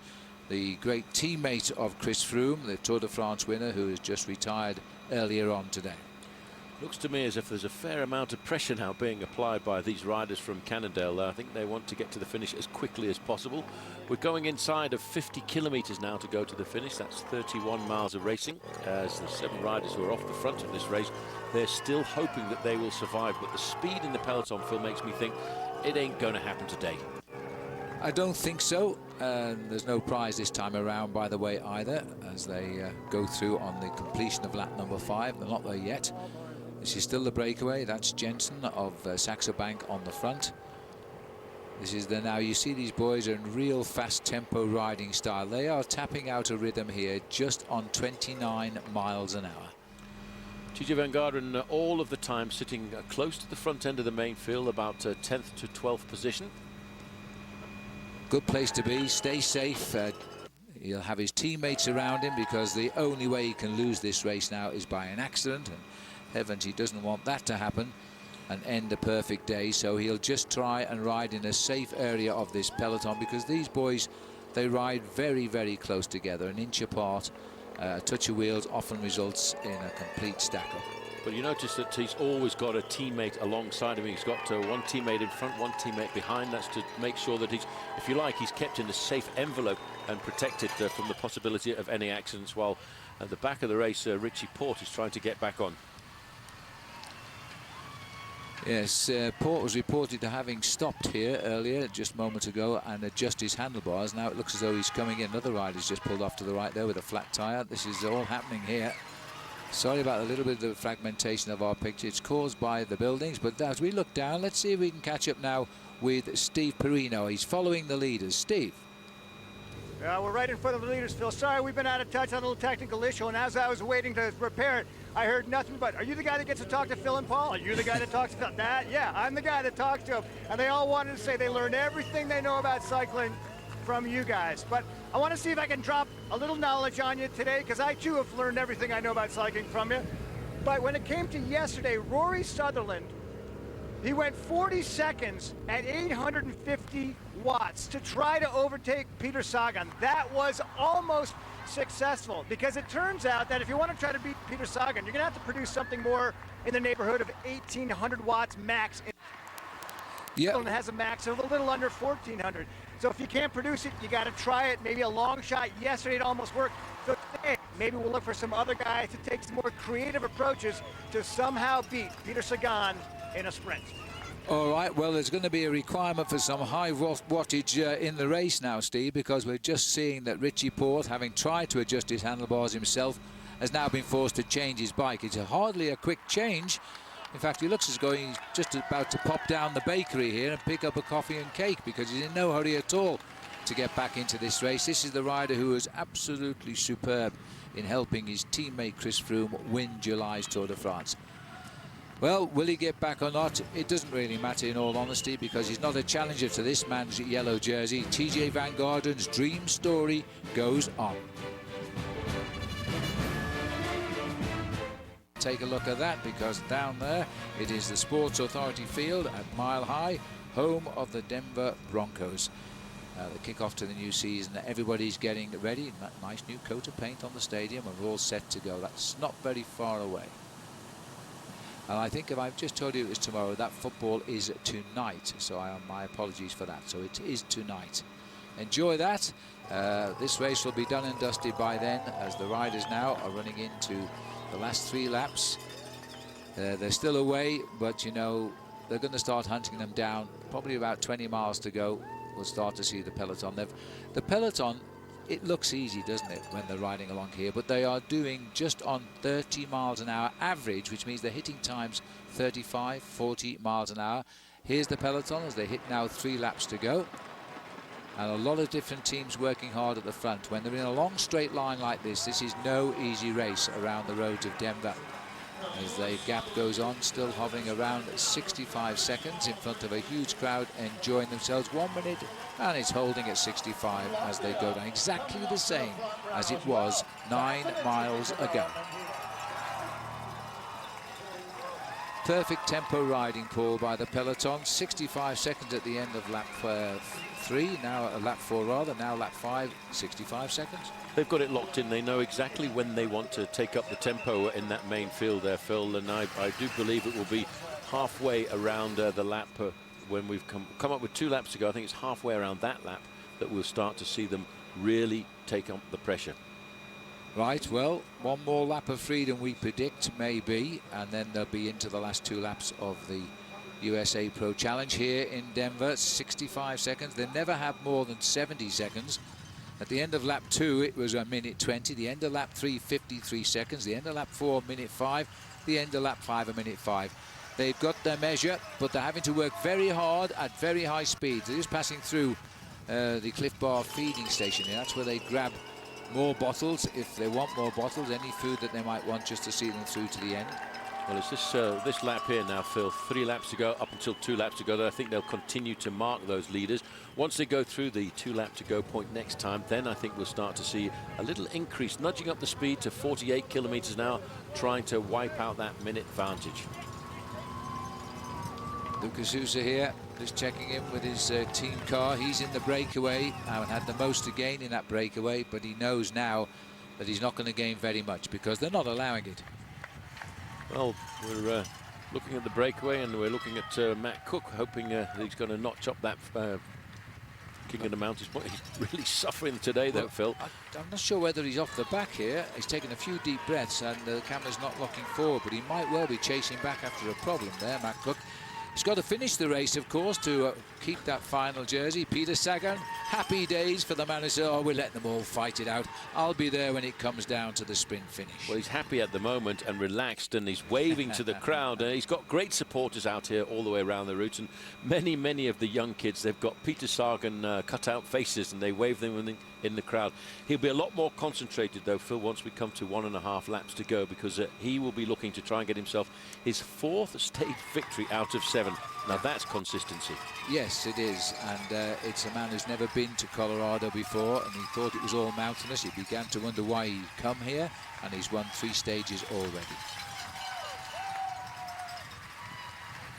the great teammate of Chris Froome, the Tour de France winner, who has just retired earlier on today. Looks to me as if there's a fair amount of pressure now being applied by these riders from Cannondale. I think they want to get to the finish as quickly as possible. We're going inside of 50 kilometers now to go to the finish. That's 31 miles of racing. As the 7 riders who are off the front of this race, they're still hoping that they will survive. But the speed in the peloton, Phil, makes me think it ain't going to happen today. I don't think so. There's no prize this time around, by the way, either, as they go through on the completion of lap number 5. They're not there yet. This is still the breakaway. That's Jensen of Saxo Bank on the front. This is the, now you see these boys are in real fast tempo riding style. They are tapping out a rhythm here just on 29 miles an hour. TJ Van Garderen all of the time sitting close to the front end of the main field, about 10th to 12th position. Good place to be. Stay safe. He'll have his teammates around him, because the only way he can lose this race now is by an accident, and heavens, he doesn't want that to happen and end a perfect day. So he'll just try and ride in a safe area of this peloton, because these boys, they ride very, very close together, an inch apart. A touch of wheels often results in a complete stack-up. But you notice that he's always got a teammate alongside him. He's got one teammate in front, one teammate behind. That's to make sure that he's, if you like, he's kept in a safe envelope and protected from the possibility of any accidents, while at the back of the race, Richie Porte is trying to get back on. Yes, Porte was reported to having stopped here earlier, just a moment ago, and adjust his handlebars. Now it looks as though he's coming in. Another rider's just pulled off to the right there with a flat tyre. This is all happening here. Sorry about a little bit of the fragmentation of our picture. It's caused by the buildings, but as we look down, let's see if we can catch up now with Steve Perino. He's following the leaders. Steve. Yeah, we're right in front of the leaders, Phil. Sorry, we've been out of touch on a little technical issue, and as I was waiting to repair it, I heard nothing but, are you the guy that gets to talk to Phil and Paul? Are you the guy that talks to Phil? Yeah, I'm the guy that talks to them. And they all wanted to say they learned everything they know about cycling from you guys. But I want to see if I can drop a little knowledge on you today, because I too have learned everything I know about cycling from you. But when it came to yesterday, Rory Sutherland, he went 40 seconds at 850 watts to try to overtake Peter Sagan. That was almost successful, because it turns out that if you want to try to beat Peter Sagan, you're going to have to produce something more in the neighborhood of 1,800 watts max. Yeah. It has a max of a little under 1,400. So if you can't produce it, you got to try it. Maybe a long shot. Yesterday it almost worked. So today, maybe we'll look for some other guys to take some more creative approaches to somehow beat Peter Sagan in a sprint. All right, well, there's going to be a requirement for some high wattage in the race now, Steve, because we're just seeing that Richie Porte, having tried to adjust his handlebars himself, has now been forced to change his bike. It's hardly a quick change. In fact, he looks as though he's just about to pop down the bakery here and pick up a coffee and cake, because he's in no hurry at all to get back into this race. This is the rider who was absolutely superb in helping his teammate Chris Froome win July's Tour de France. Well, will he get back or not? It doesn't really matter, in all honesty, because he's not a challenger to this man's yellow jersey. TJ Van Garden's dream story goes on. Take a look at that, because down there it is the Sports Authority Field at Mile High, home of the Denver Broncos. The kick-off to the new season. Everybody's getting ready. Nice new coat of paint on the stadium, and we're all set to go. That's not very far away. And I think if I've just told you it was tomorrow, that football is tonight. So my apologies for that. So it is tonight. Enjoy that. This race will be done and dusted by then, as the riders now are running into the last 3 laps. They're still away, but, you know, they're going to start hunting them down. Probably about 20 miles to go. We'll start to see the peloton. The peloton, it looks easy, doesn't it, when they're riding along here, but they are doing just on 30 miles an hour average, which means they're hitting times 35, 40 miles an hour. Here's the peloton as they hit now 3 laps to go. And a lot of different teams working hard at the front. When they're in a long straight line like this is no easy race around the roads of Denver. As the gap goes on, still hovering around 65 seconds in front of a huge crowd enjoying themselves. 1 minute, and it's holding at 65 as they go down. Exactly the same as it was 9 miles ago. Perfect tempo riding, Paul, by the peloton. 65 seconds at the end of lap 3, now lap 4 rather, now lap 5, 65 seconds. They've got it locked in. They know exactly when they want to take up the tempo in that main field there, Phil, and I do believe it will be halfway around the lap when we've come up with 2 laps to go. I think it's halfway around that lap that we'll start to see them really take up the pressure. Right, well, 1 more lap of freedom we predict, maybe, and then they'll be into the last 2 laps of the USA Pro Challenge here in Denver. 65 seconds. They never have more than 70 seconds. At the end of lap 2, it was 1:20. The end of lap 3, 53 seconds. The end of lap 4, 1:05. The end of lap 5, 1:05. They've got their measure, but they're having to work very hard at very high speeds. They're just passing through the Cliff Bar feeding station here. That's where they grab more bottles if they want more bottles, any food that they might want, just to see them through to the end. Well, it's this lap here now, Phil. 3 laps to go, up until 2 laps to go. I think they'll continue to mark those leaders. Once they go through the 2 lap to go point next time, then I think we'll start to see a little increase, nudging up the speed to 48 kilometers an hour, trying to wipe out that minute advantage. Lucas Sousa here, just checking in with his team car. He's in the breakaway and had the most to gain in that breakaway, but he knows now that he's not going to gain very much because they're not allowing it. Well, we're looking at the breakaway, and we're looking at Matt Cook, hoping that he's going to notch up that King of the Mountains point. He's really suffering today, though, Phil. I'm not sure whether he's off the back here. He's taken a few deep breaths, and the camera's not looking forward, but he might well be chasing back after a problem there, Matt Cook. He's got to finish the race, of course, to keep that final jersey. Peter Sagan, happy days for the man who said, oh, we're letting them all fight it out. I'll be there when it comes down to the sprint finish. Well, he's happy at the moment and relaxed, and he's waving to the crowd. He's got great supporters out here all the way around the route, and many of the young kids, they've got Peter Sagan cut-out faces, and they wave them in the crowd. He'll be a lot more concentrated, though, Phil, once we come to 1.5 laps to go, because he will be looking to try and get himself his 4th stage victory out of 7. Now, that's consistency. Yes, it is, and it's a man who's never been to Colorado before, and he thought it was all mountainous. He began to wonder why he'd come here, and he's won 3 stages already.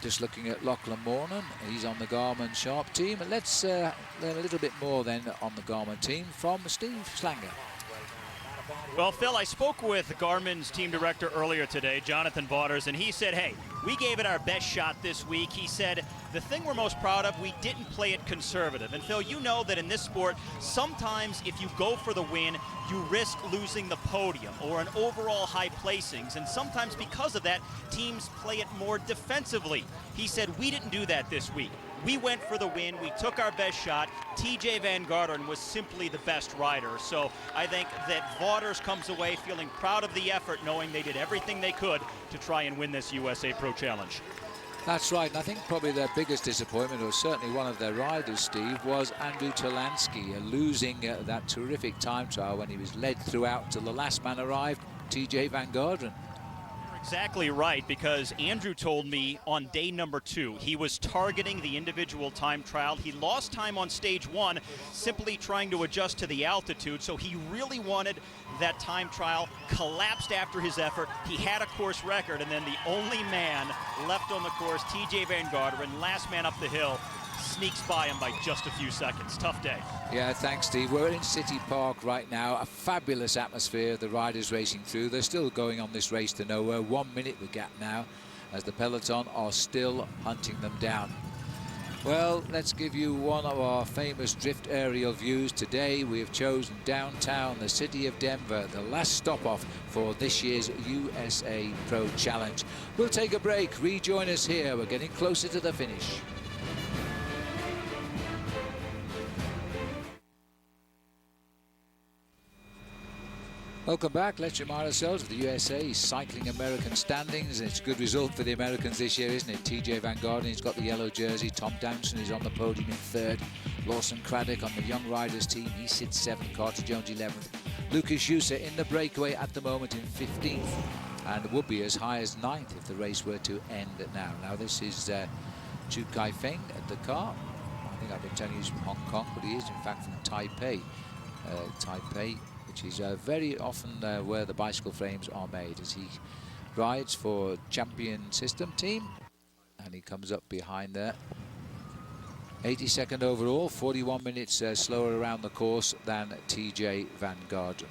Just looking at Lachlan Mornan, he's on the Garmin Sharp team. And let's learn a little bit more then on the Garmin team from Steve Slanger. Well, Phil, I spoke with Garmin's team director earlier today, Jonathan Vaughters, and he said, hey, we gave it our best shot this week. He said, the thing we're most proud of, we didn't play it conservative. And Phil, you know that in this sport, sometimes if you go for the win, you risk losing the podium or an overall high placings. And sometimes because of that, teams play it more defensively. He said, we didn't do that this week. We went for the win. We took our best shot. TJ Van Garderen was simply the best rider. So I think that Vaughters comes away feeling proud of the effort, knowing they did everything they could to try and win this USA Pro Challenge. That's right, and I think probably their biggest disappointment, or certainly one of their riders, Steve, was Andrew Talansky, losing that terrific time trial when he was led throughout till the last man arrived, TJ Van Garderen. Exactly right, because Andrew told me on day number 2 he was targeting the individual time trial. He lost time on stage 1 simply trying to adjust to the altitude, so he really wanted that time trial, collapsed after his effort. He had a course record, and then the only man left on the course, TJ Van Garderen, last man up the hill, sneaks by him by just a few seconds. Tough day. Yeah, thanks, Steve. We're in City Park right now. A fabulous atmosphere. The riders racing through. They're still going on this race to nowhere. 1 minute the gap now as the peloton are still hunting them down. Well, let's give you one of our famous drift aerial views. Today we have chosen downtown, the city of Denver, the last stop-off for this year's USA Pro Challenge. We'll take a break. Rejoin us here. We're getting closer to the finish. Welcome back. Let's remind ourselves of the USA Cycling American standings. It's a good result for the Americans this year, isn't it? TJ Van Garderen, he's got the yellow jersey. Tom Downson is on the podium in 3rd. Lawson Craddock on the Young Riders team, he sits 7th. Carter Jones 11th. Lucas Jusa in the breakaway at the moment in 15th, and would be as high as 9th if the race were to end now. Now this is Chu Kai Feng at the car. I think I've been telling you he's from Hong Kong, but he is in fact from Taipei. Which is very often where the bicycle frames are made, as he rides for Champion System team, and he comes up behind there. 82nd overall, 41 minutes slower around the course than TJ Van Garderen.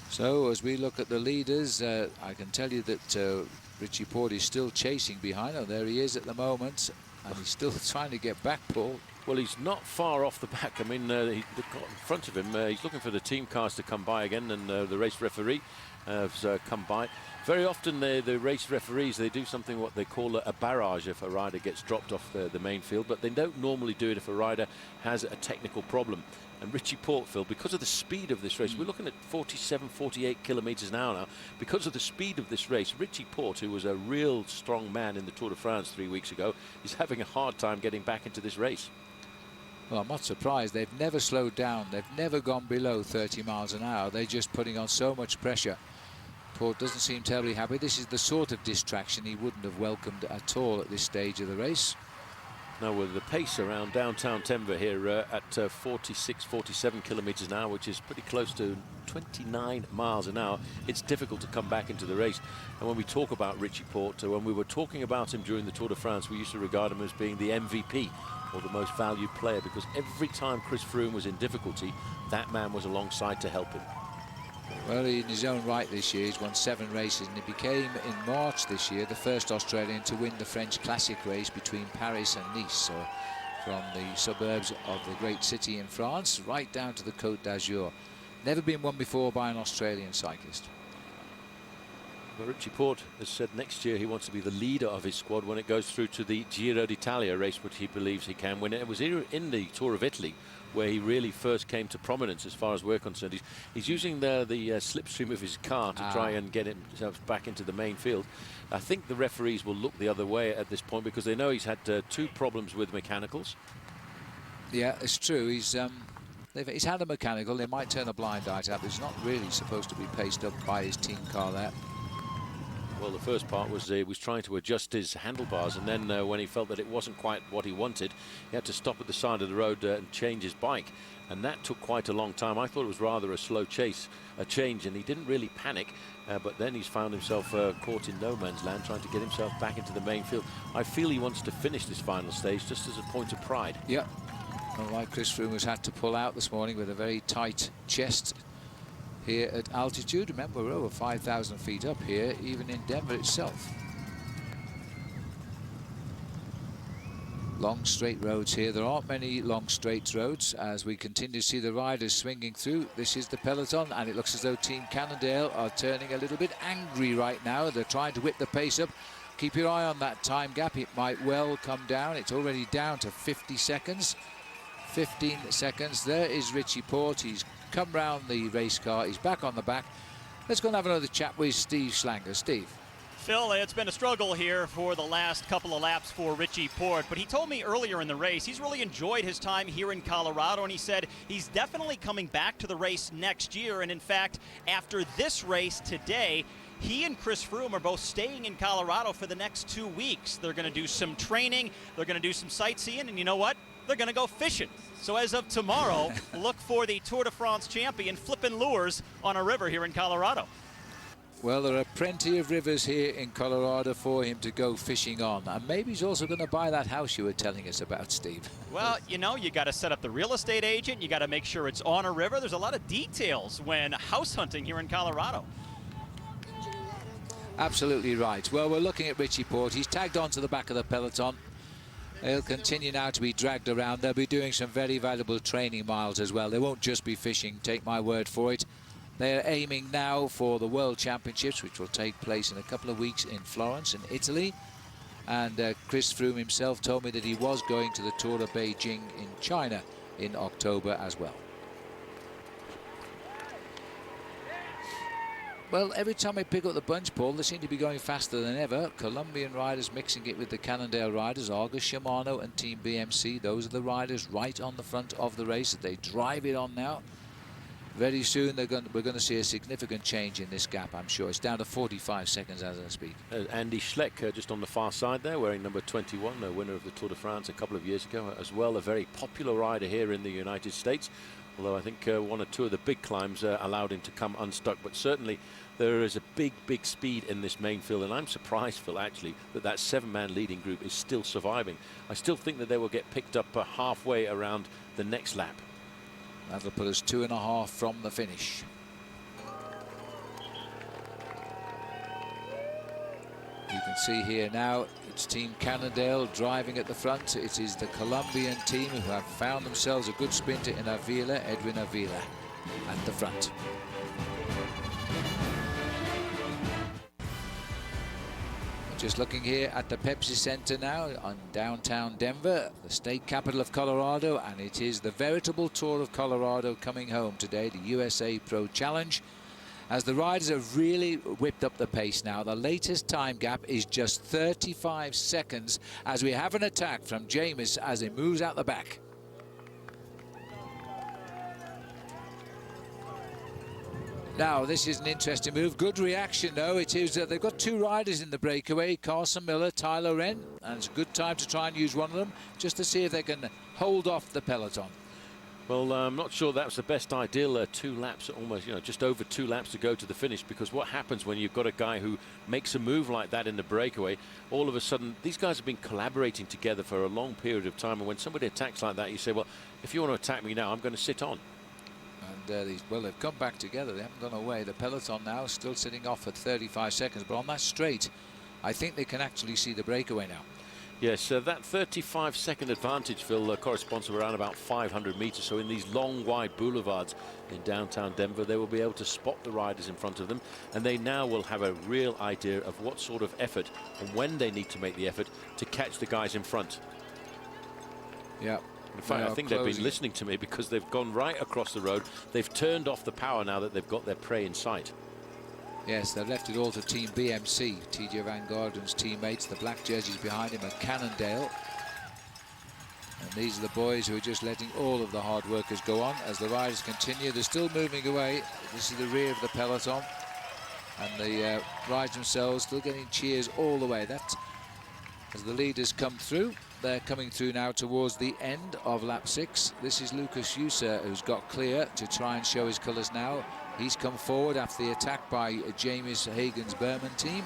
So as we look at the leaders, I can tell you that Richie Porte is still chasing behind. Oh, there he is at the moment. And he's still trying to get back, Paul. Well, he's not far off the back. I mean, in front of him, he's looking for the team cars to come by again, and the race referee has come by. Very often, the race referees, they do something what they call a barrage if a rider gets dropped off the main field, but they don't normally do it if a rider has a technical problem. And Richie Porte, Phil, because of the speed of this race, we're looking at 47, 48 kilometres an hour now. Because of the speed of this race, Richie Porte, who was a real strong man in the Tour de France 3 weeks ago, is having a hard time getting back into this race. Well, I'm not surprised. They've never slowed down. They've never gone below 30 miles an hour. They're just putting on so much pressure. Porte doesn't seem terribly happy. This is the sort of distraction he wouldn't have welcomed at all at this stage of the race. Now with the pace around downtown Denver here at 46, 47 kilometres an hour, which is pretty close to 29 miles an hour, it's difficult to come back into the race. And when we talk about Richie Porte, when we were talking about him during the Tour de France, we used to regard him as being the MVP, or the most valued player, because every time Chris Froome was in difficulty, that man was alongside to help him. Well, in his own right this year, he's won 7 races, and he became, in March this year, the first Australian to win the French Classic race between Paris and Nice. So from the suburbs of the great city in France, right down to the Côte d'Azur. Never been won before by an Australian cyclist. Well, Richie Porte has said next year he wants to be the leader of his squad when it goes through to the Giro d'Italia race, which he believes he can win. It was here in the Tour of Italy where he really first came to prominence as far as we're concerned. He's using the slipstream of his car to try and get himself back into the main field. I think the referees will look the other way at this point because they know he's had 2 problems with mechanicals. Yeah, it's true. He's had a mechanical. They might turn a blind eye to that, but he's not really supposed to be paced up by his team car there. Well, the first part was he was trying to adjust his handlebars, and then when he felt that it wasn't quite what he wanted, he had to stop at the side of the road and change his bike. And that took quite a long time. I thought it was rather a slow change, and he didn't really panic. But then he's found himself caught in no man's land, trying to get himself back into the main field. I feel he wants to finish this final stage just as a point of pride. Yeah. Well, like Chris Froome has had to pull out this morning with a very tight chest here at altitude. Remember, we're over 5,000 feet up here, even in Denver itself. Long straight roads here. There aren't many long straight roads as we continue to see the riders swinging through. This is the peloton, and it looks as though Team Cannondale are turning a little bit angry right now. They're trying to whip the pace up. Keep your eye on that time gap. It might well come down. It's already down to 50 seconds. 15 seconds. There is Richie Porte. He's come round the race car. He's back on the back. Let's go and have another chat with Steve Schlanger. Steve. Phil, it's been a struggle here for the last couple of laps for Richie Porte, but he told me earlier in the race he's really enjoyed his time here in Colorado, and he said he's definitely coming back to the race next year. And in fact, after this race today, he and Chris Froome are both staying in Colorado for the next 2 weeks. They're going to do some training, they're going to do some sightseeing, and you know what? They're going to go fishing. So as of tomorrow, look for the Tour de France champion flipping lures on a river here in Colorado. Well, there are plenty of rivers here in Colorado for him to go fishing on. And maybe he's also going to buy that house you were telling us about, Steve. Well, you know, you got to set up the real estate agent. You got to make sure it's on a river. There's a lot of details when house hunting here in Colorado. Absolutely right. Well, we're looking at Richie Porte. He's tagged onto the back of the peloton. He'll continue now to be dragged around. They'll be doing some very valuable training miles as well. They won't just be fishing, take my word for it. They're aiming now for the World Championships, which will take place in a couple of weeks in Florence, in Italy. And Chris Froome himself told me that he was going to the Tour of Beijing in China in October as well. Well, every time I pick up the bunch, Paul, they seem to be going faster than ever. Colombian riders mixing it with the Cannondale riders, Argus Shimano and Team BMC. Those are the riders right on the front of the race. They drive it on now. Very soon we're going to see a significant change in this gap, I'm sure. It's down to 45 seconds as I speak. Andy Schleck just on the far side there, wearing number 21, the winner of the Tour de France a couple of years ago. As well, a very popular rider here in the United States. Although I think 1 or 2 of the big climbs allowed him to come unstuck. But certainly there is a big speed in this main field. And I'm surprised, Phil, actually, that 7-man leading group is still surviving. I still think that they will get picked up halfway around the next lap. That'll put us 2.5 from the finish. You can see here now it's Team Cannondale driving at the front. It is the Colombian team who have found themselves a good sprinter in Avila, Edwin Avila, at the front. Just looking here at the Pepsi Center now on downtown Denver, the state capital of Colorado, and it is the veritable Tour of Colorado coming home today, the USA Pro Challenge, as the riders have really whipped up the pace now. The latest time gap is just 35 seconds as we have an attack from Jameis as he moves out the back. Now, this is an interesting move. Good reaction, though. It is they've got 2 riders in the breakaway, Carson Miller, Tyler Wren, and it's a good time to try and use one of them just to see if they can hold off the peloton. Well, I'm not sure that was the best ideal. 2 laps, almost, just over 2 laps to go to the finish, because what happens when you've got a guy who makes a move like that in the breakaway, all of a sudden, these guys have been collaborating together for a long period of time, and when somebody attacks like that, you say, well, if you want to attack me now, I'm going to sit on. and they've come back together. They haven't gone away. The peloton now still sitting off at 35 seconds, but on that straight, I think they can actually see the breakaway now. Yes, that 35-second advantage, Phil, corresponds to around about 500 meters. So in these long, wide boulevards in downtown Denver, they will be able to spot the riders in front of them, and they now will have a real idea of what sort of effort and when they need to make the effort to catch the guys in front. Yeah. In fact, I think they've been listening to me, because they've gone right across the road. They've turned off the power now that they've got their prey in sight. Yes, they've left it all to Team BMC, TJ Van Garden's teammates, the black jerseys behind him at Cannondale. And these are the boys who are just letting all of the hard workers go on as the riders continue. They're still moving away. This is the rear of the peloton. And the riders themselves still getting cheers all the way. That's as the leaders come through. They're coming through now towards the end of lap 6. This is Lucas Yusa, who's got clear to try and show his colours now. He's come forward after the attack by James Hagan's Berman team.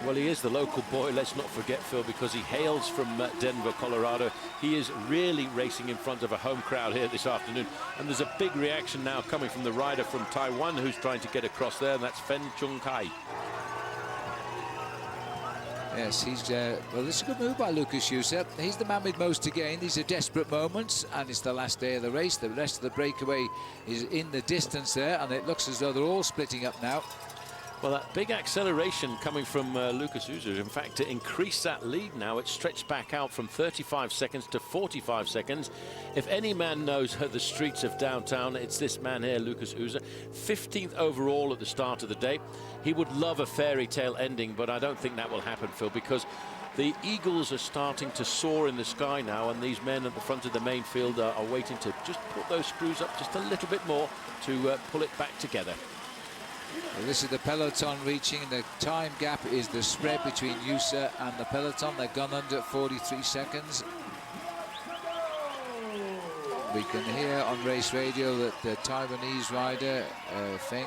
Well, he is the local boy, let's not forget, Phil, because he hails from Denver, Colorado. He is really racing in front of a home crowd here this afternoon. And there's a big reaction now coming from the rider from Taiwan who's trying to get across there, and that's Fen Chung Kai. Yes, well, this is a good move by Lucas Yusa. He's the man with most to gain. These are desperate moments, and it's the last day of the race. The rest of the breakaway is in the distance there, and it looks as though they're all splitting up now. Well, that big acceleration coming from Lucas Yusa, in fact, to increase that lead now, it's stretched back out from 35 seconds to 45 seconds. If any man knows the streets of downtown, it's this man here, Lucas Yusa. 15th overall at the start of the day. He would love a fairy tale ending, but I don't think that will happen, Phil, because the Eagles are starting to soar in the sky now, and these men at the front of the main field are waiting to just put those screws up just a little bit more to pull it back together. Well, this is the peloton reaching. The time gap is the spread between Yusa and the peloton. They've gone under 43 seconds. We can hear on race radio that the Taiwanese rider Feng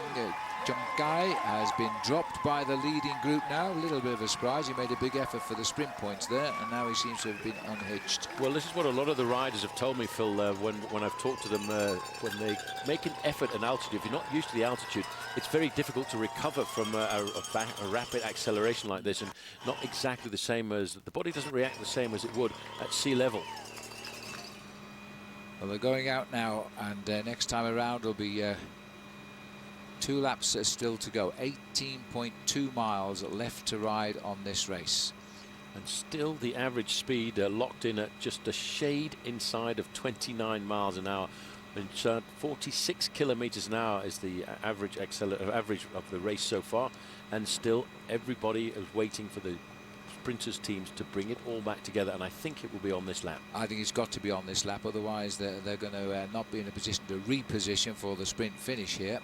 Chongkai has been dropped by the leading group now. A little bit of a surprise. He made a big effort for the sprint points there, and now he seems to have been unhitched. Well, this is what a lot of the riders have told me, Phil, when I've talked to them. When they make an effort at altitude, if you're not used to the altitude, it's very difficult to recover from a rapid acceleration like this, and not exactly the same as, the body doesn't react the same as it would at sea level. Well, they're going out now, and next time around will be 2 laps still to go. 18.2 miles left to ride on this race. And still the average speed locked in at just a shade inside of 29 miles an hour. And 46 kilometers an hour is the average of the race so far. And still everybody is waiting for the sprinters teams to bring it all back together, and I think it will be on this lap. I think it's got to be on this lap, otherwise they're going to not be in a position to reposition for the sprint finish here.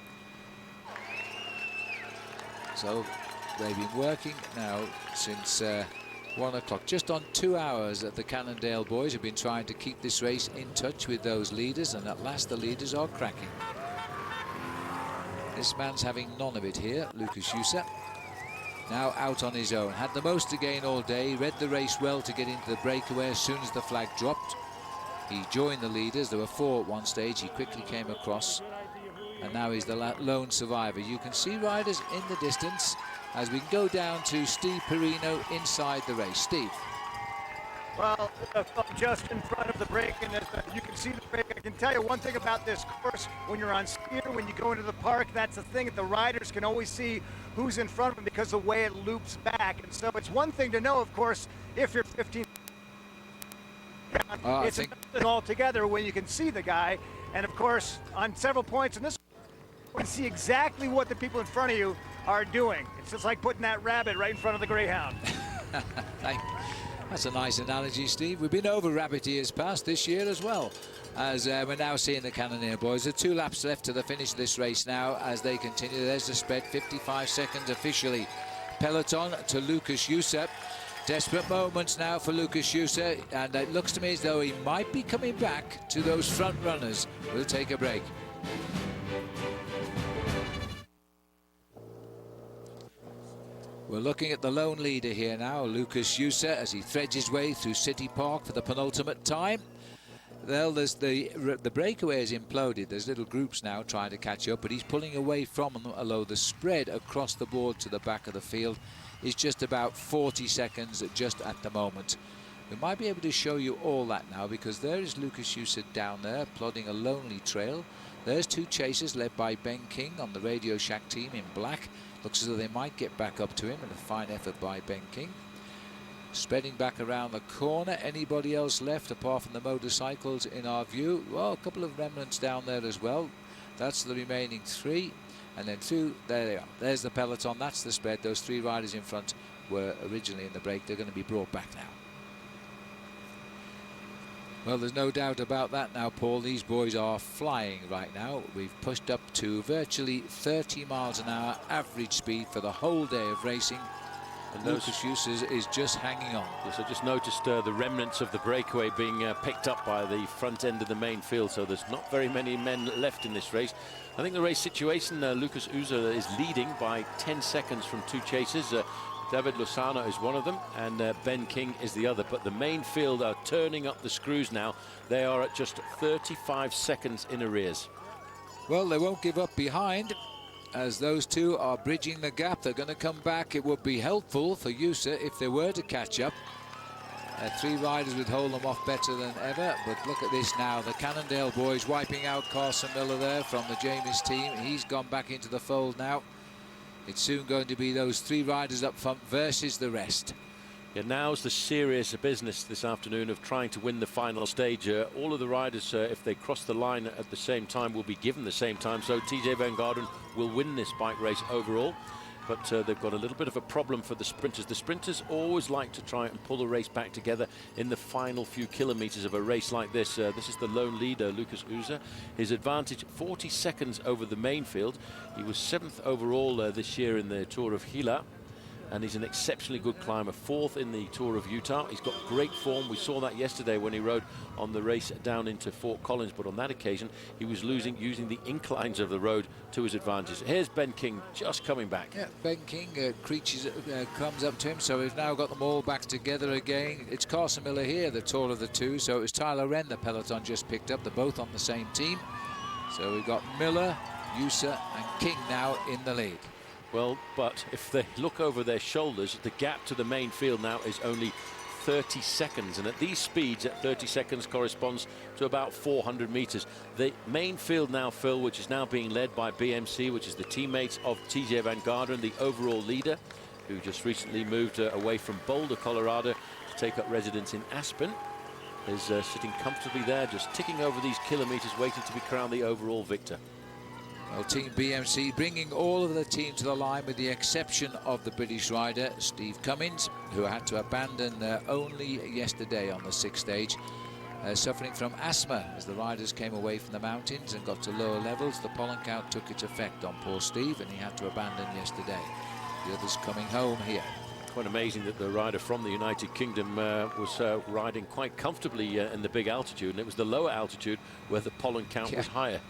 So they've been working now since 1 o'clock, just on 2 hours. That the Cannondale boys have been trying to keep this race in touch with those leaders, and at last the leaders are cracking. This man's having none of it here, Lucas Yusa. Now out on his own, had the most to gain all day, read the race well to get into the breakaway as soon as the flag dropped. He joined the leaders. There were 4 at one stage. He quickly came across, and now he's the lone survivor. You can see riders in the distance as we go down to Steve Perino inside the race. Steve. Well, just in front of the break, and you can see the break. I can tell you one thing about this course: when you're on skier, when you go into the park, that's the thing that the riders can always see who's in front of them because of the way it loops back. And so it's one thing to know, of course, if you're 15. It's another altogether when you can see the guy, and of course, on several points in this, you can see exactly what the people in front of you are doing. It's just like putting that rabbit right in front of the greyhound. That's a nice analogy, Steve. We've been over rabbit years past this year as well, as we're now seeing the Cannoneer boys. There are 2 laps left to the finish of this race now as they continue. There's the spread, 55 seconds officially. Peloton to Lucas Yusa. Desperate moments now for Lucas Yusa, and it looks to me as though he might be coming back to those front runners. We'll take a break. We're looking at the lone leader here now, Lucas Yusa, as he threads his way through City Park for the penultimate time. Well, the breakaway has imploded. There's little groups now trying to catch up, but he's pulling away from them, although the spread across the board to the back of the field is just about 40 seconds just at the moment. We might be able to show you all that now, because there is Lucas Juicer down there plodding a lonely trail. There's two chasers led by Ben King on the Radio Shack team in black. Looks as though they might get back up to him, and a fine effort by Ben King. Spreading back around the corner. Anybody else left apart from the motorcycles in our view? Well, a couple of remnants down there as well. That's the remaining three. And then two, there they are. There's the peloton. That's the spread. Those three riders in front were originally in the break. They're going to be brought back now. Well, there's no doubt about that now, Paul. These boys are flying right now. We've pushed up to virtually 30 miles an hour average speed for the whole day of racing. And Lucas Juicer is just hanging on. Yes, I just noticed the remnants of the breakaway being picked up by the front end of the main field, so there's not very many men left in this race. I think the race situation, Lucas Juicer is leading by 10 seconds from two chasers. David Lozano is one of them, and Ben King is the other. But the main field are turning up the screws now. They are at just 35 seconds in arrears. Well, they won't give up behind, as those two are bridging the gap. They're going to come back. It would be helpful for Juicer if they were to catch up. Three riders would hold them off better than ever, but look at this now. The Cannondale boys wiping out Carson Miller there from the Jamis team. He's gone back into the fold now. It's soon going to be those three riders up front versus the rest. Yeah, now's the serious business this afternoon of trying to win the final stage. All of the riders, if they cross the line at the same time, will be given the same time. So TJ Van Garderen will win this bike race overall. But they've got a little bit of a problem for the sprinters. The sprinters always like to try and pull the race back together in the final few kilometers of a race like this. This is the lone leader, Lucas Juicer. His advantage, 40 seconds over the main field. He was 7th overall this year in the Tour of Gila. And he's an exceptionally good climber, 4th in the Tour of Utah. He's got great form. We saw that yesterday when he rode on the race down into Fort Collins, but on that occasion he was using the inclines of the road to his advantage. Here's Ben King just coming back. Yeah, Ben King comes up to him, so we've now got them all back together again. It's Carson Miller here, the taller of the two, so it was Tyler Wren the peloton just picked up. They're both on the same team. So we've got Miller, Juicer and King now in the lead. Well, but if they look over their shoulders, the gap to the main field now is only 30 seconds. And at these speeds, at 30 seconds corresponds to about 400 meters. The main field now, Phil, which is now being led by BMC, which is the teammates of TJ Van Garderen, the overall leader, who just recently moved away from Boulder, Colorado, to take up residence in Aspen, is sitting comfortably there, just ticking over these kilometers, waiting to be crowned the overall victor. Well, Team BMC bringing all of the team to the line with the exception of the British rider Steve Cummins, who had to abandon only yesterday on the 6th stage, suffering from asthma as the riders came away from the mountains and got to lower levels. The pollen count took its effect on poor Steve and he had to abandon yesterday. The others coming home here. Quite amazing that the rider from the United Kingdom was riding quite comfortably in the big altitude, and it was the lower altitude where the pollen count was higher.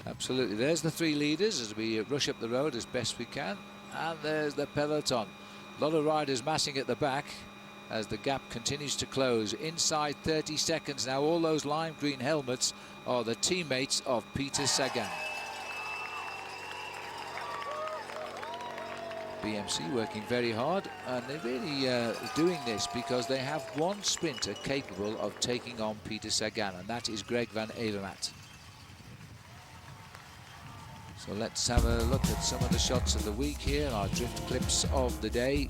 Absolutely. There's the three leaders as we rush up the road as best we can. And there's the peloton. A lot of riders massing at the back as the gap continues to close. Inside 30 seconds now. All those lime green helmets are the teammates of Peter Sagan. BMC working very hard, and they're really doing this because they have one sprinter capable of taking on Peter Sagan, and that is Greg Van Avermaet. So let's have a look at some of the shots of the week here, our drift clips of the day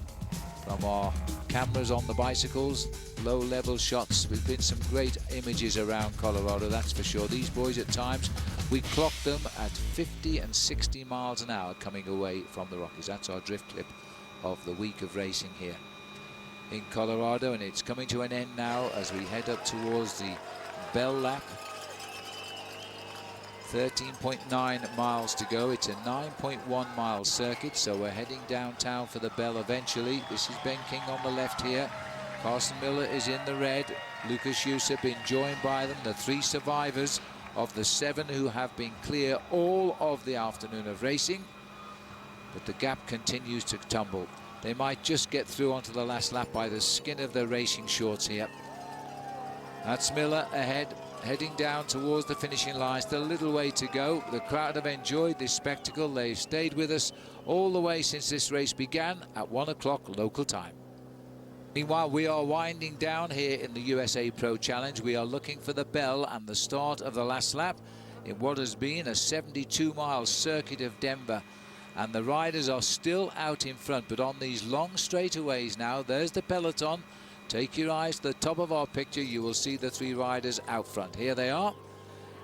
from our cameras on the bicycles, low-level shots. We've been some great images around Colorado, that's for sure. These boys at times, we clocked them at 50 and 60 miles an hour coming away from the Rockies. That's our drift clip of the week of racing here in Colorado, and it's coming to an end now as we head up towards the Bell Lap. 13.9 miles to go. It's a 9.1 mile circuit, so we're heading downtown for the Bell eventually. This is Ben King on the left here. Carson Miller is in the red. Lucas Juicer been joined by them, the three survivors of the 7 who have been clear all of the afternoon of racing. But the gap continues to tumble. They might just get through onto the last lap by the skin of their racing shorts here. That's Miller ahead, heading down towards the finishing line. Still a little way to go. The crowd have enjoyed this spectacle. They've stayed with us all the way since this race began at 1 o'clock local time. Meanwhile, we are winding down here in the USA Pro Challenge. We are looking for the bell and the start of the last lap in what has been a 72-mile circuit of Denver. And the riders are still out in front, but on these long straightaways now, there's the peloton. Take your eyes to the top of our picture. You will see the 3 riders out front. Here they are.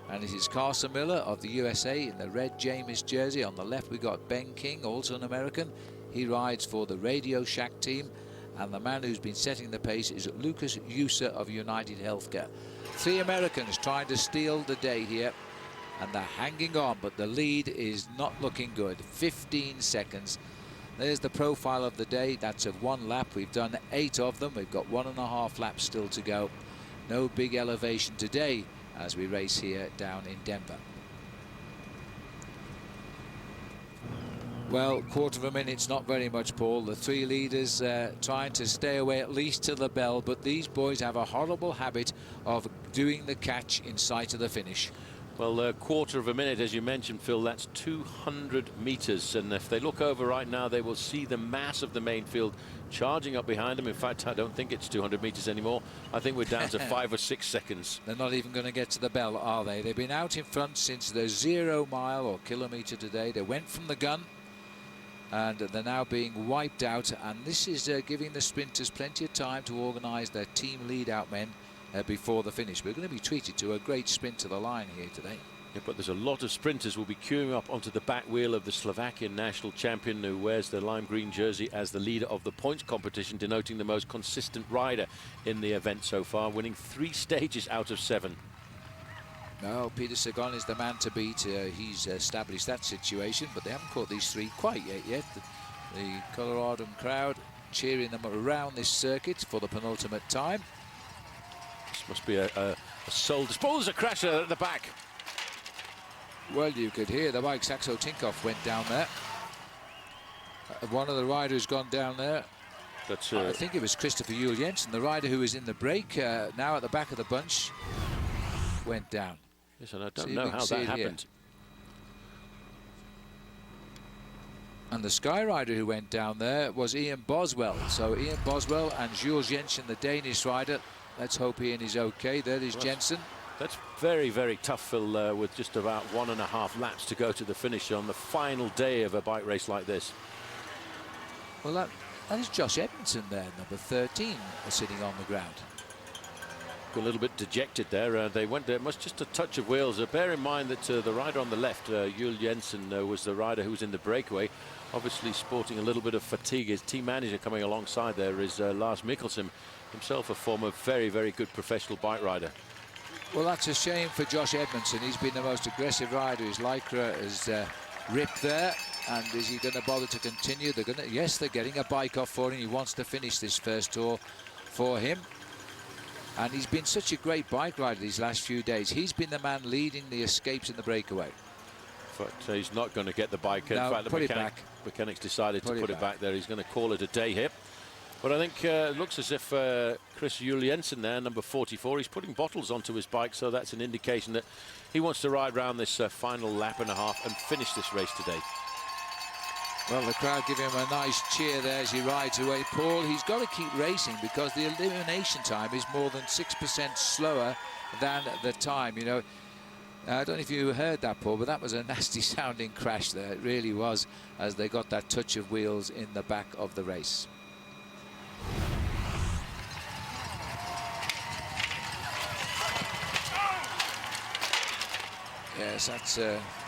And it is Carson Miller of the USA in the red Jameis jersey. On the left, we got Ben King, also an American. He rides for the Radio Shack team. And the man who's been setting the pace is Lucas Usa of United Healthcare. 3 Americans trying to steal the day here. And they're hanging on, but the lead is not looking good. 15 seconds. There's the profile of the day. That's of 1 lap. We've done 8 of them. We've got 1.5 laps still to go. No big elevation today as we race here down in Denver. Well, quarter of a minute's not very much, Paul. The 3 leaders trying to stay away at least to the bell, but these boys have a horrible habit of doing the catch in sight of the finish. Well, a quarter of a minute, as you mentioned, Phil, that's 200 meters. And if they look over right now, they will see the mass of the main field charging up behind them. In fact, I don't think it's 200 meters anymore. I think we're down to 5 or 6 seconds. They're not even going to get to the bell, are they? They've been out in front since the 0 mile or kilometer today. They went from the gun, and they're now being wiped out. And this is giving the sprinters plenty of time to organise their team lead-out men before the finish. We're going to be treated to a great sprint to the line here today. Yeah, but there's a lot of sprinters will be queuing up onto the back wheel of the Slovakian national champion, who wears the lime green jersey as the leader of the points competition, denoting the most consistent rider in the event so far, winning 3 stages out of 7. No, Peter Sagan is the man to beat. He's established that situation, but they haven't caught these 3 quite yet. The Colorado crowd cheering them around this circuit for the penultimate time. This must be a soul disposal. There's a crash at the back. Well, you could hear the bike. Saxo Tinkoff went down there. One of the riders gone down there. That's, I think it was Christopher Juul Jensen, the rider who was in the break, now at the back of the bunch, went down. Yes, and I don't know how that happened. And the Sky rider who went down there was Ian Boswell. So Ian Boswell and Jules Jensen, the Danish rider. Let's hope Ian is okay. There is Jensen. That's very, very tough, Phil, with just about 1.5 laps to go to the finish on the final day of a bike race like this. Well, that is Josh Edmondson there, number 13, sitting on the ground. A little bit dejected there. They went there, much just a touch of wheels. Bear in mind that the rider on the left, Juul Jensen, was the rider who was in the breakaway, obviously sporting a little bit of fatigue. His team manager coming alongside there is Lars Mikkelsen, himself a former very, very good professional bike rider. Well, that's a shame for Josh Edmondson. He's been the most aggressive rider. His Lycra is ripped there. And is he going to bother to continue? They're going to, yes, they're getting a bike off for him. He wants to finish this first tour for him. And he's been such a great bike rider these last few days. He's been the man leading the escapes in the breakaway. But he's not going to get the bike. In fact, the mechanics decided to put it back there. He's going to call it a day here. But I think it looks as if Chris Juul Jensen there, number 44, he's putting bottles onto his bike, so that's an indication that he wants to ride round this final lap and a half and finish this race today. Well, the crowd give him a nice cheer there as he rides away. Paul, he's got to keep racing because the elimination time is more than 6% slower than the time, you know. I don't know if you heard that, Paul, but that was a nasty sounding crash there. It really was, as they got that touch of wheels in the back of the race. Yes,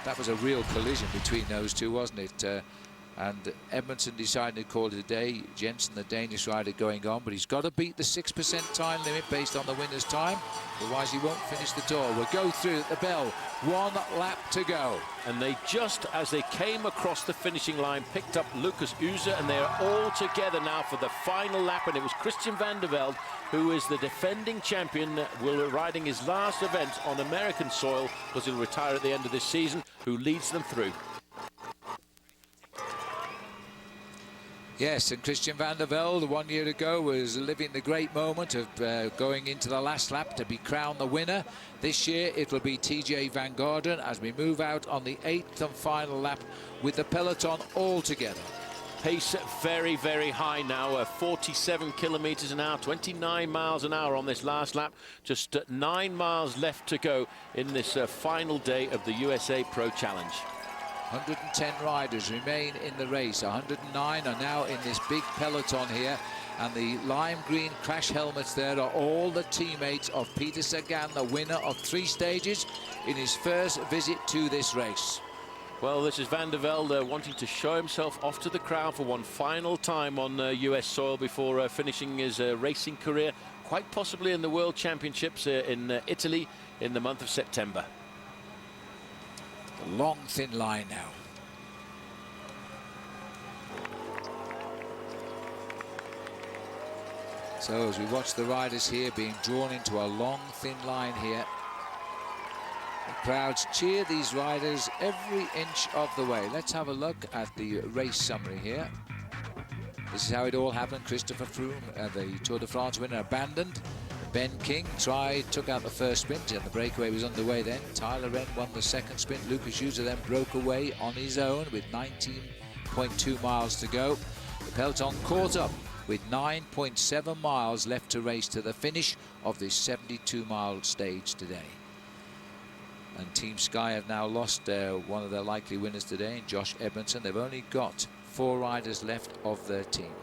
that was a real collision between those two, wasn't it? And Edmondson decided to call it a day. Jensen, the Danish rider, going on, but he's got to beat the 6% time limit based on the winner's time. Otherwise, he won't finish the tour. We'll go through at the bell. 1 lap to go. And they just, as they came across the finishing line, picked up Lucas Usa, and they are all together now for the final lap. And it was Christian van der Velde, who is the defending champion, will riding his last event on American soil, because he'll retire at the end of this season, who leads them through. Yes, and Christian Vande Velde 1 year ago was living the great moment of going into the last lap to be crowned the winner. This year it will be TJ Van Garderen as we move out on the 8th and final lap with the peloton all together. Pace very, very high now, 47 kilometers an hour, 29 miles an hour on this last lap. Just 9 miles left to go in this final day of the USA Pro Challenge. 110 riders remain in the race. 109 are now in this big peloton here, and the lime green crash helmets there are all the teammates of Peter Sagan, the winner of 3 stages in his first visit to this race. Well, this is Vande Velde wanting to show himself off to the crowd for one final time on US soil before finishing his racing career, quite possibly in the World Championships in Italy in the month of September. A long, thin line now. So as we watch the riders here being drawn into a long, thin line here, the crowds cheer these riders every inch of the way. Let's have a look at the race summary here. This is how it all happened. Christopher Froome, the Tour de France winner, abandoned. Ben King took out the first sprint, and the breakaway was underway then. Tyler Wren won the second sprint. Lucas User then broke away on his own with 19.2 miles to go. The peloton caught up with 9.7 miles left to race to the finish of this 72-mile stage today. And Team Sky have now lost one of their likely winners today, Josh Edmondson. They've only got 4 riders left of their team.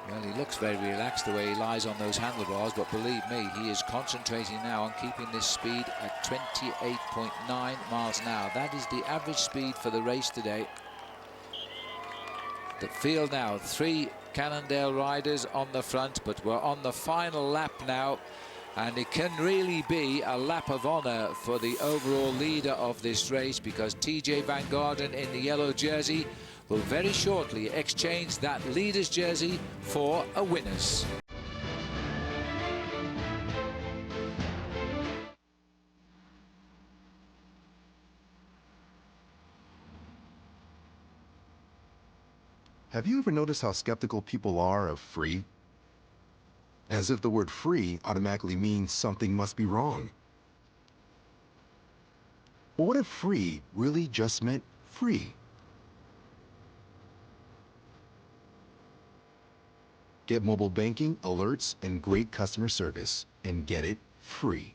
Well, he looks very relaxed the way he lies on those handlebars, but believe me, he is concentrating now on keeping this speed at 28.9 miles an hour. That is the average speed for the race today. The field now, 3 Cannondale riders on the front, but we're on the final lap now, and it can really be a lap of honor for the overall leader of this race, because TJ Van Garderen in the yellow jersey will very shortly exchange that leader's jersey for a winner's. Have you ever noticed how skeptical people are of free? As if the word free automatically means something must be wrong. But what if free really just meant free? Get mobile banking, alerts, and great customer service, and get it free.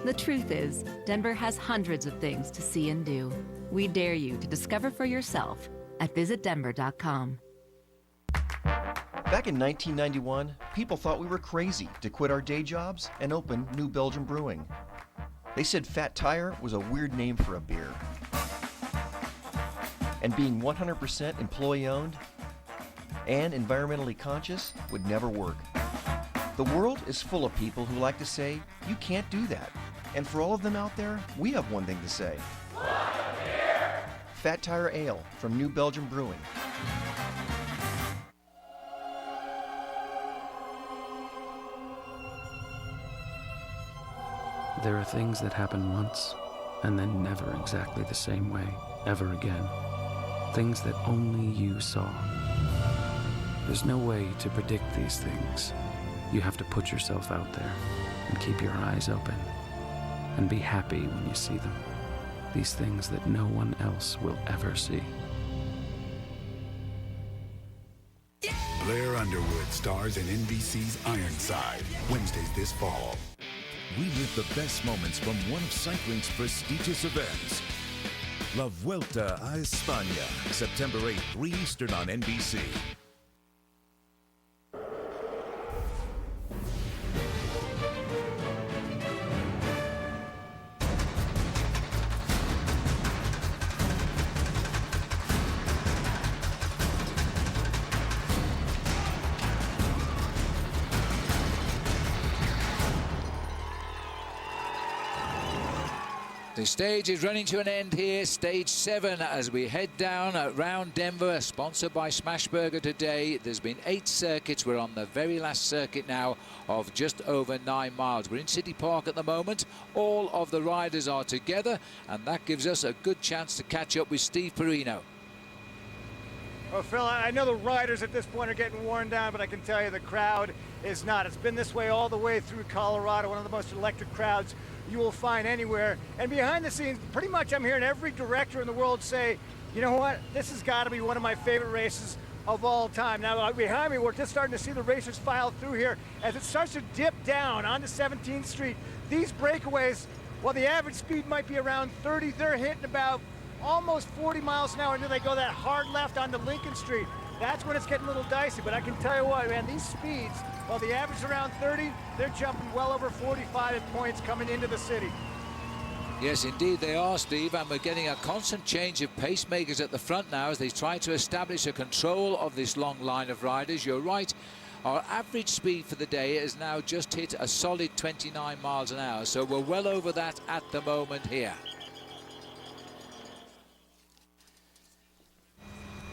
The truth is, Denver has hundreds of things to see and do. We dare you to discover for yourself at visitdenver.com. Back in 1991, people thought we were crazy to quit our day jobs and open New Belgium Brewing. They said Fat Tire was a weird name for a beer. And being 100% employee-owned and environmentally conscious would never work. The world is full of people who like to say, you can't do that. And for all of them out there, we have one thing to say. Fat Tire Ale from New Belgium Brewing. There are things that happen once, and then never exactly the same way, ever again. Things that only you saw. There's no way to predict these things. You have to put yourself out there and keep your eyes open and be happy when you see them. These things that no one else will ever see. Blair Underwood stars in NBC's Ironside, Wednesdays this fall. Relive the best moments from one of cycling's prestigious events. La Vuelta a España, September 8th, 3 Eastern on NBC. The stage is running to an end here, stage 7, as we head down around Denver, sponsored by Smashburger today. There's been 8 circuits. We're on the very last circuit now of just over 9 miles. We're in City Park at the moment. All of the riders are together, and that gives us a good chance to catch up with Steve Perino. Well, Phil, I know the riders at this point are getting worn down, but I can tell you the crowd is not. It's been this way all the way through Colorado, one of the most electric crowds you will find anywhere. And behind the scenes, pretty much I'm hearing every director in the world say, you know what, this has got to be one of my favorite races of all time. Now, behind me, we're just starting to see the racers file through here. As it starts to dip down onto 17th Street, these breakaways, while the average speed might be around 30, they're hitting about almost 40 miles an hour until they go that hard left onto Lincoln Street. That's when it's getting a little dicey, but I can tell you what, man, these speeds, while the average is around 30, they're jumping well over 45 at points coming into the city. Yes, indeed they are, Steve, and we're getting a constant change of pacemakers at the front now as they try to establish a control of this long line of riders. You're right, our average speed for the day has now just hit a solid 29 miles an hour, so we're well over that at the moment here.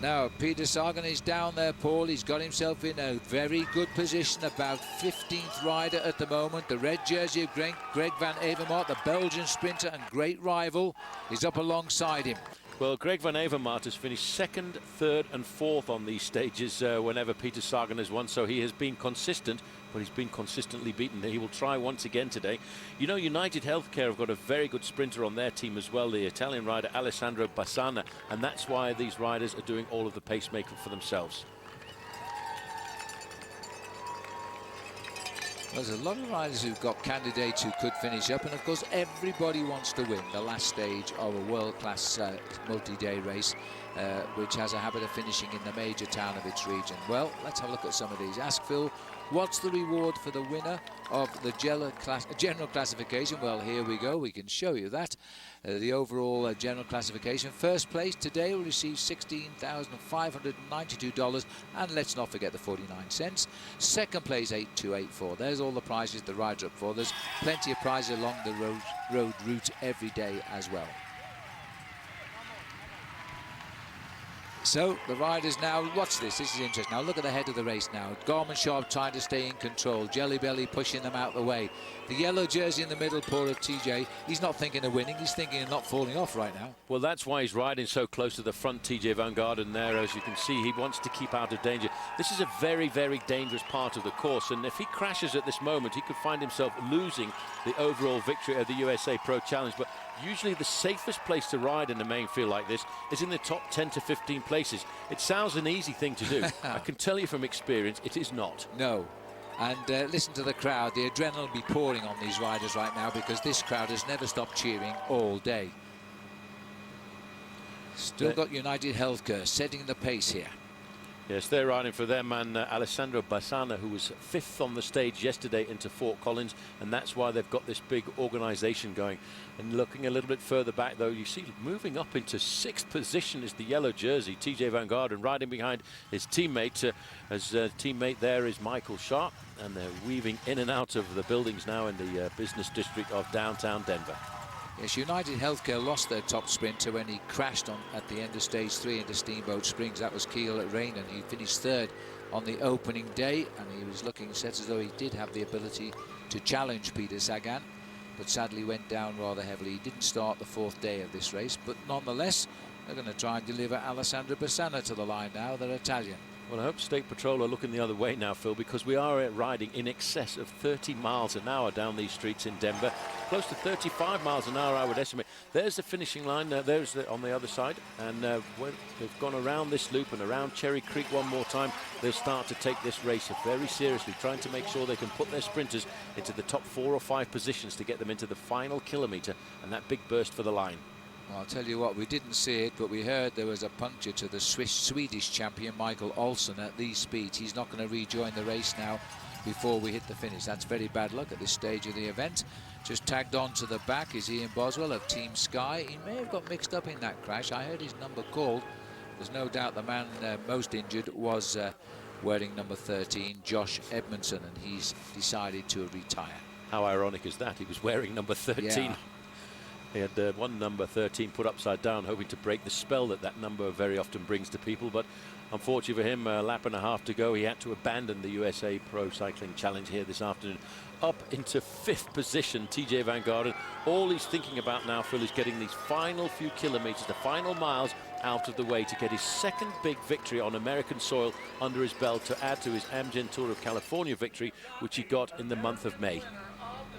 Now, Peter Sagan is down there, Paul. He's got himself in a very good position, about 15th rider at the moment. The red jersey of Greg Van Avermaet, the Belgian sprinter and great rival, is up alongside him. Well, Greg Van Avermaet has finished 2nd, 3rd and 4th on these stages whenever Peter Sagan has won, so he has been consistent, but he's been consistently beaten. He will try once again today. You know, United Healthcare have got a very good sprinter on their team as well, the Italian rider Alessandro Bassana, and that's why these riders are doing all of the pacemaking for themselves. There's a lot of riders who've got candidates who could finish up, and of course everybody wants to win the last stage of a world-class multi-day race, which has a habit of finishing in the major town of its region. Well, let's have a look at some of these. Ask Phil, what's the reward for the winner of the general classification? Well, here we go, we can show you that. The overall general classification. First place today will receive $16,592, and let's not forget the 49 cents. Second place, 8,284. There's all the prizes the rides are up for. There's plenty of prizes along the road route every day as well. So the riders now, watch this, this is interesting. Now look at the head of the race now. Gorman Sharp trying to stay in control. Jelly Belly pushing them out the way. The yellow jersey in the middle, poor of TJ, he's not thinking of winning, he's thinking of not falling off right now. Well, that's why he's riding so close to the front, TJ Van Garderen there. As you can see, he wants to keep out of danger. This is a very, very dangerous part of the course, and if he crashes at this moment, he could find himself losing the overall victory of the USA Pro Challenge. But usually the safest place to ride in the main field like this is in the top 10 to 15 places. It sounds an easy thing to do. I can tell you from experience, it is not. No. And listen to the crowd. The adrenaline will be pouring on these riders right now because this crowd has never stopped cheering all day. Still got United Healthcare setting the pace here. Yes, they're riding for them, and Alessandro Bassana, who was 5th on the stage yesterday into Fort Collins, and that's why they've got this big organisation going. And looking a little bit further back, though, you see moving up into 6th position is the yellow jersey, TJ Van Garderen, riding behind his teammate. Teammate there is Michael Sharp, and they're weaving in and out of the buildings now in the business district of downtown Denver. Yes, United Healthcare lost their top sprinter when he crashed at the end of stage 3 into Steamboat Springs. That was Kiel Rain, and he finished 3rd on the opening day, and he was looking set as though he did have the ability to challenge Peter Sagan, but sadly went down rather heavily. He didn't start the 4th day of this race, but nonetheless they're going to try and deliver Alessandro Bassana to the line now. They're Italian. Well, I hope State Patrol are looking the other way now, Phil, because we are riding in excess of 30 miles an hour down these streets in Denver. Close to 35 miles an hour, I would estimate. There's the finishing line. There's on the other side. And when they've gone around this loop and around Cherry Creek one more time, they'll start to take this race very seriously, trying to make sure they can put their sprinters into the top 4 or 5 positions to get them into the final kilometre and that big burst for the line. Well, I'll tell you what, we didn't see it, but we heard there was a puncture to the Swedish champion Michael Olsen at these speeds. He's not going to rejoin the race now before we hit the finish. That's very bad luck at this stage of the event. Just tagged on to the back is Ian Boswell of Team Sky. He may have got mixed up in that crash. I heard his number called. There's no doubt the man most injured was wearing number 13, Josh Edmondson, and he's decided to retire. How ironic is that? He was wearing number 13. Yeah. He had one number 13 put upside down, hoping to break the spell that number very often brings to people. But unfortunately for him, a lap and a half to go, he had to abandon the USA Pro Cycling Challenge here this afternoon. Up into 5th position, TJ Van Garderen. All he's thinking about now, Phil, is getting these final few kilometers, the final miles out of the way to get his second big victory on American soil under his belt to add to his Amgen Tour of California victory, which he got in the month of May.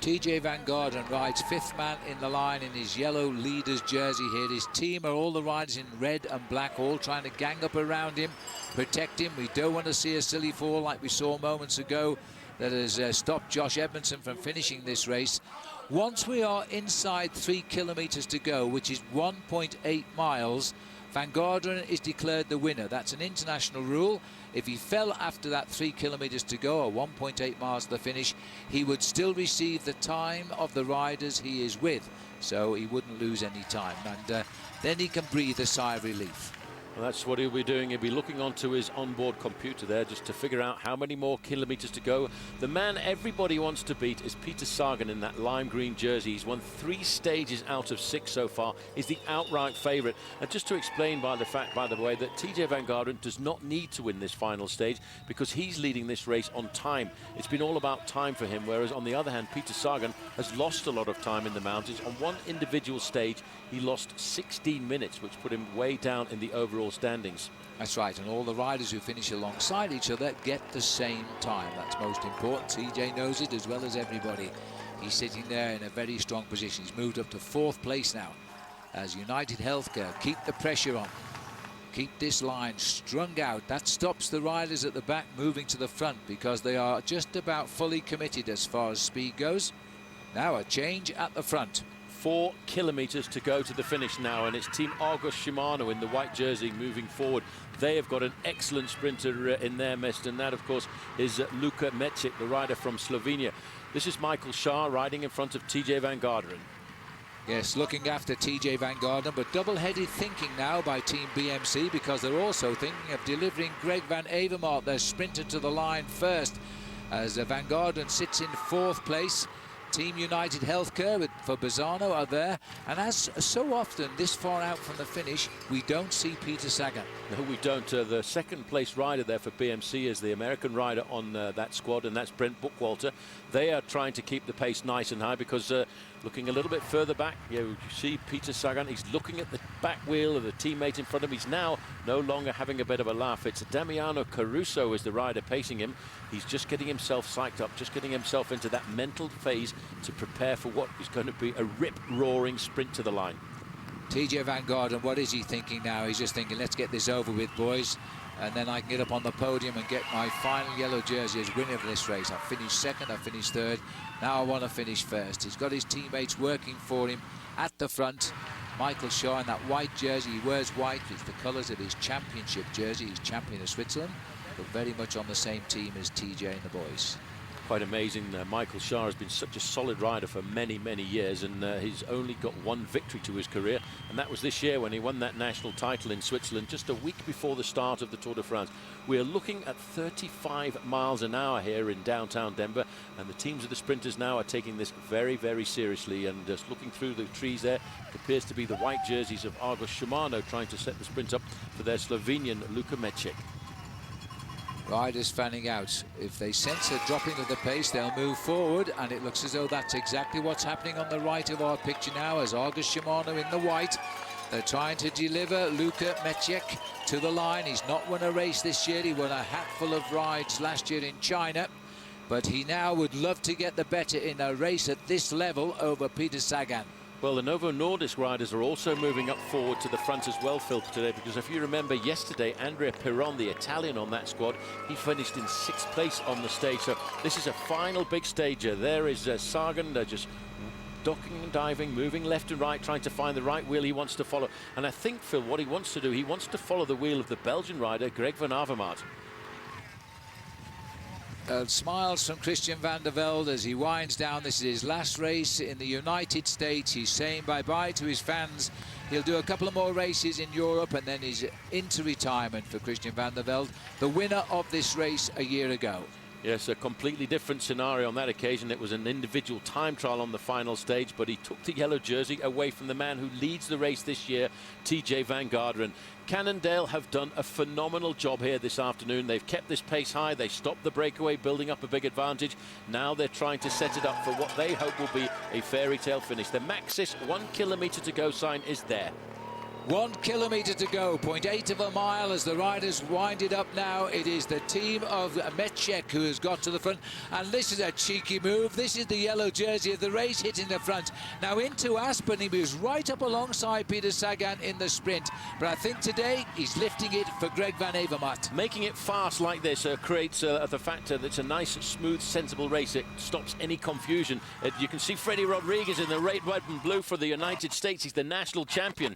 TJ Van Garderen rides 5th man in the line in his yellow leader's jersey here. His team are all the riders in red and black, all trying to gang up around him, protect him. We don't want to see a silly fall like we saw moments ago that has stopped Josh Edmondson from finishing this race. Once we are inside 3 kilometers to go, which is 1.8 miles, Van Garderen is declared the winner. That's an international rule. If he fell after that 3 kilometers to go, or 1.8 miles to the finish, he would still receive the time of the riders he is with. So he wouldn't lose any time. And then he can breathe a sigh of relief. Well, that's what he'll be doing. He'll be looking onto his onboard computer there just to figure out how many more kilometers to go. The man everybody wants to beat is Peter Sagan in that lime green jersey. He's won 3 stages out of 6 so far. He's the outright favorite. And just to explain by the way, that TJ Van Garderen does not need to win this final stage because he's leading this race on time. It's been all about time for him, whereas on the other hand, Peter Sagan has lost a lot of time in the mountains. On one individual stage, he lost 16 minutes, which put him way down in the overall standings. That's right, and all the riders who finish alongside each other get the same time. That's most important. TJ knows it as well as everybody. He's sitting there in a very strong position. He's moved up to 4th place now as United Healthcare keep the pressure on. Keep this line strung out. That stops the riders at the back moving to the front because they are just about fully committed as far as speed goes. Now a change at the front. 4 kilometers to go to the finish now, and it's Team Argus Shimano in the white jersey moving forward. They have got an excellent sprinter in their midst, and that, of course, is Luka Mecic, the rider from Slovenia. This is Michael Shaw riding in front of TJ Van Garderen. Yes, looking after TJ Van Garderen, but double-headed thinking now by Team BMC because they're also thinking of delivering Greg Van Avermaet, their sprinter, to the line first, as Van Garderen sits in 4th place. Team United Healthcare for Bazzano are there, and as so often this far out from the finish, we don't see Peter Sagan. No, we don't. The 2nd place rider there for BMC is the American rider on that squad, and that's Brent Buchwalter. They are trying to keep the pace nice and high because looking a little bit further back, you see Peter Sagan. He's looking at the back wheel of the teammate in front of him. He's now no longer having a bit of a laugh. It's Damiano Caruso is the rider pacing him. He's just getting himself psyched up, just getting himself into that mental phase to prepare for what is going to be a rip-roaring sprint to the line. TJ Van Garderen, what is he thinking now? He's just thinking, let's get this over with, boys, and then I can get up on the podium and get my final yellow jersey as winner of this race. I've finished 2nd, I've finished 3rd. Now I want to finish 1st. He's got his teammates working for him at the front. Michael Shaw in that white jersey. He wears white. It's the colours of his championship jersey. He's champion of Switzerland, but very much on the same team as TJ and the boys. Quite amazing. Michael Shaw has been such a solid rider for many, many years, and he's only got 1 victory to his career, and that was this year when he won that national title in Switzerland just a week before the start of the Tour de France. We're looking at 35 miles an hour here in downtown Denver, and the teams of the sprinters now are taking this very, very seriously, and just looking through the trees there, it appears to be the white jerseys of Argus Shimano trying to set the sprint up for their Slovenian Luka Mecic. Riders fanning out. If they sense a dropping of the pace, they'll move forward, and it looks as though that's exactly what's happening on the right of our picture now as Argus Shimano in the white. They're trying to deliver Luka Mecic to the line. He's not won a race this year. He won a hatful of rides last year in China, but he now would love to get the better in a race at this level over Peter Sagan. Well, the Novo Nordisk riders are also moving up forward to the front as well, Phil, today, because if you remember yesterday, Andrea Piron, the Italian on that squad, he finished in 6th place on the stage. So this is a final big stage. There is Sagan just ducking and diving, moving left and right, trying to find the right wheel he wants to follow. And I think, Phil, what he wants to do, he wants to follow the wheel of the Belgian rider, Greg Van Avermaet. Smiles from Christian van der Velde as he winds down. This is his last race in the United States. He's saying bye-bye to his fans. He'll do a couple of more races in Europe, and then he's into retirement for Christian van der Velde, the winner of this race a year ago. Yes, a completely different scenario on that occasion. It was an individual time trial on the final stage, but he took the yellow jersey away from the man who leads the race this year, TJ Van Garderen. Cannondale have done a phenomenal job here this afternoon. They've kept this pace high. They stopped the breakaway, building up a big advantage. Now they're trying to set it up for what they hope will be a fairy tale finish. The Maxis 1 kilometre to go sign is there. 1 kilometre to go, 0.8 of a mile as the riders wind it up now. It is the team of Metchek who has got to the front, and this is a cheeky move. This is the yellow jersey of the race hitting the front. Now into Aspen, he moves right up alongside Peter Sagan in the sprint, but I think today he's lifting it for Greg Van Avermaet. Making it fast like this creates the factor that it's a nice, smooth, sensible race. It stops any confusion. You can see Freddie Rodriguez in the red, white and blue for the United States. He's the national champion.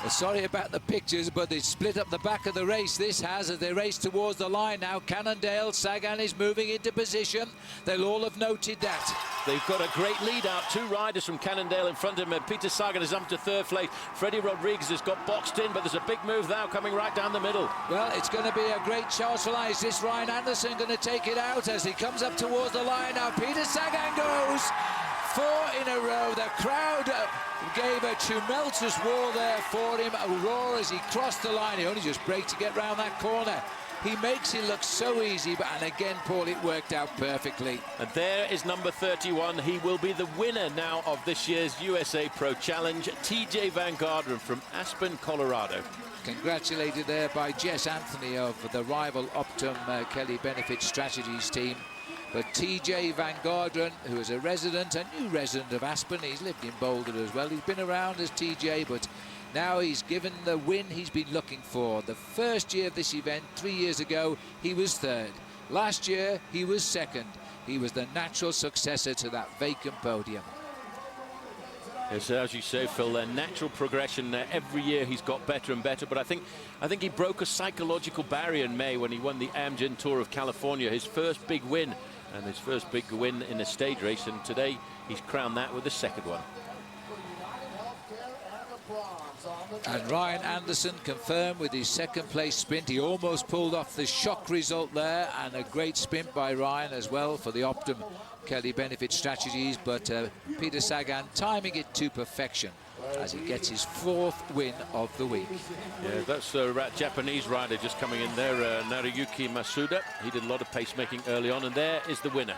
Sorry about the pictures, but they split up the back of the race. This has, as they race towards the line now. Cannondale, Sagan is moving into position. They'll all have noted that. They've got a great lead out. 2 riders from Cannondale in front of him. Peter Sagan is up to 3rd place. Freddie Rodriguez has got boxed in, but there's a big move now coming right down the middle. Well, it's going to be a great chance for Is this Ryan Anderson going to take it out as he comes up towards the line now? Peter Sagan goes 4 in a row. The crowd gave a tumultuous roar there for him. A roar as he crossed the line. He only just braked to get round that corner. He makes it look so easy, but and again, Paul, it worked out perfectly. And there is number 31. He will be the winner now of this year's USA Pro Challenge, TJ Van Garderen from Aspen, Colorado. Congratulated there by Jess Anthony of the rival Optum Kelly Benefit Strategies team. But TJ Van Garderen, who is a new resident of Aspen, he's lived in Boulder as well. He's been around as TJ, but now he's given the win he's been looking for. The first year of this event, 3 years ago, he was 3rd. Last year, he was 2nd. He was the natural successor to that vacant podium. Yes, as you say, Phil, a natural progression. Every year he's got better and better, but I think he broke a psychological barrier in May when he won the Amgen Tour of California, his first big win. And his first big win in a stage race, and today he's crowned that with the 2nd one. And Ryan Anderson confirmed with his 2nd place sprint. He almost pulled off the shock result there, and a great sprint by Ryan as well for the Optum Kelly Benefit Strategies, but Peter Sagan timing it to perfection as he gets his 4th win of the week. Yeah, that's a Japanese rider just coming in there, Naruyuki Masuda. He did a lot of pacemaking early on, and there is the winner.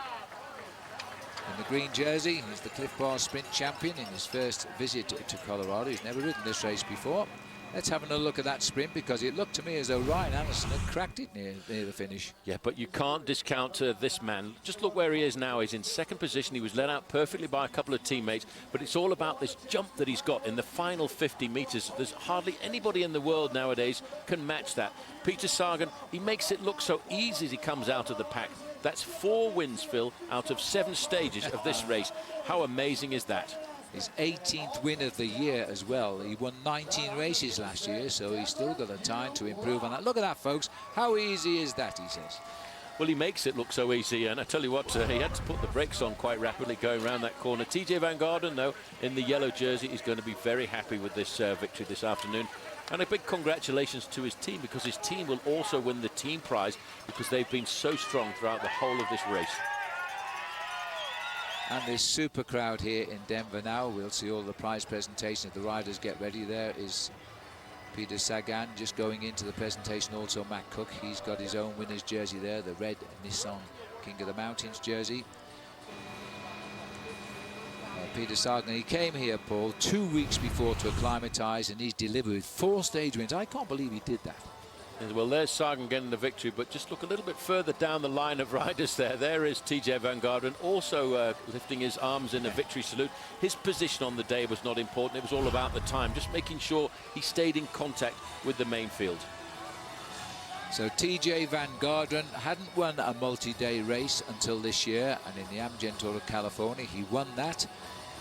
In the green jersey, he's the Cliff Bar Sprint champion in his first visit to Colorado. He's never ridden this race before. Let's have a look at that sprint, because it looked to me as though Ryan Anderson had cracked it near the finish. Yeah, but you can't discount this man. Just look where he is now. He's in 2nd position. He was led out perfectly by a couple of teammates, but it's all about this jump that he's got in the final 50 metres. There's hardly anybody in the world nowadays can match that. Peter Sagan, he makes it look so easy as he comes out of the pack. That's 4 wins, Phil, out of 7 stages of this race. How amazing is that? His 18th win of the year as well. He won 19 races last year, so he's still got a time to improve on that. Look at that, folks. How easy is that, he says. Well, he makes it look so easy, and I tell you what, he had to put the brakes on quite rapidly going around that corner. TJ Van Garderen, though, in the yellow jersey, is going to be very happy with this victory this afternoon. And a big congratulations to his team, because his team will also win the team prize, because they've been so strong throughout the whole of this race. And this super crowd here in Denver now. We'll see all the prize presentation as the riders get ready. There is Peter Sagan just going into the presentation. Also Matt Cook, he's got his own winner's jersey there, the red Nissan King of the Mountains jersey. Peter Sagan, he came here, Paul, 2 weeks before to acclimatise, and he's delivered 4 stage wins. I can't believe he did that. Well, there's Sagan getting the victory, but just look a little bit further down the line of riders there. There is TJ Van Garderen, also lifting his arms in a victory salute. His position on the day was not important. It was all about the time, just making sure he stayed in contact with the main field. So TJ Van Garderen hadn't won a multi-day race until this year, and in the Amgen Tour of California, he won that.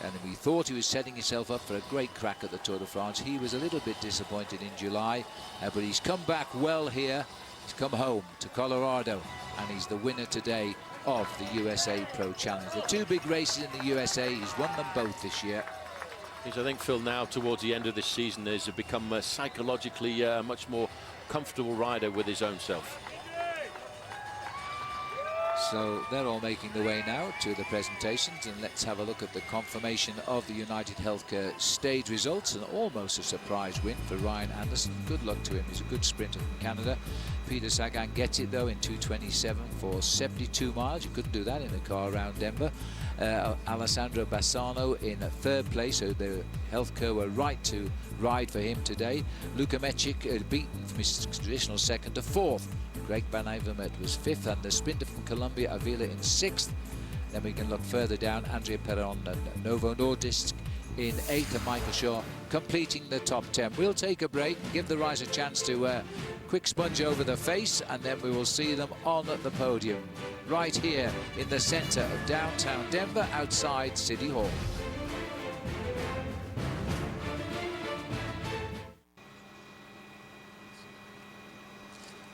And we thought he was setting himself up for a great crack at the Tour de France. He was a little bit disappointed in July, but he's come back well here. He's come home to Colorado, and he's the winner today of the USA Pro Challenge. The 2 big races in the USA, he's won them both this year. I think Phil now towards the end of this season has become psychologically a much more comfortable rider with his own self. So they're all making their way now to the presentations, and let's have a look at the confirmation of the United Healthcare stage results. And almost a surprise win for Ryan Anderson. Good luck to him. He's a good sprinter from Canada. Peter Sagan gets it though in 2:27 for 72 miles. You couldn't do that in a car around Denver. Alessandro Bassano in third place, so the Healthcare were right to ride for him today. Luka Mecic beaten from his traditional second to fourth. Greg Van Avermaet was fifth, and the sprinter from Colombia, Avila, in sixth. Then we can look further down, Andrea Perron and Novo Nordisk in eighth, and Michael Shaw completing the top 10. We'll take a break, give the riders a chance to quick sponge over the face, and then we will see them on the podium right here in the center of downtown Denver, outside City Hall.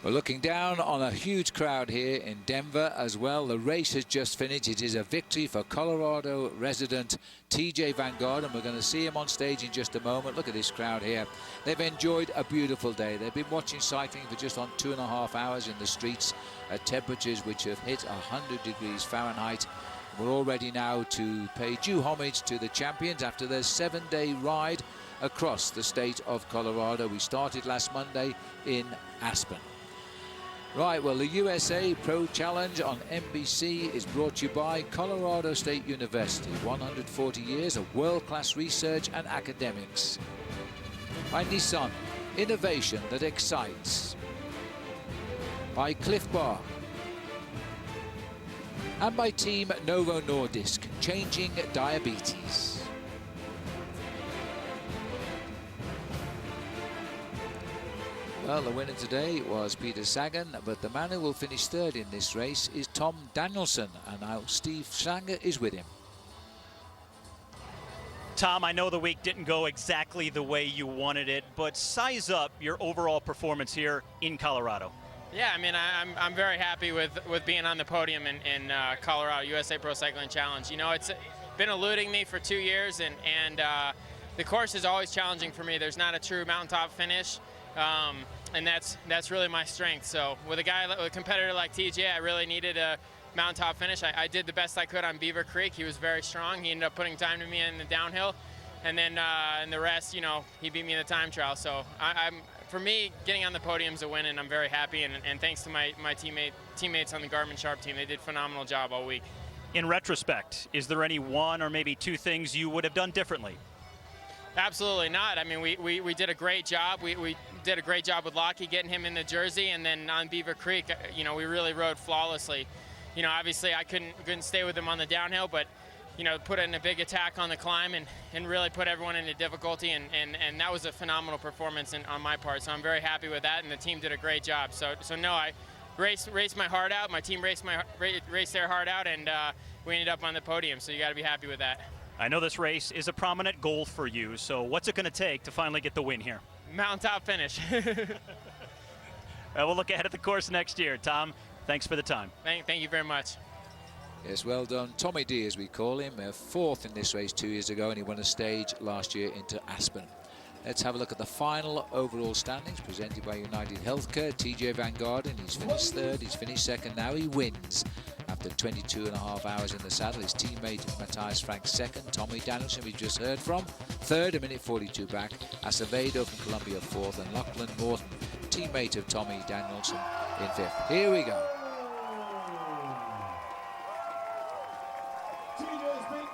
We're looking down on a huge crowd here in Denver as well. The race has just finished. It is a victory for Colorado resident TJ Van Garderen. We're going to see him on stage in just a moment. Look at this crowd here. They've enjoyed a beautiful day. They've been watching cycling for just on 2.5 hours in the streets at temperatures which have hit 100 degrees Fahrenheit. We're all ready now to pay due homage to the champions after their 7-day ride across the state of Colorado. We started last Monday in Aspen. Right, well, the USA Pro Challenge on NBC is brought to you by Colorado State University. 140 years of world-class research and academics. By Nissan, innovation that excites. By Cliff Bar. And by Team Novo Nordisk, changing diabetes. Well, the winner today was Peter Sagan, but the man who will finish third in this race is Tom Danielson, and now Steve Sanger is with him. Tom, I know the week didn't go exactly the way you wanted it, but size up your overall performance here in Colorado. Yeah, I mean, I'm very happy with being on the podium in Colorado USA Pro Cycling Challenge. You know, it's been eluding me for 2 years, and the course is always challenging for me. There's not a true mountaintop finish. And that's really my strength. So with a competitor like TJ, I really needed a mountaintop finish. I did the best I could on Beaver Creek. He was very strong. He ended up putting time to me in the downhill, and then in the rest, you know, he beat me in the time trial. So for me, getting on the podium is a win, and I'm very happy. And thanks to my teammates on the Garmin Sharp team, they did a phenomenal job all week. In retrospect, is there any one or maybe two things you would have done differently? Absolutely not. I mean, we did a great job. We did a great job with Lockie getting him in the jersey, and then on Beaver Creek, you know, we really rode flawlessly. You know, obviously I couldn't stay with him on the downhill, but you know, put in a big attack on the climb and really put everyone into difficulty, and that was a phenomenal performance on my part. So I'm very happy with that, and the team did a great job. So no, I raced my heart out. My team raced their heart out, and we ended up on the podium. So you got to be happy with that. I know this race is a prominent goal for you, so what's it going to take to finally get the win here? Mountaintop finish. We'll look ahead at the course next year. Tom, thanks for the time. Thank you very much. Yes, well done. Tommy D, as we call him, fourth in this race 2 years ago, and he won a stage last year into Aspen. Let's have a look at the final overall standings presented by United Healthcare. TJ Van Garderen, he's finished third, he's finished second, now he wins. After 22.5 hours in the saddle, his teammate Matthias Frank second, Tommy Danielson, we just heard from, third, 1:42 back, Acevedo from Colombia fourth, and Lachlan Morton, teammate of Tommy Danielson, in fifth. Here we go.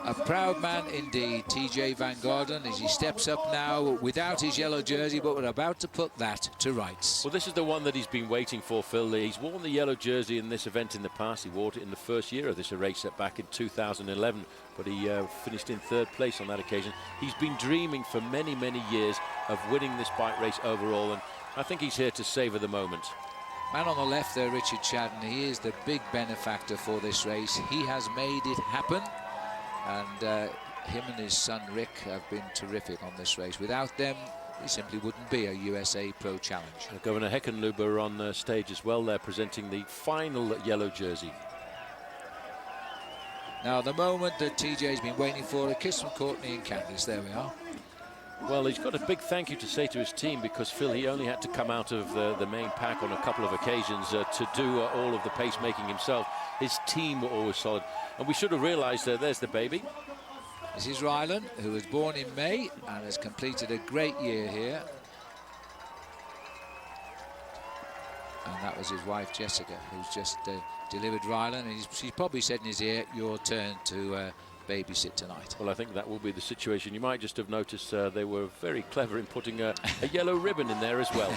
A proud man indeed, TJ Van Garderen, as he steps up now without his yellow jersey, but we're about to put that to rights. Well, this is the one that he's been waiting for, Phil. He's worn the yellow jersey in this event in the past. He wore it in the first year of this race back in 2011, but he finished in third place on that occasion. He's been dreaming for many, many years of winning this bike race overall, and I think he's here to savour the moment. Man on the left there, Richard Chadden, he is the big benefactor for this race. He has made it happen. And him and his son Rick have been terrific on this race. Without them, it simply wouldn't be a USA Pro Challenge. Governor Heckenluber on stage as well there, presenting the final yellow jersey. Now the moment that TJ's been waiting for, a kiss from Courtney and Candice. There we are. Well, he's got a big thank you to say to his team because, Phil, he only had to come out of the main pack on a couple of occasions to do all of the pacemaking himself. His team were always solid. And we should have realised there's the baby. This is Rylan, who was born in May and has completed a great year here. And that was his wife, Jessica, who's just delivered Rylan. And she's probably said in his ear, your turn to babysit tonight. Well, I think that will be the situation. You might just have noticed they were very clever in putting a yellow ribbon in there as well.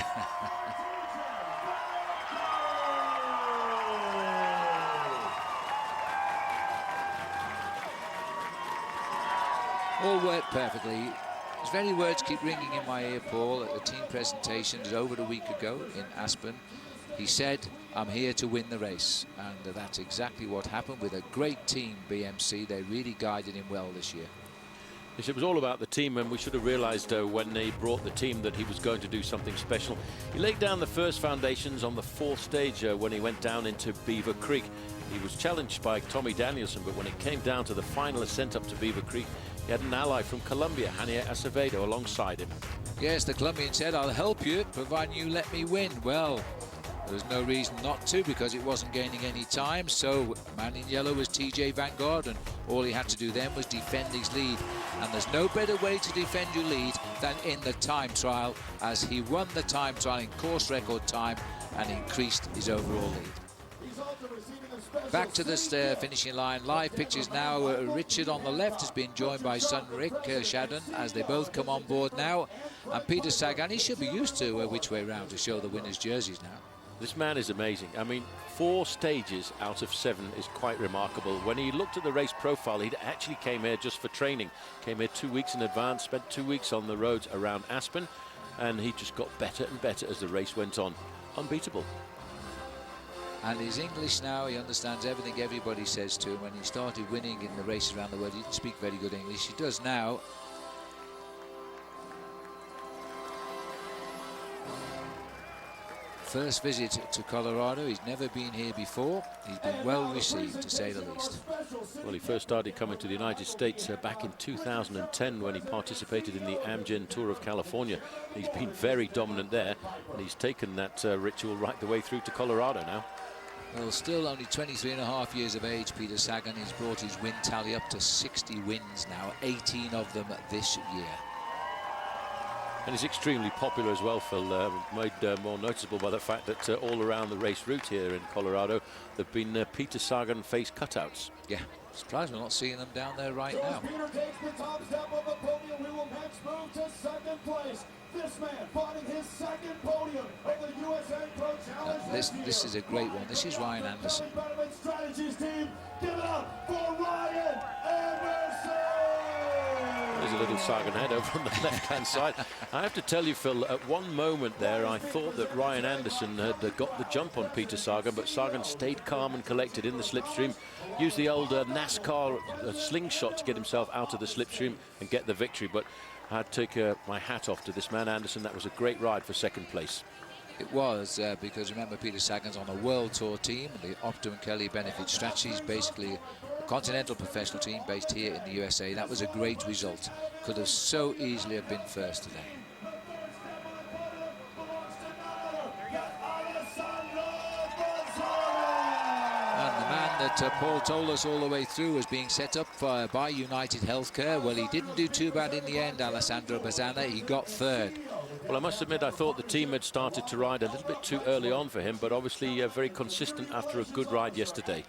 All worked perfectly. His very words keep ringing in my ear, Paul, at the team presentation over a week ago in Aspen. He said, I'm here to win the race. And that's exactly what happened with a great team, BMC. They really guided him well this year. Yes, it was all about the team, and we should have realised when they brought the team that he was going to do something special. He laid down the first foundations on the 4th stage when he went down into Beaver Creek. He was challenged by Tommy Danielson, but when it came down to the final ascent up to Beaver Creek, he had an ally from Colombia, Hania Acevedo, alongside him. Yes, the Colombian said, I'll help you, providing you let me win. Well, there's no reason not to, because it wasn't gaining any time. So man in yellow was TJ Van Garderen. All he had to do then was defend his lead. And there's no better way to defend your lead than in the time trial, as he won the time trial in course record time and increased his overall lead. Back to this finishing line. Live pictures now. Richard on the left has been joined by son Rick Shadden as they both come on board now. And Peter Sagan, he should be used to which way round to show the winners' jerseys now. This man is amazing. I mean, 4 stages out of 7 is quite remarkable. When he looked at the race profile, he actually came here just for training. Came here 2 weeks in advance, spent 2 weeks on the roads around Aspen, and he just got better and better as the race went on. Unbeatable. And his English now, he understands everything everybody says to him. When he started winning in the races around the world, he didn't speak very good English. He does now. First visit to Colorado. He's never been here before. He's been well received, to say the least. Well, he first started coming to the United States back in 2010 when he participated in the Amgen Tour of California. He's been very dominant there, and he's taken that ritual right the way through to Colorado now. Well, still only 23.5 years of age, Peter Sagan. He's brought his win tally up to 60 wins now, 18 of them this year. And he's extremely popular as well, Phil, made more noticeable by the fact that all around the race route here in Colorado, there have been Peter Sagan face cutouts. Yeah, surprised we're not seeing them down there right now. Peter takes the top step of the podium. We will next move to 2nd place. This man fighting his 2nd podium of the USA Pro Challenge. This is a great one. This is Ryan Anderson. Strategies team, give it up for Ryan Anderson. There's a little Sagan head over on the left-hand side. I have to tell you, Phil, at one moment there, I thought that Ryan Anderson had got the jump on Peter Sagan, but Sagan stayed calm and collected in the slipstream, used the old NASCAR slingshot to get himself out of the slipstream and get the victory. But I'd take my hat off to this man, Anderson. That was a great ride for 2nd place. It was, because remember, Peter Sagan's on a World Tour team. The Optum Kelly Benefit Strategies, basically a continental professional team based here in the USA. That was a great result. Could have so easily have been first today. And the man that Paul told us all the way through was being set up by United Healthcare. Well, he didn't do too bad in the end, Alessandro Bazzana. He got 3rd. Well, I must admit, I thought the team had started to ride a little bit too early on for him, but obviously very consistent after a good ride yesterday.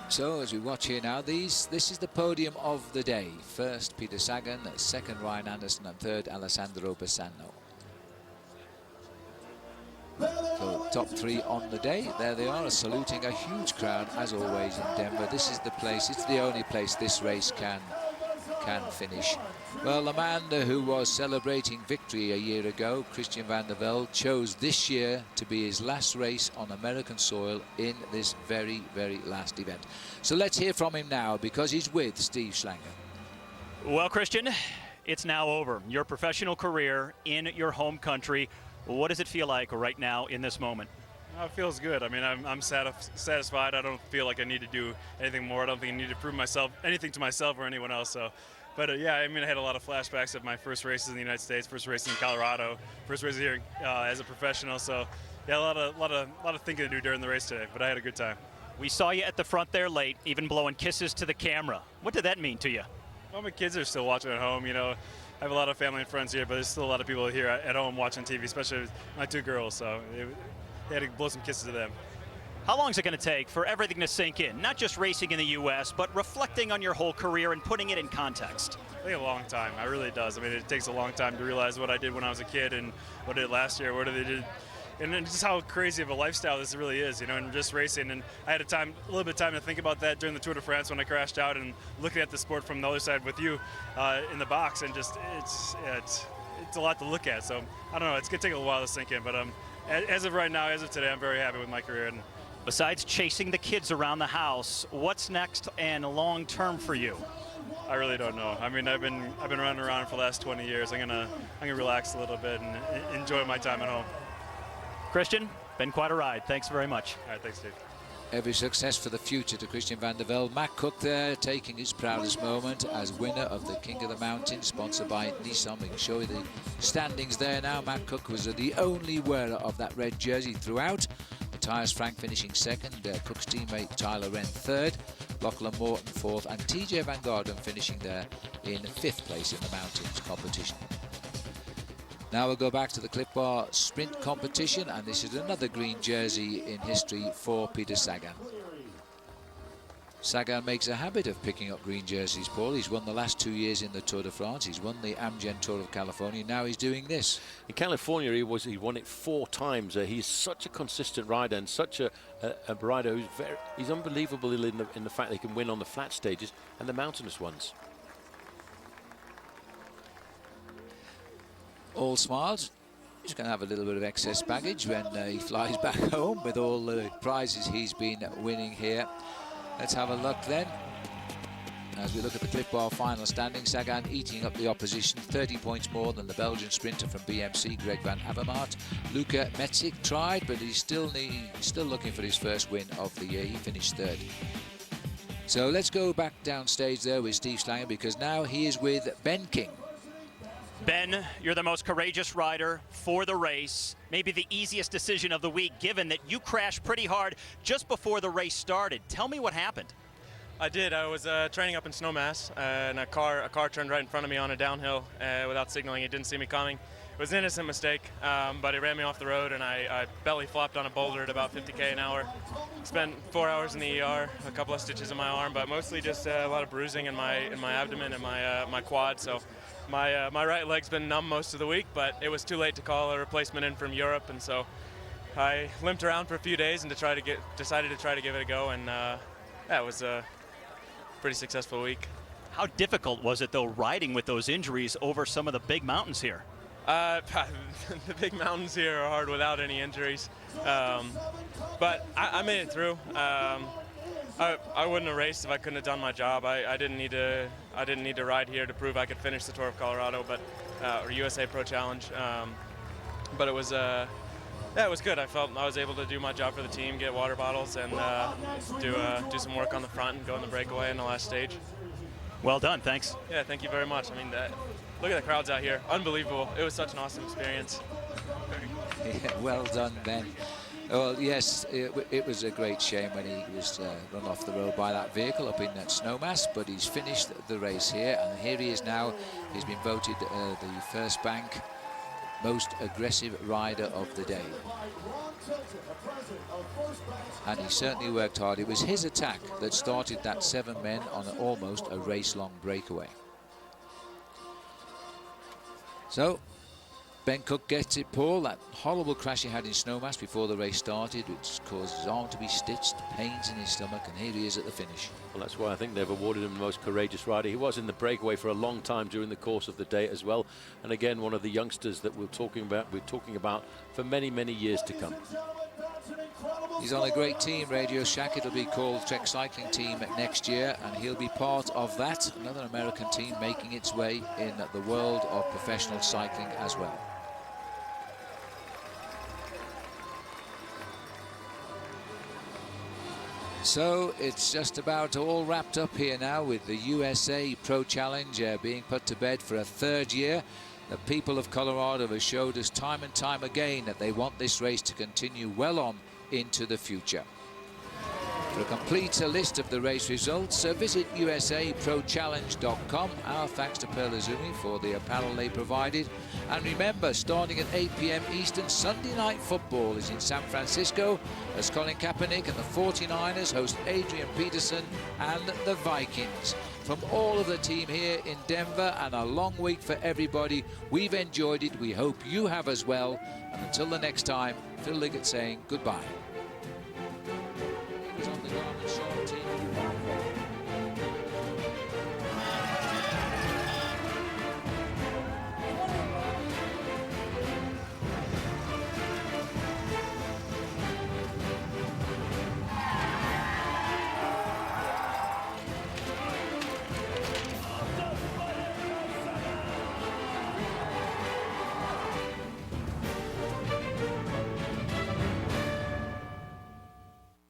So as we watch here now, this is the podium of the day. 1st, Peter Sagan, 2nd, Ryan Anderson, and 3rd, Alessandro Bazzana. So top 3 on the day. There they are, saluting a huge crowd, as always, in Denver. This is the place, it's the only place this race can finish. Well, the man who was celebrating victory a year ago, Christian Van der Velde, chose this year to be his last race on American soil in this very, very last event. So let's hear from him now, because he's with Steve Schlanger. Well, Christian, it's now over. Your professional career in your home country. What does it feel like right now in this moment? It feels good. I mean, I'm satisfied. I don't feel like I need to do anything more. I don't think I need to prove anything to myself or anyone else. So, but yeah, I mean, I had a lot of flashbacks of my first races in the United States, first race in Colorado, first race here as a professional. So, yeah, a lot of thinking to do during the race today. But I had a good time. We saw you at the front there late, even blowing kisses to the camera. What did that mean to you? Well, my kids are still watching at home. You know, I have a lot of family and friends here, but there's still a lot of people here at home watching TV, especially my 2 girls. So. They had to blow some kisses to them. How long is it going to take for everything to sink in? Not just racing in the U.S., but reflecting on your whole career and putting it in context. I think a long time. It really does. I mean, it takes a long time to realize what I did when I was a kid and what I did last year, what they did, and then just how crazy of a lifestyle this really is, you know, and just racing. And I had a little bit of time to think about that during the Tour de France when I crashed out and looking at the sport from the other side with you in the box, and just it's a lot to look at. So I don't know. It's going to take a while to sink in, but as of right now, as of today, I'm very happy with my career. And besides chasing the kids around the house, what's next and long term for you? I really don't know. I mean, I've been running around for the last 20 years. I'm gonna relax a little bit and enjoy my time at home. Christian, been quite a ride. Thanks very much. All right, thanks, Steve. Every success for the future to Christian Vande Velde. Matt Cook there taking his proudest moment as winner of the King of the Mountain, sponsored by Nissan. We can show you the standings there now. Matt Cook was the only wearer of that red jersey throughout. Matthias Frank finishing second, Cook's teammate Tyler Wren third, Lachlan Morton fourth, and TJ Van Garderen finishing there in 5th place in the mountains competition. Now we'll go back to the Clif Bar sprint competition, and this is another green jersey in history for Peter Sagan. Sagan makes a habit of picking up green jerseys, Paul. He's won the last 2 years in the Tour de France. He's won the Amgen Tour of California. Now he's doing this. In California, he won it 4 times. He's such a consistent rider and such a rider he's unbelievable in the fact that he can win on the flat stages and the mountainous ones. All smiles. He's going to have a little bit of excess baggage when he flies back home with all the prizes he's been winning here. Let's have a look then. As we look at the Clif Bar final standing, Sagan eating up the opposition, 30 points more than the Belgian sprinter from BMC, Greg van Avermaet. Luka Metzik tried, but he's still looking for his first win of the year. He finished 3rd. So let's go back downstage there with Steve Slanger, because now he is with Ben King. Ben, you're the most courageous rider for the race. Maybe the easiest decision of the week, given that you crashed pretty hard just before the race started. Tell me what happened. I did. I was training up in Snowmass, and a car turned right in front of me on a downhill without signaling. It didn't see me coming. It was an innocent mistake, but it ran me off the road, and I belly flopped on a boulder at about 50k an hour. Spent 4 hours in the ER, a couple of stitches in my arm, but mostly just a lot of bruising in my abdomen and my quad. So my right leg's been numb most of the week, but it was too late to call a replacement in from Europe, and so I limped around for a few days and decided to try to give it a go, and yeah, it was a pretty successful week. How difficult was it, though, riding with those injuries over some of the big mountains here? The big mountains here are hard without any injuries, but I made it through. I wouldn't have raced if I couldn't have done my job. I didn't need to ride here to prove I could finish the Tour of Colorado, or USA Pro Challenge. But it was yeah, it was good. I felt I was able to do my job for the team, get water bottles, and do some work on the front and go in the breakaway in the last stage. Well done. Thanks. Yeah, thank you very much. I mean, look at the crowds out here. Unbelievable. It was such an awesome experience. Yeah, well done, Ben. Well, yes, it was a great shame when he was run off the road by that vehicle up in that Snowmass, but he's finished the race here, and here he is now. He's been voted the First Bank most aggressive rider of the day. And he certainly worked hard. It was his attack that started that 7 men on almost a race-long breakaway. So, Ben Cook gets it, Paul. That horrible crash he had in Snowmass before the race started, which caused his arm to be stitched, pains in his stomach, and here he is at the finish. Well, that's why I think they've awarded him the most courageous rider. He was in the breakaway for a long time during the course of the day as well. And again, one of the youngsters that we're talking about for many, many years to come. He's on a great team, Radio Shack. It'll be called Trek Cycling Team next year, and he'll be part of that. Another American team making its way in the world of professional cycling as well. So it's just about all wrapped up here now with the USA Pro Challenge being put to bed for a third year. The people of Colorado have showed us time and time again that they want this race to continue well on into the future. For a complete list of the race results, visit usaprochallenge.com. Our thanks to Pearl Izumi for the apparel they provided. And remember, starting at 8 p.m. Eastern, Sunday Night Football is in San Francisco as Colin Kaepernick and the 49ers host Adrian Peterson and the Vikings. From all of the team here in Denver, and a long week for everybody. We've enjoyed it. We hope you have as well. And until the next time, Phil Liggett saying goodbye.